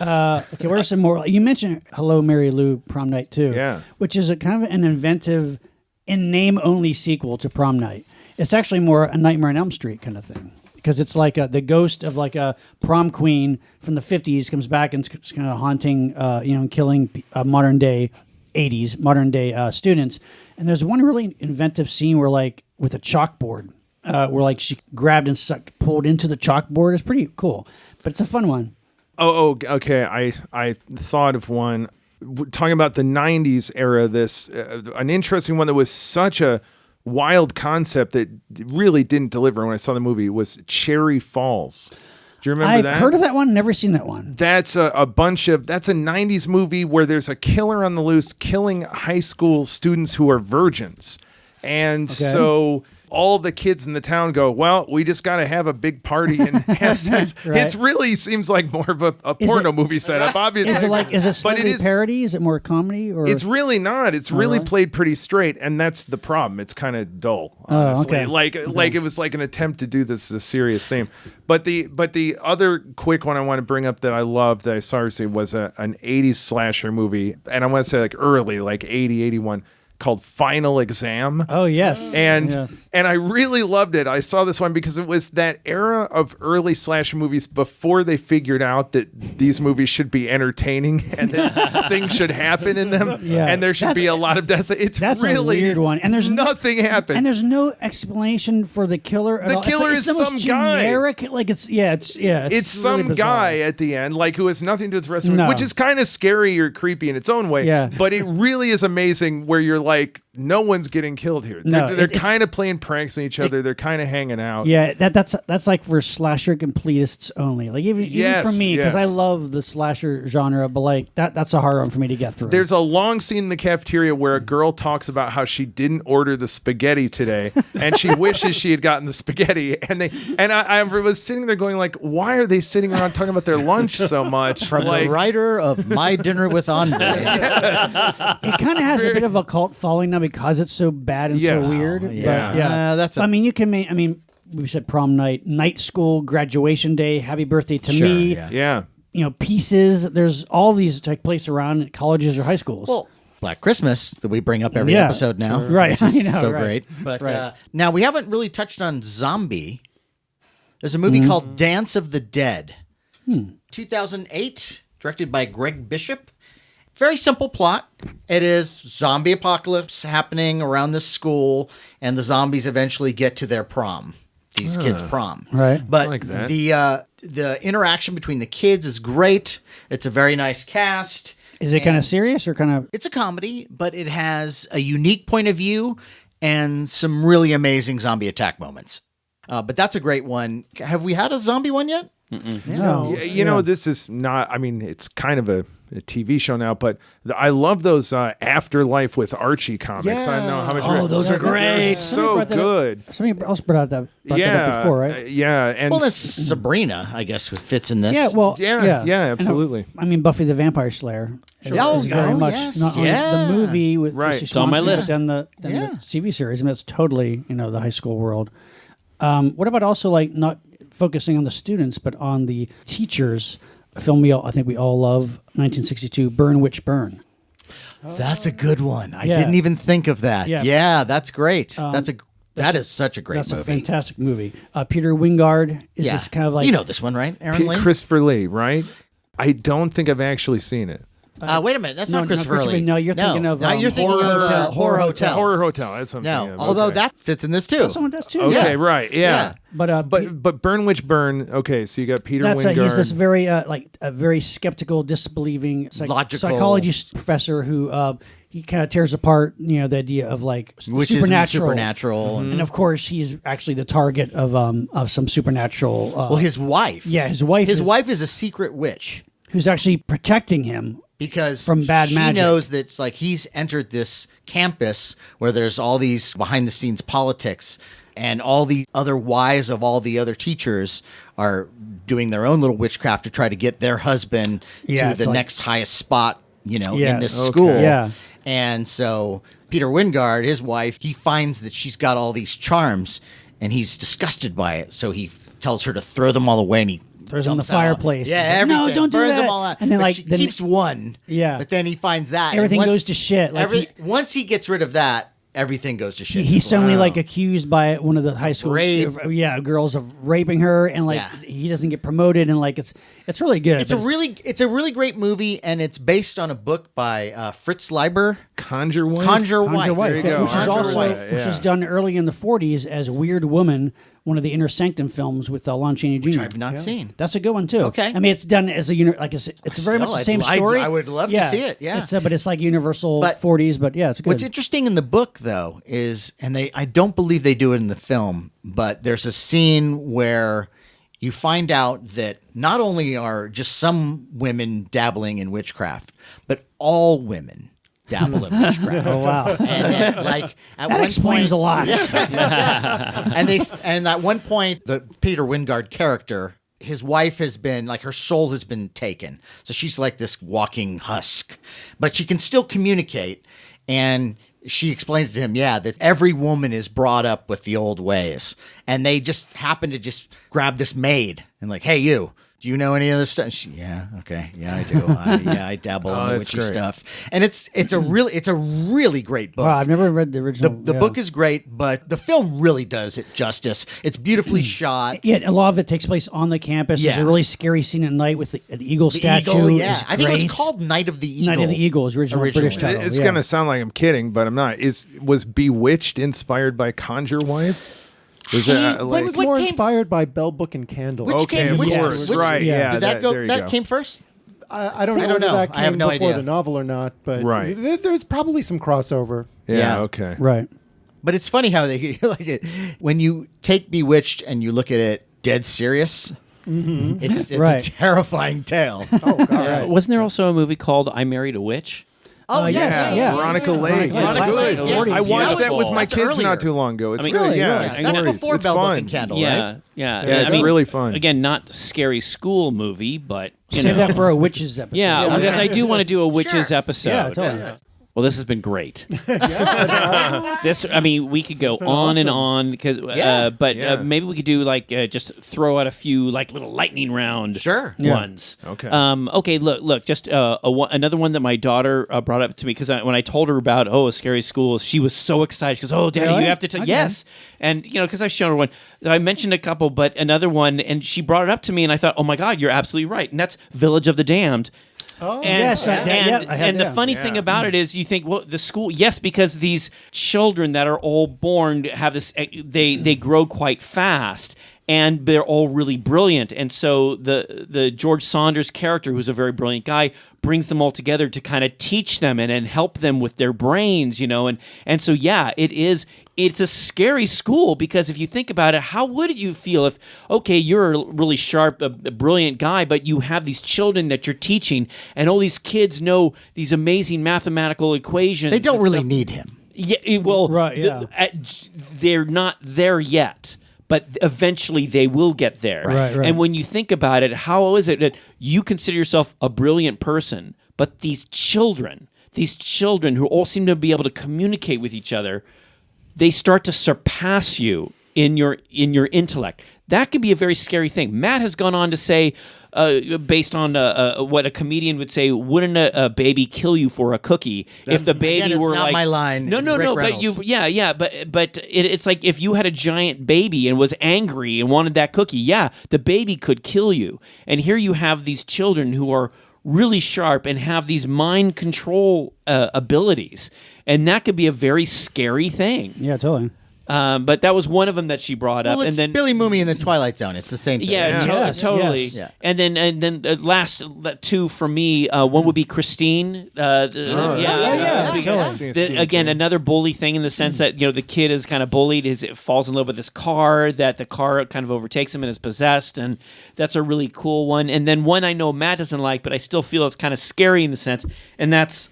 Okay, what are some more? You mentioned Hello, Mary Lou Prom Night too. Yeah. Which is a kind of an inventive, in name only sequel to Prom Night. It's actually more a Nightmare on Elm Street kind of thing. Because it's like the ghost of like a prom queen from the 50s comes back and it's kind of haunting, and killing modern day students. And there's one really inventive scene where like with a chalkboard, where like she grabbed and pulled into the chalkboard. It's pretty cool, but it's a fun one. Oh, okay. I thought of one talking about the 90s era. This an interesting one that was such a wild concept that really didn't deliver when I saw the movie was Cherry Falls. Do you remember that? I've heard of that one, never seen that one. That's that's a 90s movie where there's a killer on the loose killing high school students who are virgins. And so all the kids in the town go, well, we just got to have a big party and have sex. Right. It really seems like more of a porno movie setup, obviously. Is it slightly parody? Is it more comedy? Or It's really not. It's really really? played pretty straight, and that's the problem. It's kind of dull, honestly. okay. Like it was like an attempt to do this as a serious theme. But the other quick one I want to bring up that I love that I saw recently was an 80s slasher movie, and I want to say like early, like 80, 81, called Final Exam. Oh, yes. And I really loved it. I saw this one because it was that era of early slasher movies before they figured out that these movies should be entertaining and that things should happen in them. Yeah. And there should be a lot of death. It's That's really a weird one. And there's nothing happens. And there's no explanation for the killer at all. The killer it's is the most some guy. generic, like it's It's some really bizarre. guy at the end, like who has nothing to do with the rest of it, No. which is kind of scary or creepy in its own way. Yeah. But it really is amazing where you're like, no one's getting killed here. No, They're it's- kind of playing pranks on each other. They're kind of hanging out. Yeah, that's like for slasher completists only. Like even for me, because I love the slasher genre, but like that's a hard one for me to get through. There's a long scene in the cafeteria where a girl talks about how she didn't order the spaghetti today, and she wishes she had gotten the spaghetti. And I was sitting there going like, why are they sitting around talking about their lunch so much? From like, the writer of My Dinner with Andre. it kind of has a bit of a cult following now because it's so bad and Yes. so weird. yeah. But, yeah. That's I mean, you can make. I mean, we said prom night, night school, graduation day, happy birthday to Sure, me. yeah. Yeah. Pieces. There's all these take place around colleges or high schools. Well, Black Christmas that we bring up every Yeah, episode now. sure. Right, Which is I know, so right. great. But Right. now we haven't really touched on zombie. There's a movie Mm-hmm. called Dance of the Dead. 2008, directed by Greg Bishop. Very simple plot. It is zombie apocalypse happening around this school, and the zombies eventually get to their prom. These kids' prom. Right. But I like that. the interaction between the kids is great. It's a very nice cast. is it kind of serious or kind of? It's a comedy, but it has a unique point of view and some really amazing zombie attack moments. But that's a great one. Have we had a zombie one yet? No. You know, this is not, I mean, it's kind of a TV show now, but I love those Afterlife with Archie comics. I don't know how much. Oh, those are great. They're so good. Somebody else brought that up before, right? Yeah. And Well, that's Sabrina, I guess, fits in this. Yeah, well, yeah, And, absolutely. I mean, Buffy the Vampire Slayer. Oh, is very oh, much yes, not only yeah. the movie with Right. Lucy It's on my Swanson, list. but then the TV series. I mean, it's totally the high school world. What about also like not focusing on the students, but on the teachers? A film I think we all love, 1962, Burn Witch Burn. That's a good one. I Yeah. didn't even think of that. Yeah. Yeah, that's great. That is such a great That's movie. a fantastic movie. Peter Wingard is this kind of like you know this one, right, Aaron Lee? Christopher Lee, right? I don't think I've actually seen it. Wait a minute, that's No, not not Christopher Christopher Lee. Lee. No, you're thinking of, now you're thinking Horror of Hotel. Horror Hotel. Horror Hotel. That's what I'm No, thinking of. although Okay. that fits in this too. someone does too. Okay, Yeah. right. Yeah. But But Burn Witch Burn. Okay, so you got Peter Wingard. he's this very like a very skeptical, disbelieving Logical. psychology professor who he kind of tears apart the idea of like Which supernatural. is supernatural. And of course, he's actually the target of some supernatural. Well, his wife. Yeah, his wife His is- wife is a secret witch. who's actually protecting him because From bad she magic. knows that it's like he's entered this campus where there's all these behind the scenes politics, and all the other wives of all the other teachers are doing their own little witchcraft to try to get their husband Yeah, to it's the like- next highest spot, Yeah. in this Okay. school. Yeah. And so Peter Wingard, his wife, he finds that she's got all these charms, and he's disgusted by it. So he tells her to throw them all away, and he Throws them in the dumps out all- fireplace. Yeah, He's like, everything. "No, don't do Burns that." them all out. And then, But like, she then- keeps one. Yeah. But then he finds that and Everything once- goes to shit. Like, once he gets rid of that, everything goes to shit. he's suddenly like accused by one of the high school Rape. girls of raping her, and like Yeah. he doesn't get promoted, and like it's really good. It's a really great movie, and it's based on a book by Fritz Leiber, Conjure Wife. Conjure Wife. Conjure Wife, There you go. which is Conjure also Wife, which yeah. was done early in the '40s as Weird Woman, one of the Inner Sanctum films with Lon Chaney Jr. which I've not seen. That's a good one too. Okay. I mean, it's done as a like it's very much the Still, same I'd- story. I would love to see it, yeah. but it's like Universal But 40s. But yeah, it's good. What's interesting in the book, though, is, and I don't believe they do it in the film, but there's a scene where you find out that not only are just some women dabbling in witchcraft, but all women dabble in witchcraft. Oh wow. And like at That one explains point, a lot. and at one point, the Peter Wingard character, his wife has been like, her soul has been taken, so she's like this walking husk, but she can still communicate. And she explains to him, that every woman is brought up with the old ways, and they just happen to just grab this maid and like, hey, you. Do you know any of this stuff? Okay, I do. I dabble in the that's witchy great. stuff, and it's a really great book. Wow, I've never read the original. The book is great, but the film really does it justice. It's beautifully shot. Yeah, a lot of it takes place on the campus. There's Yeah. a really scary scene at night with an eagle The statue. Eagle, is I think it was great. called Night of the Eagle. Night of the Eagle is original British title. It's yeah. gonna sound like I'm kidding, but I'm not. Was Bewitched inspired by Conjure Wife? Was it like? It's What more came- inspired by Bell Book and Candle. Which Okay, came of which- course, which- right? yeah. Yeah, Did that go? there you That go. came first. I don't know I don't whether know. that I came have no before idea. the novel or not, but Right. there's probably some crossover. Yeah. Yeah. Okay. Right. But it's funny how they like it when you take Bewitched and you look at it dead serious. It's Right. a terrifying tale. Oh God! Wasn't there also a movie called I Married a Witch? Oh yes, yeah. Veronica Lake. Veronica It's Lake. good. Yeah. I watched That that with was- my that's kids earlier. not too long ago. It's I mean, good. really? Yeah, Really? it's That's glorious. before It's Bell Book fun. and Candle, Yeah, right? yeah. Yeah, it's really fun. Again, not scary school movie, but Save that for a witches episode. yeah, because I do want to do a witches Sure. episode. Yeah, totally. Well, this has been great. We could go on and on because, Yeah. but Yeah. maybe we could do like just throw out a few like little lightning round Sure. ones. Okay. Okay. Look. Just another one that my daughter brought up to me because when I told her about a scary school, she was so excited. She goes, "Oh, Daddy, Really? you have to tell." Okay. Yes, and because I've shown her one. I mentioned a couple, but another one, and she brought it up to me, and I thought, "Oh my God, you're absolutely right." And that's Village of the Damned. Oh, And, yes, I had and the that. funny thing about it is, you think, well, the school, yes, because these children that are all born have this, they grow quite fast, and they're all really brilliant. And so the George Saunders character, who's a very brilliant guy, brings them all together to kind of teach them and help them with their brains, and so it's a scary school because if you think about it, how would you feel if, okay, you're a really sharp, a brilliant guy, but you have these children that you're teaching, and all these kids know these amazing mathematical equations. They don't and really stuff. need him. Yeah, well, Right, yeah. They're not there yet, but eventually they will get there. Right. And when you think about it, how is it that you consider yourself a brilliant person, but these children who all seem to be able to communicate with each other, they start to surpass you in your intellect. That can be a very scary thing. Matt has gone on to say, based on what a comedian would say, wouldn't a baby kill you for a cookie if the baby again, it's were not like my line. No, It's no, Rick no. But Reynolds. but it's like if you had a giant baby and was angry and wanted that cookie, the baby could kill you. And here you have these children who are really sharp and have these mind control abilities, and that could be a very scary thing. Yeah, totally. But that was one of them that she brought up. Well, it's and then Billy Mooney in the Twilight Zone. It's the same thing. Yeah, Yes, totally. yes. Yeah. And then the last two for me, one would be Christine. yeah, because totally. again, another bully thing in the sense that the kid is kind of bullied. It falls in love with this car. That the car kind of overtakes him and is possessed, and that's a really cool one. And then one I know Matt doesn't like, but I still feel it's kind of scary in the sense, and that's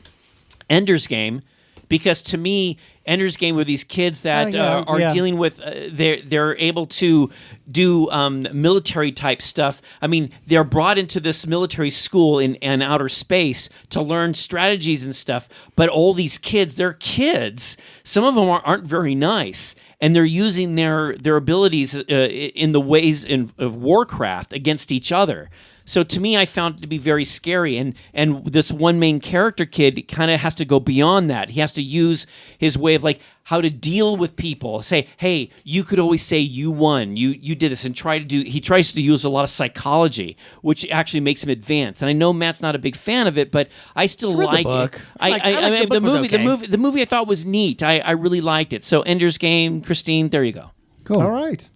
Ender's Game. Because to me, Ender's Game were these kids that are dealing with, they're able to do military type stuff. I mean, they're brought into this military school in outer space to learn strategies and stuff. But all these kids, they're kids. Some of them aren't very nice. And they're using their abilities in the ways of Warcraft against each other. So to me, I found it to be very scary, and this one main character kid kind of has to go beyond that. He has to use his way of how to deal with people. Say, hey, you could always say you won, you did this, and he tries to use a lot of psychology, which actually makes him advance. And I know Matt's not a big fan of it, but I still like book. it. I mean, The movie I thought was neat. I really liked it. So Ender's Game, Christine, there you go. Cool. All right.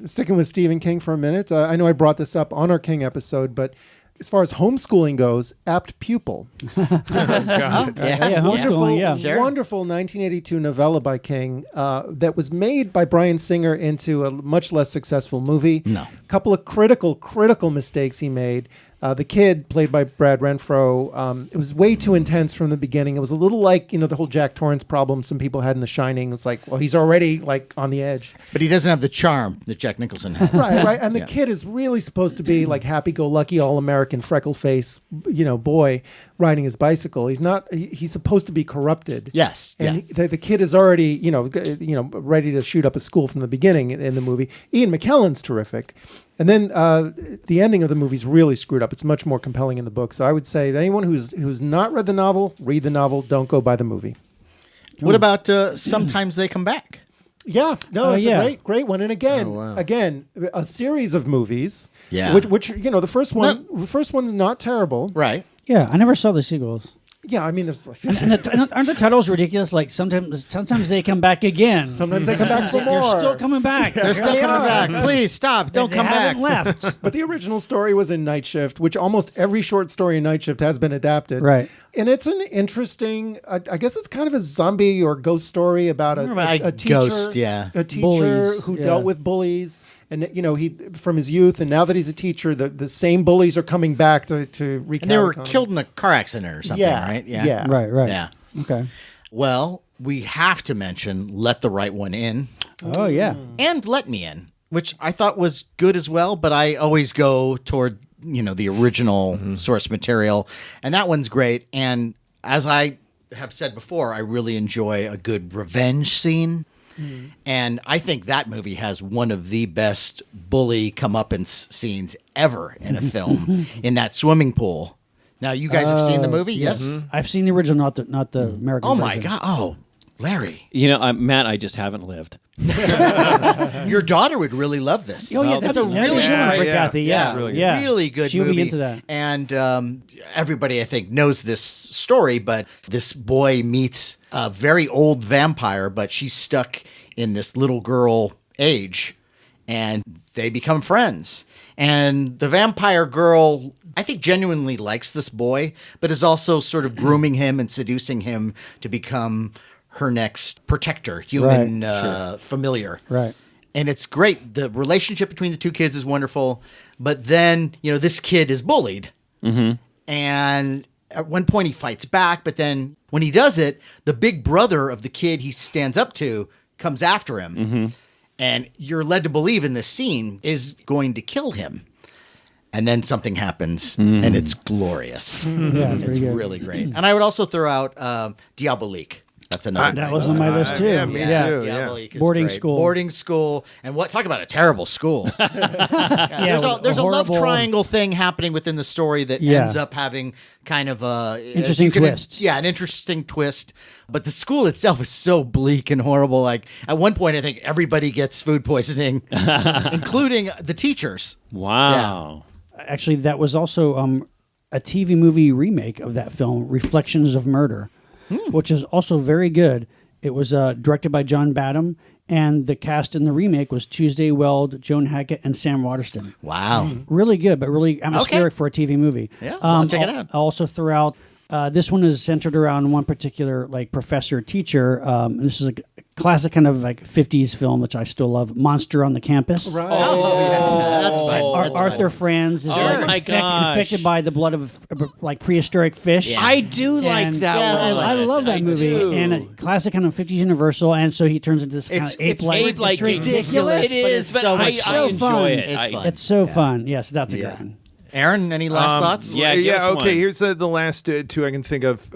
Sticking with Stephen King for a minute. I know I brought this up on our King episode, but as far as homeschooling goes, Apt Pupil. Homeschooling, yeah. Sure. Wonderful 1982 novella by King that was made by Bryan Singer into a much less successful movie. No. A couple of critical mistakes he made. The kid, played by Brad Renfro, it was way too intense from the beginning. It was a little like, the whole Jack Torrance problem some people had in The Shining. It's like, well, he's already on the edge. But he doesn't have the charm that Jack Nicholson has. Right. And the kid is really supposed to be like happy-go-lucky, all-American, freckle-face, boy riding his bicycle. He's not. He's supposed to be corrupted. Yes. And the kid is already, ready to shoot up a school from the beginning in the movie. Ian McKellen's terrific. And then the ending of the movie is really screwed up. It's much more compelling in the book. So I would say to anyone who's not read the novel, read the novel. Don't go by the movie. What about Sometimes They Come Back? Yeah, no, it's yeah. a great one. And again, a series of movies. Yeah. Which the first one's not terrible. Right. Yeah, I never saw the sequels. Yeah, I mean, there's And aren't the titles ridiculous? Like sometimes they come back again. sometimes they come back for more. You're still coming back. They're still coming back. Please stop. Don't They come back. haven't left. But the original story was in Night Shift, which almost every short story in Night Shift has been adapted. Right. And it's an interesting, I guess it's kind of a zombie or ghost story about a teacher, ghost, yeah. a teacher Bullies, who yeah. dealt with bullies, and he from his youth, and now that he's a teacher, the same bullies are coming back to wreak And they were havoc on him. killed in a car accident or something, Yeah, right? yeah. Right. Yeah. Okay. Well, we have to mention Let the Right One In Oh yeah. and Let Me In, which I thought was good as well, but I always go toward, the original source material. And that one's great. And as I have said before, I really enjoy a good revenge scene. And I think that movie has one of the best bully comeuppance scenes ever in a film in that swimming pool. Now, you guys have seen the movie? Yes? I've seen the original, not the American. Oh, my version. God. Oh, Larry. Matt, I just haven't lived. Your daughter would really love this. Oh yeah, It's a really for great, Kathy. Yeah, it's really good. yeah. really good She'll movie. be into that. And everybody, I think, knows this story, but this boy meets a very old vampire, but she's stuck in this little girl age, and they become friends. And the vampire girl, I think, genuinely likes this boy, but is also sort of grooming him and seducing him to become her next protector, human familiar. Right. And it's great. The relationship between the two kids is wonderful. But then, this kid is bullied. Mm-hmm. And at one point he fights back. But then when he does it, the big brother of the kid he stands up to comes after him. Mm-hmm. And you're led to believe in this scene is going to kill him. And then something happens, and it's glorious. Yeah, it's It's pretty good. really great. And I would also throw out Diabolique. That's another That great was one. on my list too. yeah, me too. Diabolique is Boarding great. school. Boarding school. And talk about a terrible school. There's a love horrible- triangle thing happening within the story that Yeah. ends up having kind of a Interesting twists. Yeah, an interesting twist. But the school itself is so bleak and horrible. Like at one point, I think everybody gets food poisoning, including the teachers. Wow. Actually, that was also a TV movie remake of that film, Reflections of Murder, which is also very good. It was directed by John Badham, and the cast in the remake was Tuesday Weld, Joan Hackett, and Sam Waterston. Wow. Really good, but really atmospheric for a TV movie. Yeah, I'll check it out. Also, throughout, this one is centered around one particular like professor teacher. And this is a classic kind of like 50s film, which I still love. Monster on the Campus. Right. That's fun. That's Arthur fun. Franz is Oh my gosh. infected by the blood of like prehistoric fish. Yeah. I do like And that Yeah, one. I love that I movie, do. and a classic kind of 50s Universal, and so he turns into this kind It's- of it's ape-like. ape-like It's ridiculous. It is, but so I, much I fun. enjoy it. It's I- fun. It's so fun. Yes, that's a Yeah. good one. Aaron, any last thoughts? Yeah, give us Okay. one. Here's the last two I can think of.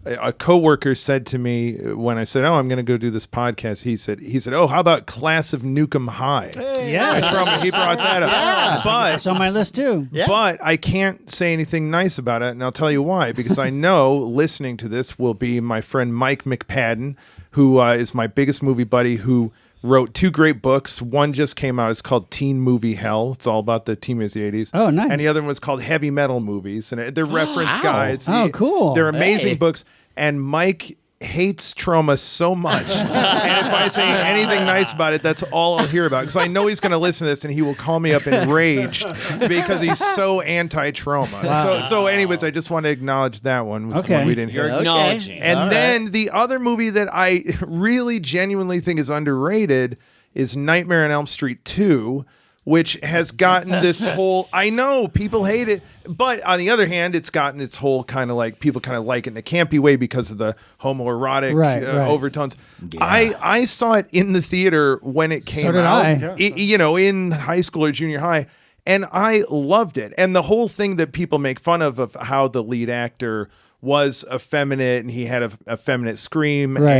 A coworker said to me when I said, "Oh, I'm going to go do this podcast." He said, "Oh, how about Class of Nukem High?" Yeah, He brought that up. Yeah. But it's on my list too. Yeah. But I can't say anything nice about it, and I'll tell you why. Because I know listening to this will be my friend Mike McPadden, who is my biggest movie buddy, who wrote 2 great books. One just came out. It's called Teen Movie Hell. It's all about the teen movies of the 80s. Oh, nice. And the other one was called Heavy Metal Movies. And they're reference guides. Oh, cool. They're amazing Hey. books. And Mike hates trauma so much. And if I say anything nice about it, that's all I'll hear about. Because I know he's going to listen to this and he will call me up enraged because he's so anti-trauma. So anyways, I just want to acknowledge that one. Was the Okay. one we didn't hear. You're Okay. acknowledging. And All then the other movie that I really genuinely think is underrated is Nightmare on Elm Street 2, which has gotten this whole, I know people hate it, but on the other hand, it's gotten its whole kind of like, people kind of like it in a campy way because of the homoerotic Right. overtones. I saw it in the theater when it came did out, I. in high school or junior high. And I loved it. And the whole thing that people make fun of how the lead actor was effeminate and he had a effeminate scream Right.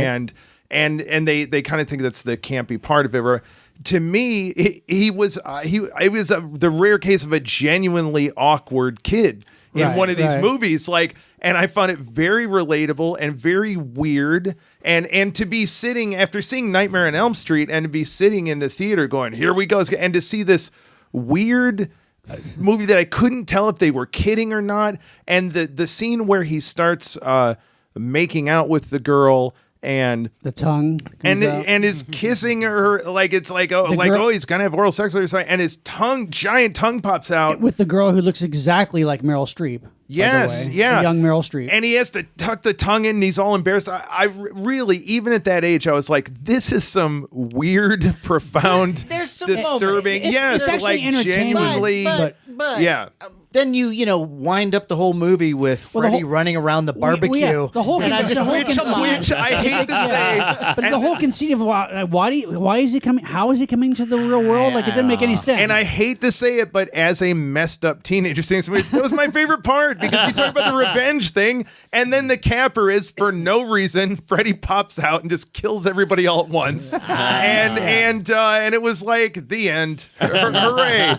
and they kind of think that's the campy part of it. To me, it was the rare case of a genuinely awkward kid in Right, one of these right. movies. And I found it very relatable and very weird. And to be sitting after seeing Nightmare on Elm Street and to be sitting in the theater going, "Here we go," and to see this weird movie that I couldn't tell if they were kidding or not. And the scene where he starts making out with the girl and The tongue comes out. and is kissing her like it's like girl- he's gonna have oral sex with her, and his giant tongue pops out. with the girl who looks exactly like Meryl Streep. by the Yes, way. yeah. The young Meryl Streep. And he has to tuck the tongue in and he's all embarrassed. I really, even at that age, I was like, this is some weird, profound, There's some disturbing. moments. Yes, it's actually like entertaining, genuinely. but yeah. Then you wind up the whole movie with Well, the Freddy whole- running around the barbecue. yeah, the whole and I con- just the whole went, conceit- come on. Which I hate to say. But the whole conceit of why is he coming? How is he coming to the real world? Like it didn't make any sense. And I hate to say it, but as a messed up teenager, that was my favorite part because we talk about the revenge thing, and then the capper is for no reason. Freddy pops out and just kills everybody all at once, and it was like the end. Hooray!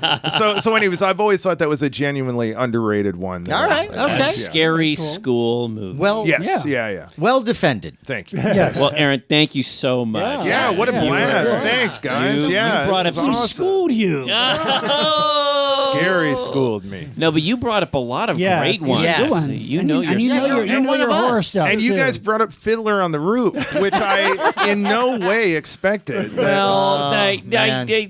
So anyways, I've always thought that was a genuinely underrated one. All right, A okay. scary school movie. Well, Yes. Yeah. well defended. Thank you. yes. Well, Aaron, thank you so much. Yeah, what a Yeah, blast. yeah. Thanks, guys. You yeah. brought this up is he awesome. schooled you. Scary schooled me. No, but you brought up a lot of Yes, great yeah, ones. good ones. You And know you, and you your know your, you're you know one your of horror us. stuff. And you too. guys brought up Fiddler on the Roof, which I in no way expected. Well, man.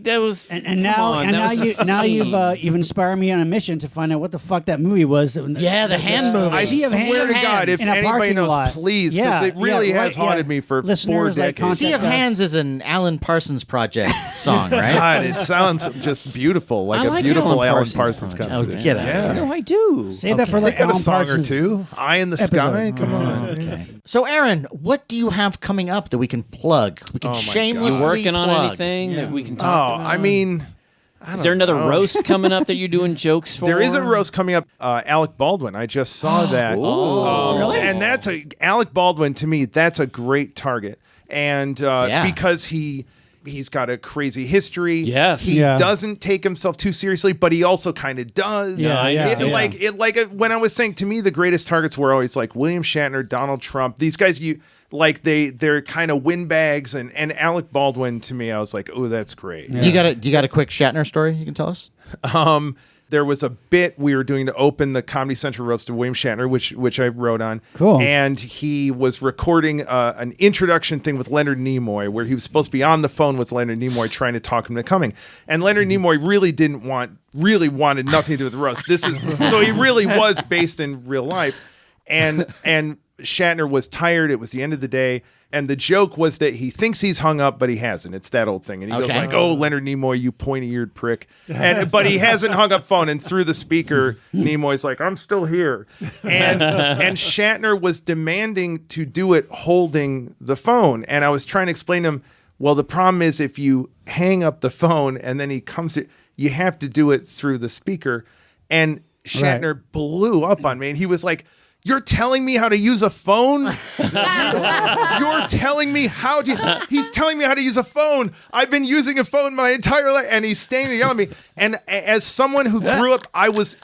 that was And come now, on, and that now was a you've inspired me on a mission to find out what the fuck that movie was. Yeah, the hand movie. I Sea of swear to Hands God, if in a anybody parking knows, lot. please, because it really has haunted me for 4 Listeners, like, decades. contact Sea of us. Hands is an Alan Parsons Project song, right? God, it sounds just beautiful, like I a like beautiful Alan Alan Parsons Parsons Project. Oh, composition. get out. Yeah. No, I do. Save that for They the got a Alan song Parsons or two. Eye in the sky. Come on. Okay. So, Aaron, what do you have coming up that we can plug? We can Oh, my shamelessly You working on plug. anything that we can Oh, talk about? I mean, Is there another roast coming up that you're doing jokes for? there is a roast coming up. Alec Baldwin. I just saw that. Really? And that's Alec Baldwin to me. That's a great target, and because he's got a crazy history. Yes. he Yeah. doesn't take himself too seriously, but he also kind of does. Yeah, yeah, It- yeah. Like when I was saying, to me, the greatest targets were always like William Shatner, Donald Trump. These guys, they're kind of windbags, and Alec Baldwin to me, I was like, oh, that's great. Do you got a quick Shatner story you can tell us? there was a bit we were doing to open the Comedy Central roast of William Shatner, which I wrote on. Cool. And he was recording an introduction thing with Leonard Nimoy, where he was supposed to be on the phone with Leonard Nimoy trying to talk him to coming. And Leonard Nimoy really wanted nothing to do with the roast. So he really was based in real life. And Shatner was tired. It was the end of the day. And the joke was that he thinks he's hung up, but he hasn't. It's that old thing. And he goes like, "Oh, Leonard Nimoy, you pointy-eared prick." But he hasn't hung up phone. And through the speaker, Nimoy's like, "I'm still here." And Shatner was demanding to do it holding the phone. And I was trying to explain to him, well, the problem is if you hang up the phone and then he comes, you have to do it through the speaker. And Shatner blew up on me. And he was like, "You're telling me how to use a phone? You're telling me how to..." He's telling me how to use a phone. I've been using a phone my entire life, and he's standing there yelling at me. And as someone who grew up, I was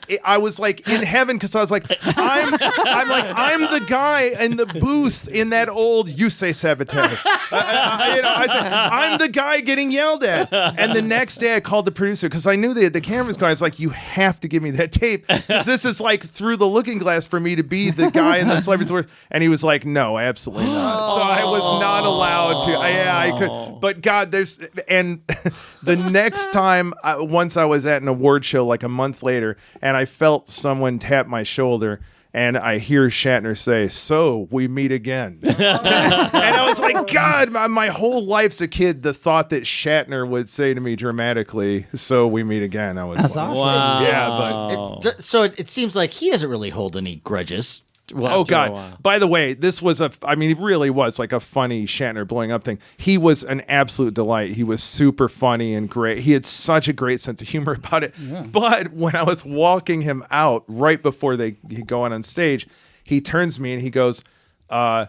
like in heaven because I was like, I'm the guy in the booth in that old "You Say Sabotage." I said, I'm the guy getting yelled at. And the next day, I called the producer because I knew the camera's going. I was like, "You have to give me that tape because this is like through the looking glass for me to be the guy in the Celebrity's Worth." And he was like, "No, absolutely not." So I was not allowed to. I could. But God, and the next time, once I was at an award show like a month later, and I felt someone tap my shoulder. And I hear Shatner say, "So we meet again." And I was like, God, my whole life's a kid, the thought that Shatner would say to me dramatically, "So we meet again." I was That's like, awesome. Wow. Yeah, but So it seems like he doesn't really hold any grudges. Well, oh God! By the way, this was it really was like a funny Shatner blowing up thing. He was an absolute delight. He was super funny and great. He had such a great sense of humor about it. Yeah. But when I was walking him out right before he go on stage, he turns to me and he goes, "Now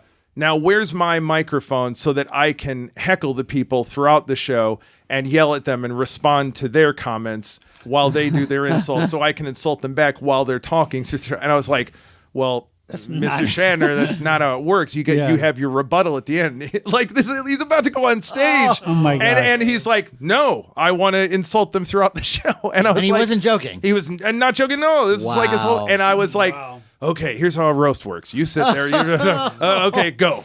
where's my microphone so that I can heckle the people throughout the show and yell at them and respond to their comments while they do their insults, so I can insult them back while they're talking." And I was like, "Well, Mr. Shatner, that's not how it works. You have your rebuttal at the end." Like this, he's about to go on stage. Oh my God. And he's like, "No, I want to insult them throughout the show." And he wasn't joking. He was not joking. No, this was like his whole. And I was like, "Okay, here's how a roast works. You sit there. Okay, go."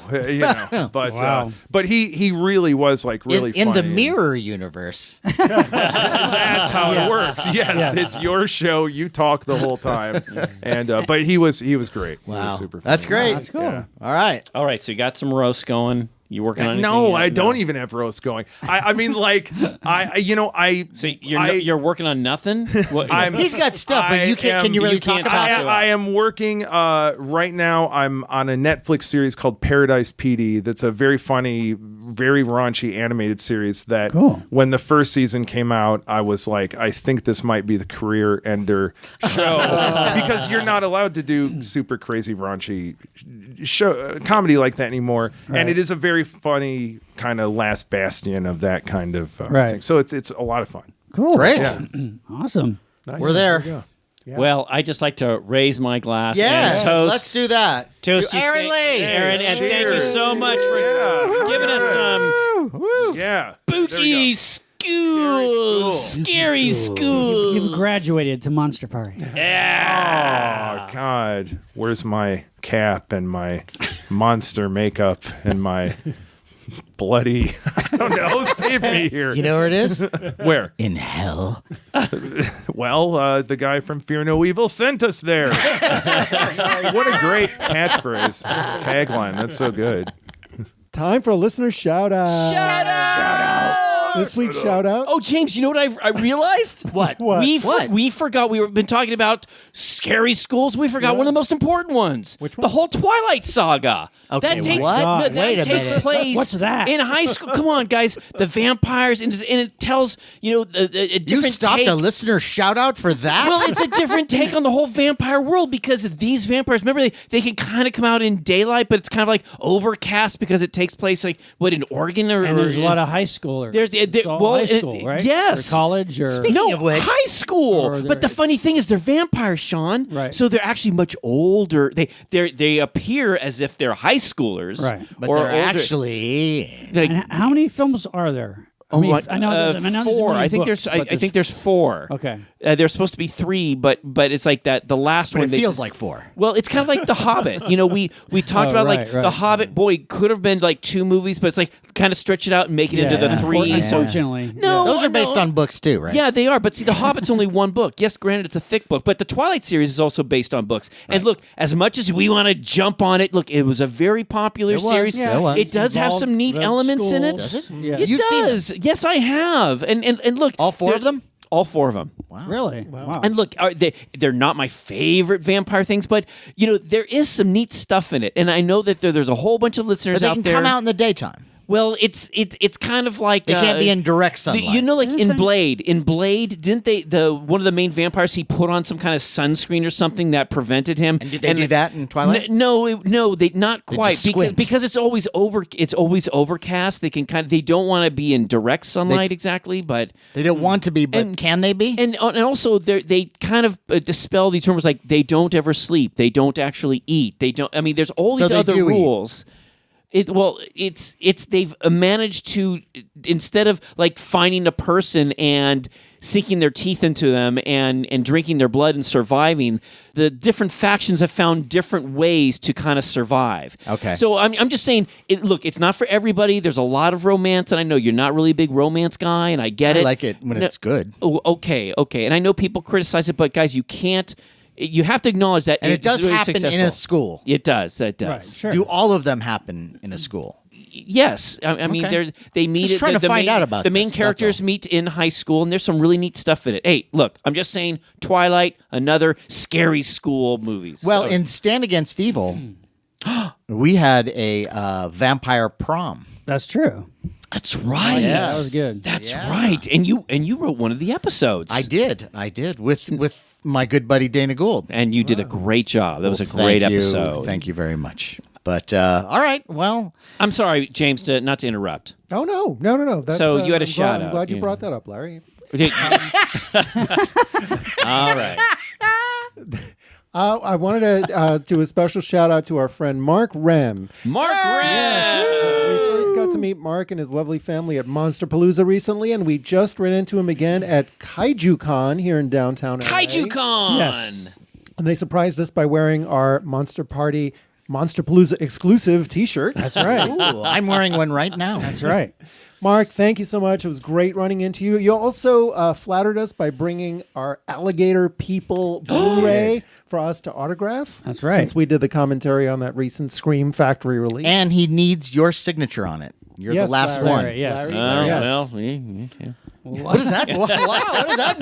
But he really was like really in the funny. mirror universe. That's how it works. Yes, it's your show. You talk the whole time. And but he was great. He was super funny. That's great. That's cool. Yeah. All right. So you got some roast going. You working on anything? No, yet? I don't even have roast going. I mean, like, So you're working on nothing? He's got stuff, but you can't. Can you really talk about it? I am working right now. I'm on a Netflix series called Paradise PD. That's a very funny, very raunchy animated series that when the first season came out, I was like, I think this might be the career ender show because you're not allowed to do super crazy raunchy comedy like that anymore. Right. And it is a very funny kind of last bastion of that kind of thing. So it's a lot of fun. Cool. Great. Yeah. Awesome. Nice. We're there. Yeah. Well, I just like to raise my glass Yes, and toast. let's do that. Toast to you, Aaron Lee. Aaron, and thank you so much for giving us some spooky scary school. You've graduated to Monster Party. Yeah. Oh God, where's my cap and my monster makeup and my bloody? I don't know. Save me here. You know where it is? Where? In hell. Well, the guy from Fear No Evil sent us there. What a great catchphrase, tagline. That's so good. Time for a listener shout out. Shout out. This week's shout out. Oh, James, you know what I realized? What? We forgot. We've been talking about scary schools. We forgot one of the most important ones. Which one? The whole Twilight Saga. Okay, that takes, what? that Wait a takes minute. place What's that? in high school. Come on, guys. The vampires, and it tells, a different You stopped take. a listener shout out for that? Well, it's a different take on the whole vampire world because these vampires, remember, they can kind of come out in daylight, but it's kind of like overcast because it takes place in Oregon And there's a lot of high schoolers. It's all high school, right? Yes. Or college or... Speaking of which, high school. But the funny thing is they're vampires, Sean. Right. So they're actually much older. They appear as if they're high schoolers. Right. but or they're older. actually... And how many films are there? I mean, what? I know there's 4. many I think books, there's. but I think there's 4. Okay. There's supposed to be 3, but it's like that. The last But one. it feels like 4. Well, it's kind of like The Hobbit. You know, we talked about like right. The Hobbit. Boy, could have been like 2 movies, but it's like kind of stretch it out and make it into the 3. Unfortunately. No, Those are based on books too, right? Yeah, they are. But see, The Hobbit's only 1 book. Yes, granted, it's a thick book, but the Twilight series is also based on books. And look, as much as we want to jump on it, look, it was a very popular It was, series. yeah. It was. It does have some neat elements in it. Does it? Yeah. It You've seen does. Yes, I have. And look, All 4 of them? All 4 of them. Really? Wow. And look, they're not my favorite vampire things, but you know there is some neat stuff in it, and I know that there's a whole bunch of listeners But they out can there. come out in the daytime. Well, it's kind of like They can't be in direct sunlight. you know, like Is this in some- Blade. In Blade, didn't they? One of the main vampires, he put on some kind of sunscreen or something that prevented him. And did they do that in Twilight? No, they not quite just squint. because it's always overcast. They can they don't want to be in direct sunlight exactly, but. They don't want to be, but can they be? And also, they kind of dispel these rumors like they don't ever sleep, they don't actually eat, they don't. I mean, there's all So these they other do eat. rules. It's they've managed to, instead of like finding a person and sinking their teeth into them and drinking their blood and surviving, the different factions have found different ways to kind of survive. Okay. So I'm just saying, look, it's not for everybody. There's a lot of romance, and I know you're not really a big romance guy, and I get I it. like it when it's good. Oh, okay. And I know people criticize it, but guys, you can't. You have to acknowledge that And it it's does really happen in successful. a school. It does. It Right, does. sure. Do all of them happen in a school? Yes. I mean, Okay. they meet. Just trying to find main, out about the main this, that's characters all. meet in high school, and there's some really neat stuff in it. Hey, look, I'm just saying, Twilight, another scary school movies. Well, So- in Stand Against Evil, we had a vampire prom. That's true. that's right. yeah. That was good. That's Yeah. right. And you wrote one of the episodes. I did with my good buddy Dana Gould. and you did a great job. That was a Well, great thank you. episode. Thank you very much. But all right, well, I'm sorry, James, not to interrupt. Oh no. That's, So you had a I'm glad- shout-out, I'm glad you yeah. brought that up, Larry. Okay. All right. I wanted to do a special shout out to our friend Mark Rem. Mark Ram. We first got to meet Mark and his lovely family at Monsterpalooza recently, and we just ran into him again at KaijuCon here in downtown LA. KaijuCon. Yes. And they surprised us by wearing our Monster Party Monsterpalooza exclusive T-shirt. That's right. ooh, I'm wearing one right now. That's right. Mark, thank you so much. It was great running into you. You also flattered us by bringing our Alligator People Blu-ray for us to autograph. That's right. Since we did the commentary on that recent Scream Factory release. And he needs your signature on it. You're Yes, the last Larry. one. Larry, yes. Larry, Oh, yes. well, yeah. What does that? What does that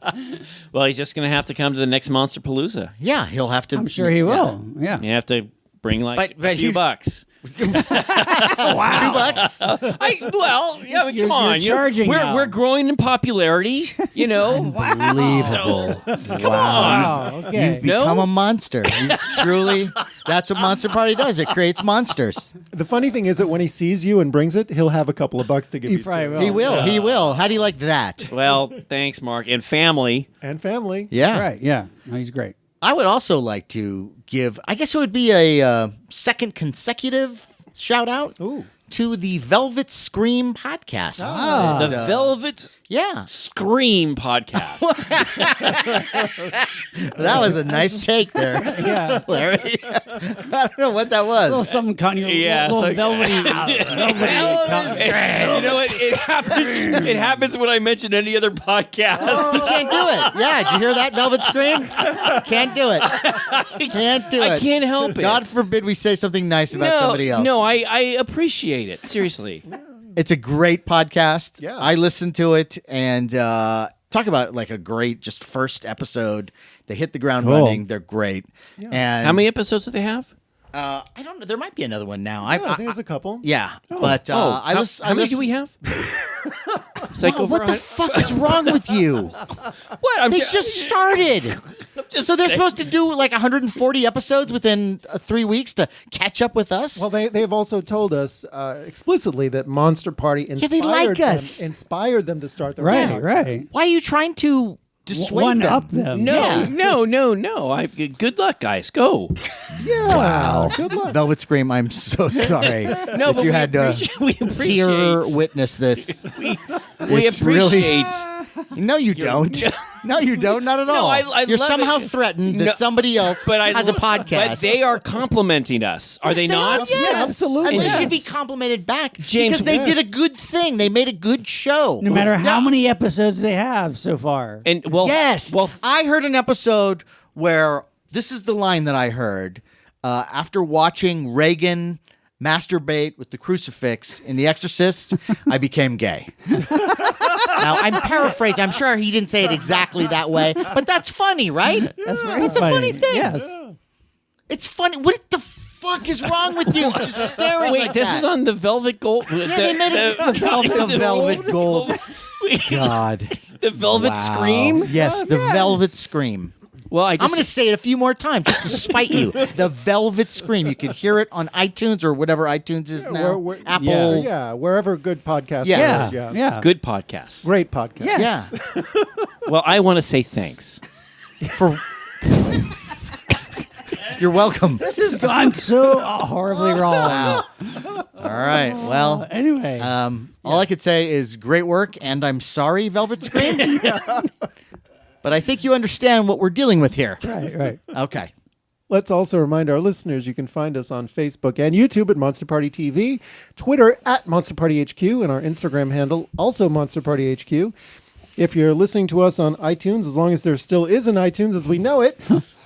mean? Well, he's just going to have to come to the next Monsterpalooza. Yeah, he'll have to. I'm sure he will. Yeah. You have to bring like But a few he's- bucks. $2. Yeah, but You're- come on. you're charging we're now. we're growing in popularity, you know. Unbelievable. Wow. Okay. You've become a monster. That's what Monster Party does. It creates monsters. The funny thing is that when he sees you and brings it, he'll have a couple of bucks to give He you. probably too. will. He will. He will. How do you like that? Well, thanks, Mark, and family. And family. Yeah. Right. Yeah. No, he's great. I would also like to give, I guess it would be a second consecutive shout out to the Velvet Scream podcast. The Velvet Yeah. Scream podcast. That was a nice take there, Yeah. Larry. I don't know what that A little was. something kind of Yeah, little so- velvety. You know what? It happens. It happens when I mention any other podcast. You can't do it. Yeah, did you hear that, Velvet Scream? Can't do it. Can't do it. I can't help it. God forbid we say something nice about somebody else. No, I appreciate it. Seriously. It's a great podcast. Yeah. I listened to it and talk about like a great just first episode. They hit the ground running. They're great. And How many episodes do they have? I don't know. There might be another one now. Yeah, I think there's a couple. yeah, but I how, listen. how many do we have? It's like over What the 100. fuck is wrong with you? What? I'm They just started. So they're supposed to do like 140 episodes within 3 weeks to catch up with us. Well, they've also told us explicitly that Monster Party they like us. inspired them to start their Right. podcast. Right. Why are you trying to dissuade one them. up them. No, no. Good luck, guys. Go. Wow. Good luck. Velvet Scream, I'm so sorry No, that but you had to we hear, appreciate. witness this. We It's really- appreciate. No, you don't. No, you don't. Not at No, all. I You're love somehow it. threatened that No, somebody else has a podcast. But they are complimenting us, are they not? Yes, absolutely. And they Yes. should be complimented back James, because they did a yes. good thing. They made a good show. No matter how many episodes they have so far. And well, Yes. well, I heard an episode where this is the line that I heard after watching Reagan masturbate with the crucifix in The Exorcist. I became gay. Now I'm paraphrasing. I'm sure he didn't say it exactly that way, but that's funny, right? That's very It's a funny thing. Yes. It's funny. What the fuck is wrong with you? Just staring. wait, like this that. is on the Velvet Gold. Yeah, they made it the Velvet Gold. God. The Velvet Wow. Scream. Yes, the Velvet Scream. Well, I'm going to say it a few more times just to spite you. The Velvet Scream. You can hear it on iTunes or whatever iTunes is now. Apple. Yeah, wherever good podcasts Yes. are. Yeah. good podcast. Great podcast. Yes. Yeah. Well, I want to say thanks. For You're welcome. This has gone so horribly wrong. Wow. All right. Well, Anyway. all I could say is great work, and I'm sorry, Velvet Scream. But I think you understand what we're dealing with here. right. Okay. Let's also remind our listeners you can find us on Facebook and YouTube at Monster Party TV, Twitter at Monster Party HQ, and our Instagram handle, also Monster Party HQ. If you're listening to us on iTunes, as long as there still is an iTunes as we know it,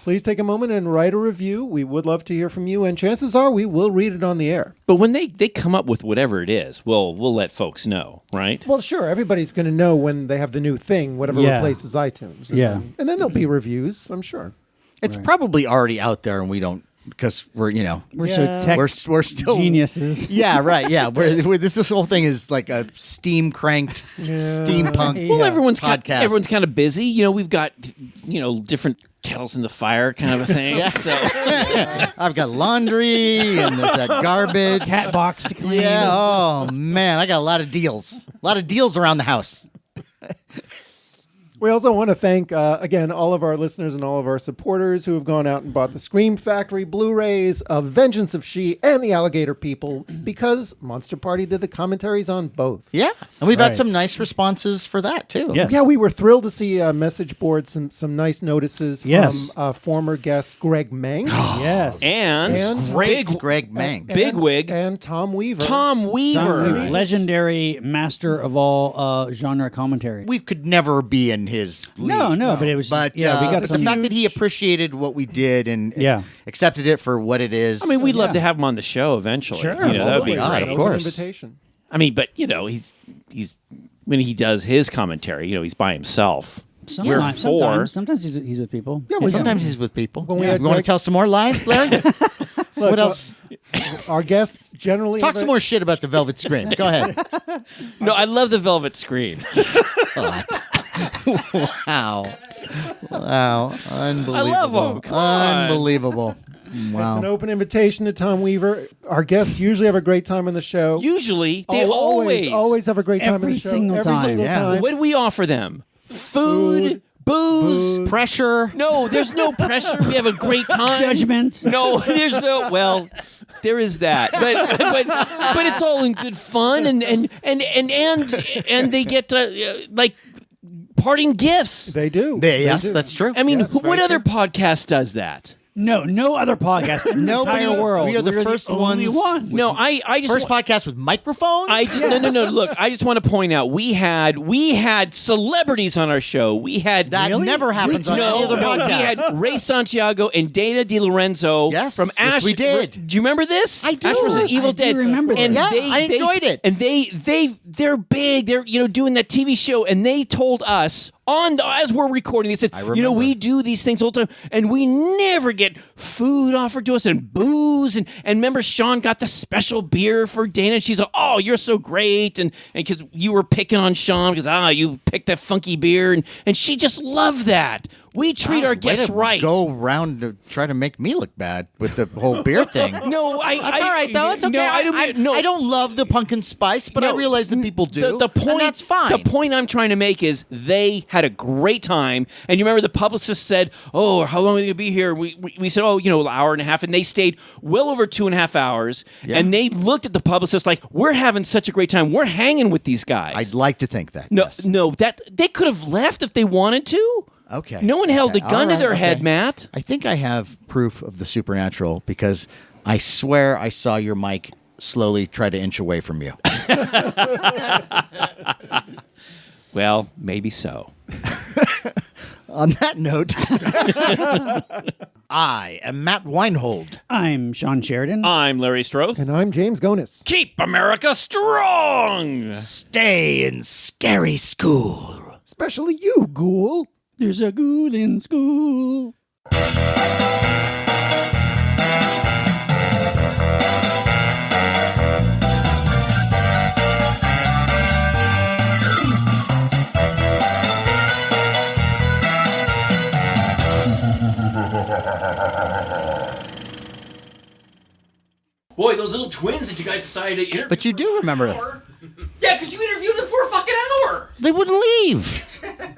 please take a moment and write a review. We would love to hear from you, and chances are we will read it on the air. But when they come up with whatever it is, we'll let folks know, right? Well, sure, everybody's going to know when they have the new thing, whatever Yeah. replaces iTunes. Yeah. And then there'll be reviews, I'm sure. It's probably already out there, and we don't, because we're, We're Yeah. so tech we're still geniuses. Yeah, right. Yeah, this whole thing is like a steam cranked steampunk. Well, Yeah. everyone's Podcast. kind of busy. We've got different kettles in the fire, kind of a thing. Yeah. So I've got laundry and there's that garbage. Cat box to clean. Yeah. Oh man, I got a lot of deals. A lot of deals around the house. We also want to thank, again, all of our listeners and all of our supporters who have gone out and bought the Scream Factory Blu-rays of Vengeance of She and The Alligator People, because Monster Party did the commentaries on both. Yeah, and we've Right. had some nice responses for that too. Yes. Yeah, we were thrilled to see message boards, some nice notices from Yes. former guest Greg Meng. Yes. And Great, Greg Mang. Bigwig. And Tom Weaver. Tom Weaver. Weaver. Legendary master of all genre commentary. We could never be in his league. No, but it was. But yeah, we got the some. fact that he appreciated what we did and Yeah. accepted it for what it is. I mean, we'd love Yeah. to have him on the show eventually. Sure, that would be absolutely. God, great. of Open course. Invitation. I mean, but he's when he does his commentary, he's by himself. Sometimes, We're four. sometimes he's with people. Yeah, well, sometimes he's with people. When we Yeah. had You want to Greg- tell some more lies, Larry? What else? Our guests generally Talk have some a- more shit about the Velvet Scream. Go ahead. No, I love the Velvet Scream. Wow. Wow. Unbelievable. I love 'em. Come on. Unbelievable. It's an Wow. open invitation to Tom Weaver. Our guests usually have a great time on the show. Usually, they always have a great time Every on the show. single Every time. single Yeah. time. What do we offer them? Food, booze. Pressure. No, there's no pressure. We have a great time. Judgment. No, there's no. Well, there is that, but it's all in good fun, and they get like parting gifts. They do. Yes, do. that's true. I mean, Yes, what very other true. podcast does that? No other podcast in the Nobody- entire world. we are the first only ones- one. No, I just First podcast with microphones? No. Look, I just want to point out we had celebrities on our show. We had That never happens on any other We podcast. had Ray Santiago and Dana DiLorenzo Yes, from which Ash. we did. Do you remember this? I do. Ash vs. Evil I do Dead. remember and this. Yeah, I enjoyed it. And they're big. They're doing that TV show, and they told us as we're recording, they said, remember. we do these things all the time, and we never get food offered to us and booze. And remember, Sean got the special beer for Dana, and she's like, "Oh, you're so great," and because you were picking on Sean because you picked that funky beer, and she just loved that. We treat our Way guests to right. Go around to try to make me look bad with the whole beer thing. No, That's all right though. It's okay. No, I don't love the pumpkin spice, but I realize that people do. The point, and that's fine. The point I'm trying to make is they had a great time, and you remember the publicist said, "Oh, how long are they gonna be here?" We said, "Oh, an hour and a half," and they stayed well over 2.5 hours. Yeah. And they looked at the publicist like, "We're having such a great time. We're hanging with these guys." I'd like to think that. No, yes. no, that they could have left if they wanted to. Okay. No one held a Okay. gun All to right, their okay. head, Matt. I think I have proof of the supernatural because I swear I saw your mic slowly try to inch away from you. Well, maybe so. On that note, I am Matt Weinhold. I'm Shawn Sheridan. I'm Larry Stroth. And I'm James Gonis. Keep America strong. Stay in scary school. Especially you, ghoul. There's a ghoul in school. Boy, those little twins that you guys decided to interview. But you do remember them. Yeah, because you interviewed them for a fucking hour. They wouldn't leave.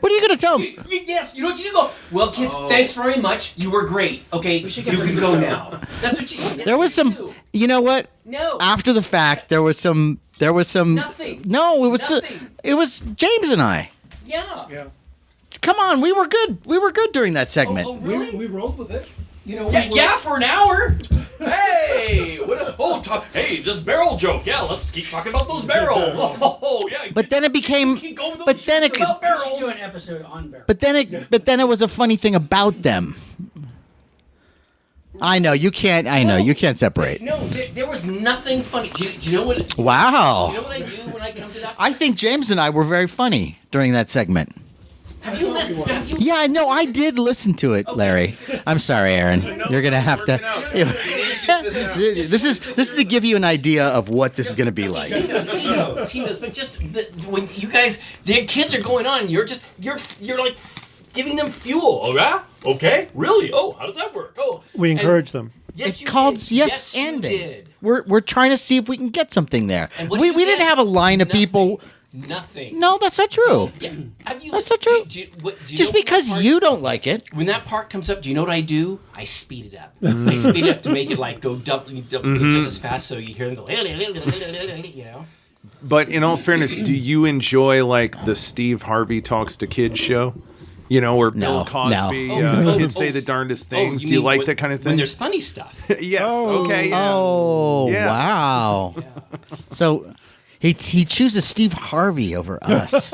What are you going to tell them? Yes, you know what you do? Go, well, kids, thanks very much. You were great. Okay, you can go now. That's what you There was some, do. you know what? No. After the fact, there was some. Nothing. No, it was Nothing. it was James and I. Yeah. Come on, we were good. We were good during that segment. Oh, really? We rolled with it. Yeah, for an hour. Hey, hey, this barrel joke. Yeah, let's keep talking about those barrels. Oh, yeah. But then it became. Keep going with those But then it. jokes about barrels. Do an episode on barrels. But then it was a funny thing about them. I know you can't. I know you can't separate. No, there was nothing funny. Do you know what? Do Wow. you know what I do when I come to that? I think James and I were very funny during that segment. Have you listened? Have you? Yeah, no, I did listen to it, Larry. I'm sorry, Aaron. You're gonna have to. This is to give you an idea of what this is gonna be like. He knows. But just when you guys, their kids are going on, you're like giving them fuel. Oh yeah, okay, really? Oh, how does that work? Oh, We encourage them. Yes, It's you called did. yes you ending. did. We're trying to see if we can get something there. And what We did you didn't get? have a line of people. Nothing. No, that's not true. Yeah. Have you? That's not true. Do you Just know because what part- you don't like it. When that part comes up, do you know what I do? I speed it up. I speed it up to make it like go double just as fast, so you hear them go. You know. But in all fairness, do you enjoy like the Steve Harvey talks to kids show? Where Bill Cosby, kids say the darndest things. Do you mean like when- that kind of When thing? there's funny stuff. Yes. Okay. Yeah. Oh, Yeah. wow. So he chooses Steve Harvey over us.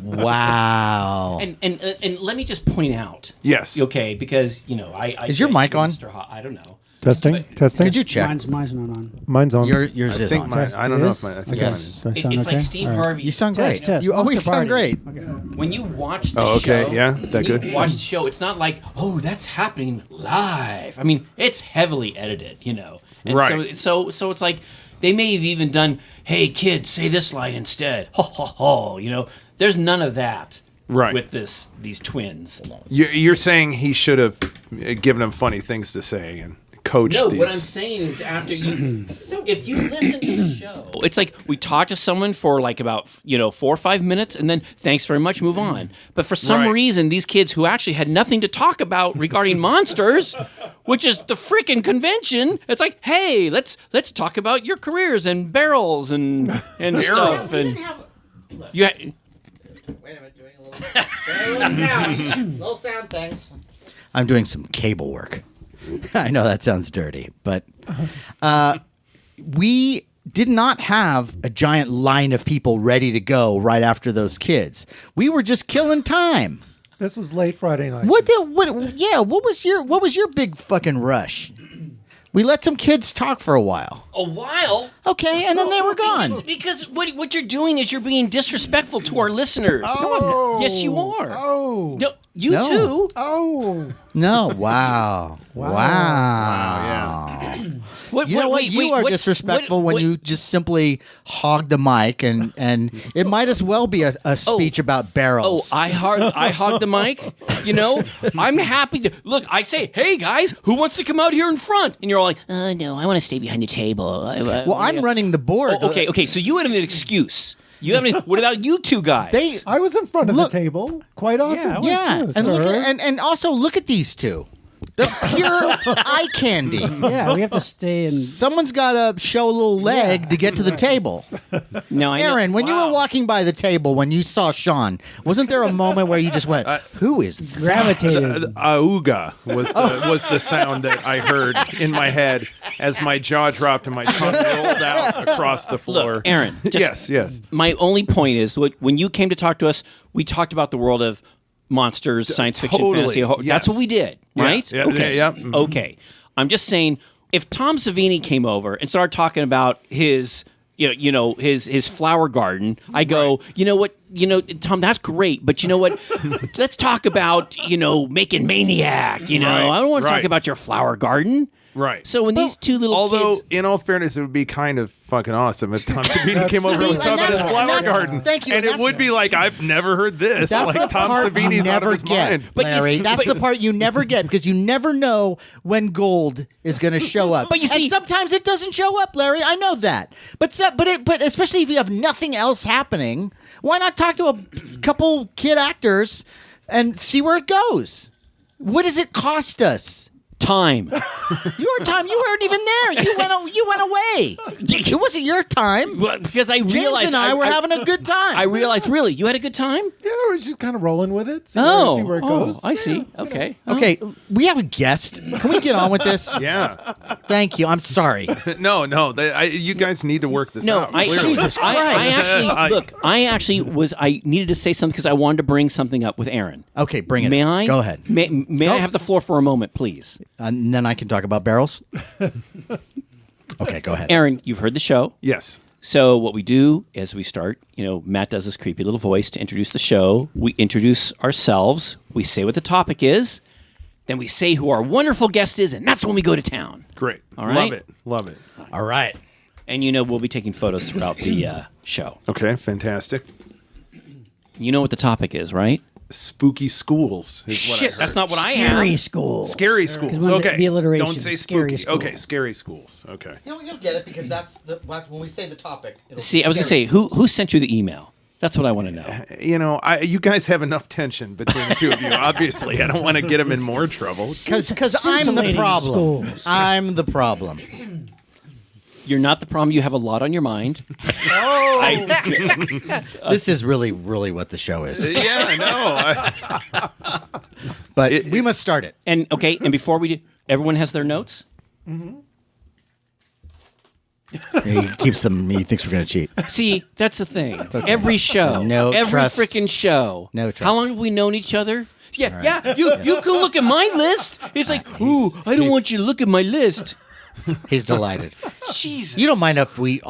Wow. And let me just point out. Yes. Okay, because I Is your mic on? I don't know. Testing. Testing. Could you check? Mine's not on. Mine's on. Yours I is think on. mine. I don't know if Yes. mine. I think Yes. Do I It's sound okay? like Steve All right. Harvey. You sound great. Test. You always Monster sound Party. great. Okay. When you watch the Oh, okay. show, Yeah, that when good? You watch the show. It's not like, oh, that's happening live. I mean, it's heavily edited, And Right. So it's like they may have even done, hey, kids, say this line instead. Ho ho ho. There's none of that. Right. With these twins. You're saying he should have given them funny things to say and coached No, these. what I'm saying is after you, if you listen to the show, It's like we talk to someone for like about 4 or 5 minutes, and then thanks very much, move on. But for some Right. reason, these kids who actually had nothing to talk about regarding monsters, which is the freaking convention, it's like, hey, let's talk about your careers and barrels and stuff. And you. Wait a minute, doing a little sound things. I'm doing some cable work. I know that sounds dirty, but we did not have a giant line of people ready to go right after those kids. We were just killing time. This was late Friday night. What was your big fucking rush? We let some kids talk for a while. a while. Okay, and then they were gone. Because what you're doing is you're being disrespectful to our listeners. Oh. Yes, you are. Oh. No, you No. too. Oh. No, wow. Wow. yeah. You know what? You are disrespectful when you just simply hog the mic, and it might as well be a speech about barrels. I hog the mic. You know, I'm happy to look. I say, hey guys, who wants to come out here in front? And you're all like, no, I want to stay behind the table. Well, I'm running the board. Okay. So you have an excuse. You have what about you two guys? I was in front of the table quite often. Yeah, and also look at these two. They're pure eye candy. Yeah, we have to stay in. Someone's got to show a little leg to get to the table. Now, Aaron, when you were walking by the table, when you saw Sean, wasn't there a moment where you just went, "Who is that?" Gravitated. Auga was the sound that I heard in my head as my jaw dropped and my tongue rolled out across the floor. Look, Aaron. Yes. My only point is, when you came to talk to us, we talked about the world of monsters, science fiction, Totally. Yes. That's what we did, right? Yeah, okay. yeah. Mhm. Okay. I'm just saying, if Tom Savini came over and started talking about his his flower garden, I go, you know what, Tom, that's great, but you know what? Let's talk about making Maniac. I don't want to talk about your flower garden. Right. So when these two little kids, in all fairness, it would be kind of fucking awesome if Tom Savini came over and was talking about his flower garden. Thank you. And it would be like, I've never heard this. That's like the Tom part Savini's you out never of his get, mind. Larry. That's the part you never get because you never know when gold is going to show up. But you see, and sometimes it doesn't show up, Larry. I know that. But especially if you have nothing else happening, why not talk to a couple kid actors and see where it goes? What does it cost us? time. Your time? You weren't even there. You went away. It wasn't your time. Because I James realized and I were having a good time. I realized, really, you had a good time? Yeah, I was just kind of rolling with it. See where it goes. I see. Okay. Okay, we have a guest. Can we get on with this? Yeah. Thank you. I'm sorry. No. You guys need to work this out. Jesus Christ. I needed to say something because I wanted to bring something up with Aaron. Okay, bring it. May I? Go ahead. May I have the floor for a moment, please? And then I can talk about barrels. Okay, go ahead. Aaron, you've heard the show. Yes. So what we do is we start, Matt does this creepy little voice to introduce the show. We introduce ourselves. We say what the topic is. Then we say who our wonderful guest is, and that's when we go to town. Great. All right? Love it. All right. And we'll be taking photos throughout the show. Okay, fantastic. You know what the topic is, right? Spooky schools. Is what I Shit, heard. that's not what I Scary have. school. Scary schools. one of Okay. the alliteration, Don't say scary spooky. school. Okay, scary schools. Okay. You'll get it because that's when we say the topic. See, I was going to say, who sent you the email? That's what I want to know. You guys have enough tension between the two of you. Obviously, I don't want to get them in more trouble. Because I'm the Scintillating problem. schools. I'm the problem. You're not the problem. You have a lot on your mind. This is really, really what the show is. Yeah, I know. But we must start it. And before we do, everyone has their notes? He keeps them. He thinks we're going to cheat. See, that's the thing. Every show. Every trust. freaking show. No trust. How long have we known each other? Yeah. You can look at my list. It's like, I don't want you to look at my list. He's delighted. Jesus. You don't mind if we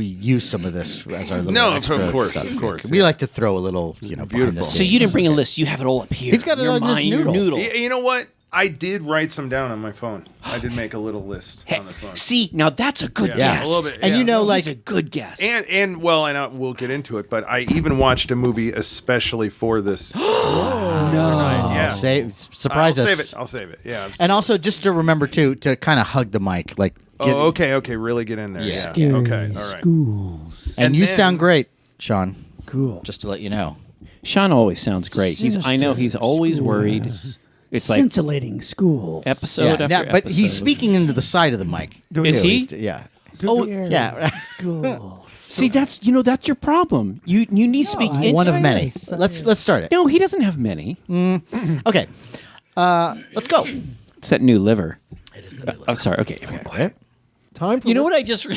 use some of this as our little No, extra of course, stuff. of course. We like to throw a little, behind the So you scenes. didn't bring a list. You have it all up here. He's got it Your on his mind, your noodle. You know what? I did write some down on my phone. I did make a little list on the phone. See, now that's a good Yeah. guess. A little bit. And yeah. He's a good guess. And we'll get into it, but I even watched a movie especially for this. Yeah. Surprise us. I'll save it. Yeah. And also, just to remember too, to kind of hug the mic, like. Okay. Really get in there. Yeah. Scary Okay. All right. schools. And you sound great, Sean. Cool. Just to let you know. Sean always sounds great. I know he's always Sinister worried. It's like Scintillating school. episode after but episode. he's speaking into the side of the mic. Is too. he? Yeah. Oh, Yeah. Cool. see, that's your problem. You need to speak into One of it. many. Let's start it. No, he doesn't have many. Okay. Let's go. It's that new liver. It is the new liver. Oh, sorry. Okay. Right? Time for You know what I just too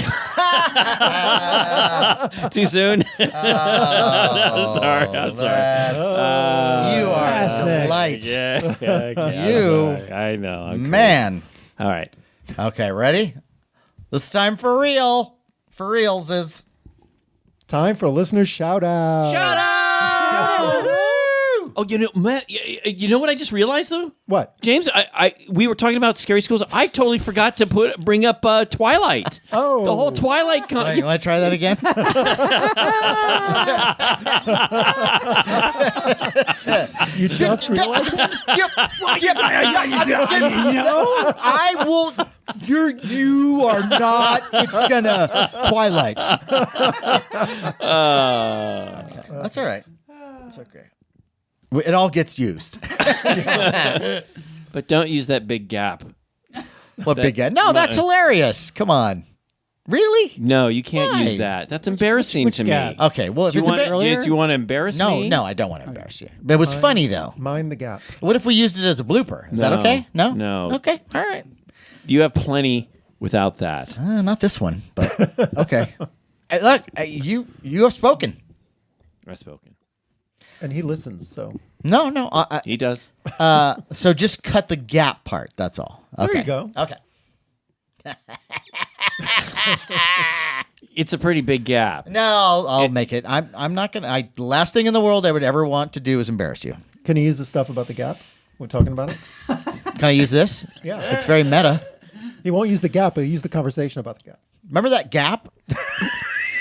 soon? I'm sorry. You are Classic. light. Yeah, You I know. I'm man. All right. Okay, ready? This time for real. For reals is time for listener shout out. Shut up! Oh, Matt, you know what I just realized though? What? James, we were talking about scary schools. I totally forgot to bring up Twilight. Oh. The whole Twilight. Wait, you want to try that again? You just realized that? I will. You are not. It's gonna Twilight. That's all right. It's okay. It all gets used. But don't use that big gap. What big guy? No, that's hilarious. Come on. Really? No, you can't Why? use that. That's embarrassing which to gap? me. Okay. Well, if Do you, it's want, a bit. do you want to embarrass me? No, I don't want to embarrass you. But it was funny though. Mind the gap. What if we used it as a blooper? Is that No. okay? No. No. Okay. All right. You have plenty without that. Not this one, but okay. Hey, look, you have spoken. I've spoken. And he listens, so. Oh, No. He does. So just cut the gap part. That's all. Okay. There you go. Okay. It's a pretty big gap. No, I'll make it. I'm not gonna. The last thing in the world I would ever want to do is embarrass you. Can you use the stuff about the gap? We're talking about it? Can I use this? Yeah. It's very meta. He won't use the gap, but he'll use the conversation about the gap. Remember that gap?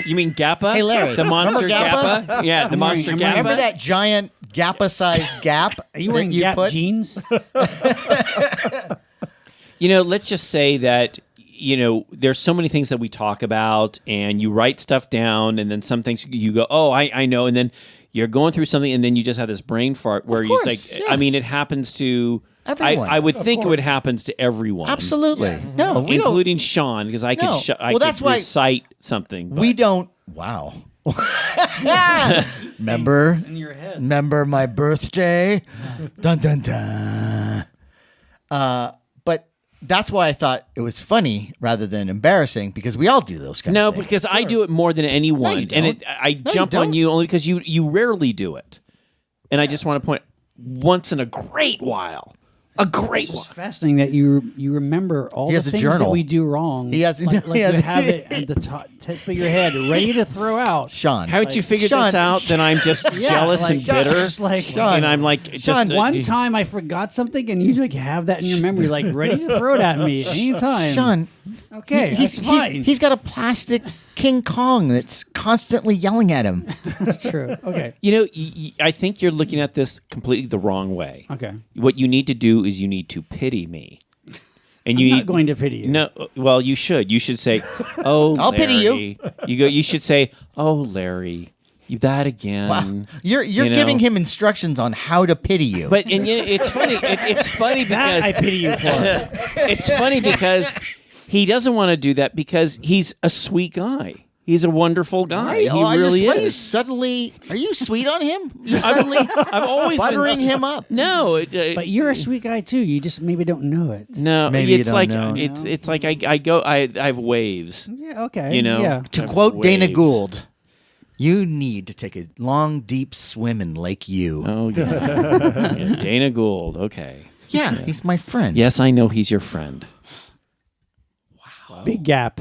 You mean Gappa? Hey, Larry, The monster remember Gappa? Gappa? Yeah, the monster I'm Gappa. Remember that giant Gappa-sized gap? Are you wearing Gap put? jeans? Let's just say that, there's so many things that we talk about and you write stuff down and then some things you go, oh, I know. And then you're going through something and then you just have this brain fart where you're course, like, yeah. it happens to Everyone. I would think it would course. happen to everyone. Absolutely. No, we Including Sean, because I could, No. I Well, that's could why- recite something. don't. We don't. Wow. Remember? In your head. Remember my birthday? Dun dun dun. But that's why I thought it was funny rather than embarrassing because we all do those kind No, of things. because I do it more than anyone, you and don't. I No, you jump on don't. you only because you rarely do it, and I just want to point once in a great while, It's fascinating that you remember all He the has a things that journal. we do wrong. He has- like he you has- have it at the tip of your head, ready to throw out. Sean. Haven't you figured Sean- this out? Then I'm just jealous like, and bitter, just like Sean- and I'm like, Sean, just one time I forgot something, and you like have that in your memory, like ready to throw it at me anytime. Sean, okay, he's that's fine. he's got a plastic King Kong that's constantly yelling at him. That's true. Okay, I think you're looking at this completely the wrong way. okay. What you need to do is you need to pity me. And I'm you not need, going to pity you. No, well, you should. You should say, "Oh, I'll pity you." Larry." You should say, "Oh, Larry, you that again." Wow. You're You know? giving him instructions on how to pity you. But it's funny. It's funny That I because pity you for. it's funny because he doesn't want to do that because he's a sweet guy. He's a wonderful guy. He really Are you is. suddenly? Are you sweet on him? You're suddenly I've always buttering been, him up. No, But you're a sweet guy too. You just maybe don't know it. no. Maybe you it's don't like know. it's like I have waves. Yeah. Okay. Yeah. To I have quote Dana waves. Gould, you need to take a long, deep swim in Lake U. Oh yeah. Yeah, Dana Gould. Okay. Yeah, he's my friend. Yes, I know he's your friend. Big gap.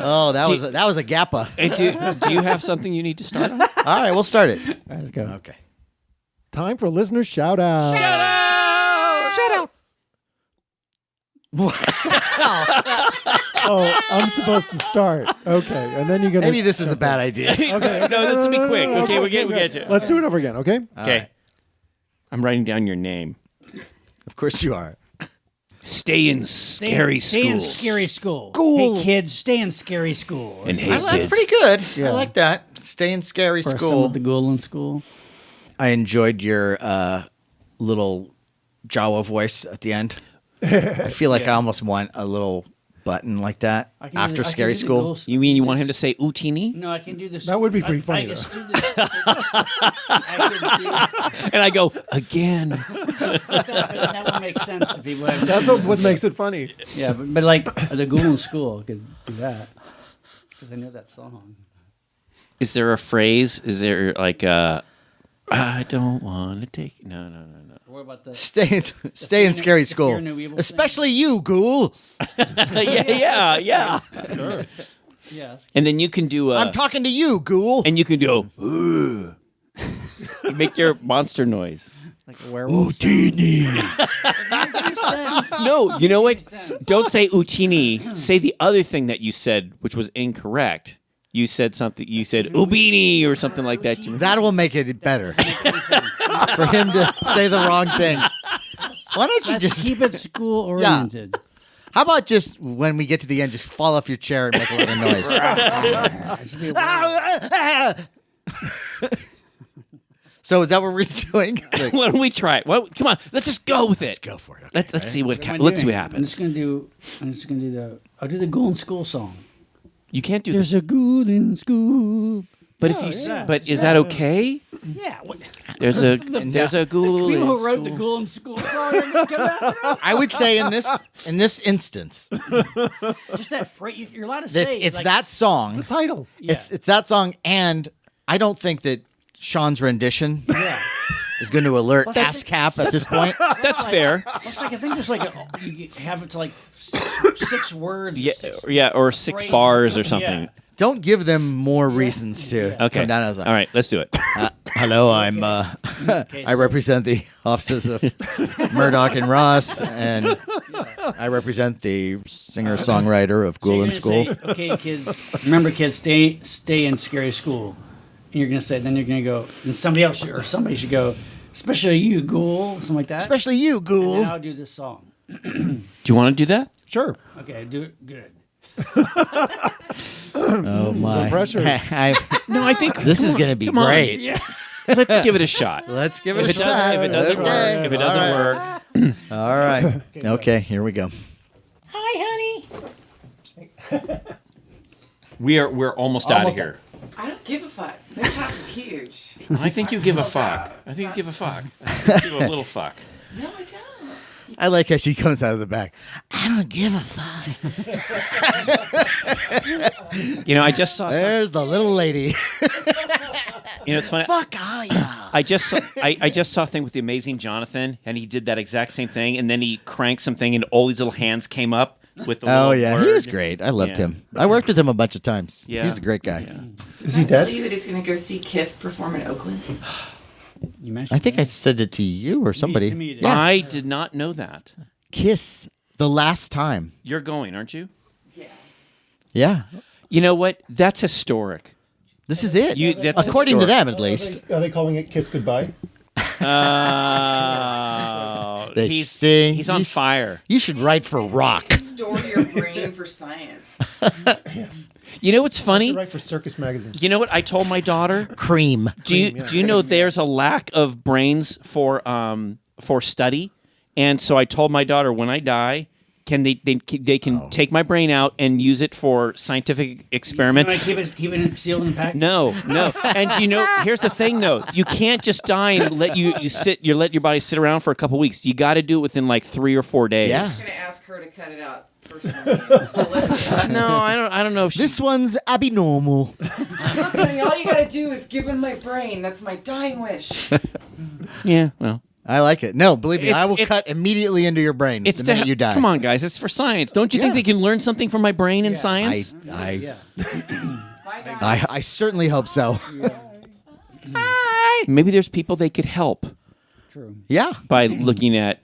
Oh, that was a gappa. Hey, do you have something you need to start on? All right, we'll start it. All right, let's go. Okay. Time for listener shout out. Shout out. Oh, I'm supposed to start. Okay. And then you're going to. Maybe this is a bad idea. Okay. No, this will be quick. Okay, we get you. Let's do it over again, okay? Okay. I'm writing down your name. Of course you are. Stay in scary Stay in school. scary school. School. Hey kids, stay in scary school. And hey, That's kids. pretty good. I like that. Stay in scary For some school. of the ghoul in school. I enjoyed your little Jawa voice at the end. I feel like I almost want a little button like that I can after do- I can scary do the school. ghost- You mean you want him to say Utini? No, I can do this. That would be pretty funny, I though. just do this. I And I go, again. that would make sense to people. That's what makes it funny. Yeah, but like the ghoul in school could do that because I know that song. Is there a phrase? Is there like a, I don't want to take, no. What about the? Stay in fear scary no school. evil thing. Especially you, ghoul. yeah. Yes. And then you can do I'm talking to you, ghoul. and you can go, "Ugh." You make your monster noise. Like a werewolf. No, you know what? Don't say Utini. Say the other thing that you said, which was incorrect. You said something. You said Ubini or something like that. That will make it better for him to say the wrong thing. Why don't you just keep it school oriented? How about just when we get to the end, just fall off your chair and make a lot of noise? So is that what we're doing? Like, Why don't we try it? Come on, let's just go with it. let's go for it. Okay, Let's see what am I let's see what doing? happens. I'm just gonna do the. I'll do the Ghoul in School song. You can't do There's this. a ghoul in school. But if you, but is that okay? Yeah. There's a ghoul. People in who wrote school. the Ghoul in School song are gonna come after us. I would say in this instance, Just that phrase. You're allowed to say it's like, that song. The title. Yeah. It's that song, and I don't think that Sean's rendition Yeah. is going to alert ASCAP at this point. That's fair. It's like I think there's like you have it to like six words. Yeah, or six or 6 phrases. bars or something. Yeah. Don't give them more reasons to Okay. come down as All right, let's do it. hello, I'm I represent the offices of Murdoch and Ross, and I represent the singer-songwriter of So Ghoul you're in gonna School. say, okay, kids. Remember, kids, stay in scary school. And you're gonna say. Then you're gonna go. And somebody should go. Especially you, ghoul. Something like that. Especially you, And Ghoul. then I'll do this song. Do you want to do that? Sure. Okay, do it good. Oh my! pressure. No, I think This is going to be come on. great. Yeah. Let's give it a shot. Let's give it If a it doesn't, shot. if it doesn't Okay. work, if it doesn't All work, right. All right. Okay, here we go. we're almost out of here. I don't give a fuck. This house is huge. I think you give a fuck. I think you give a fuck. I think you give a little fuck. No, I don't. I like how she comes out of the back. I don't give a fuck. You know, I just saw. There's the little lady. You know, it's funny. Fuck all y'all. I just saw a thing with the amazing Jonathan, and he did that exact same thing, and then he cranked something, and all these little hands came up with the Oh little yeah, word. he was great. I loved Yeah. him. I worked with him a bunch of times. Yeah. He was a great guy. Is he Did I tell dead? you that he's going to go see Kiss perform in Oakland? You mentioned. I think I said it to you or somebody. to me you did. Yeah. I did not know that. Kiss the last time. You're going, aren't you? Yeah. Yeah. You know what? That's historic. This is it. That's According to historic. them, at least. Are they calling it Kiss Goodbye? They he's sing. he's on You fire. You should write for rock. Store your brain for science. You know what's funny? Right for Circus Magazine. You know what I told my daughter? Cream. Do you know there's a lack of brains for study? And so I told my daughter, when I die, can they can take my brain out and use it for scientific experiment? Can I keep it sealed in the pack? No. And you know, here's the thing though. You can't just die and let let your body sit around for a couple weeks. You got to do it within like 3 or 4 days. Yeah. I'm going to ask her to cut it out personally. No, I don't know if she, This one's abnormal. Look, honey, all you got to do is give him my brain. That's my dying wish. yeah, well. I like it. No, believe me, I will It's- cut immediately into your brain It's the to minute you die. Come on, guys. It's for science. Don't you think Yeah. they can learn something from my brain in science? I Bye, guys. I certainly hope so. Maybe there's people they could help True. Yeah. by looking at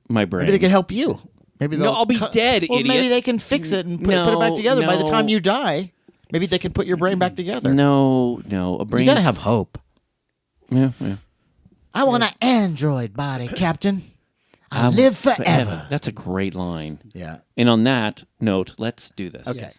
my brain. Maybe they can help you. Maybe No, they'll I'll be dead, Well, maybe idiots. they can fix it and put it back together. By the No. time you die, maybe they can put your brain back together. No, a brain. You gotta have hope. Yeah. I want an android body, Captain. I live forever. That's a great line. Yeah. And on that note, let's do this. Okay.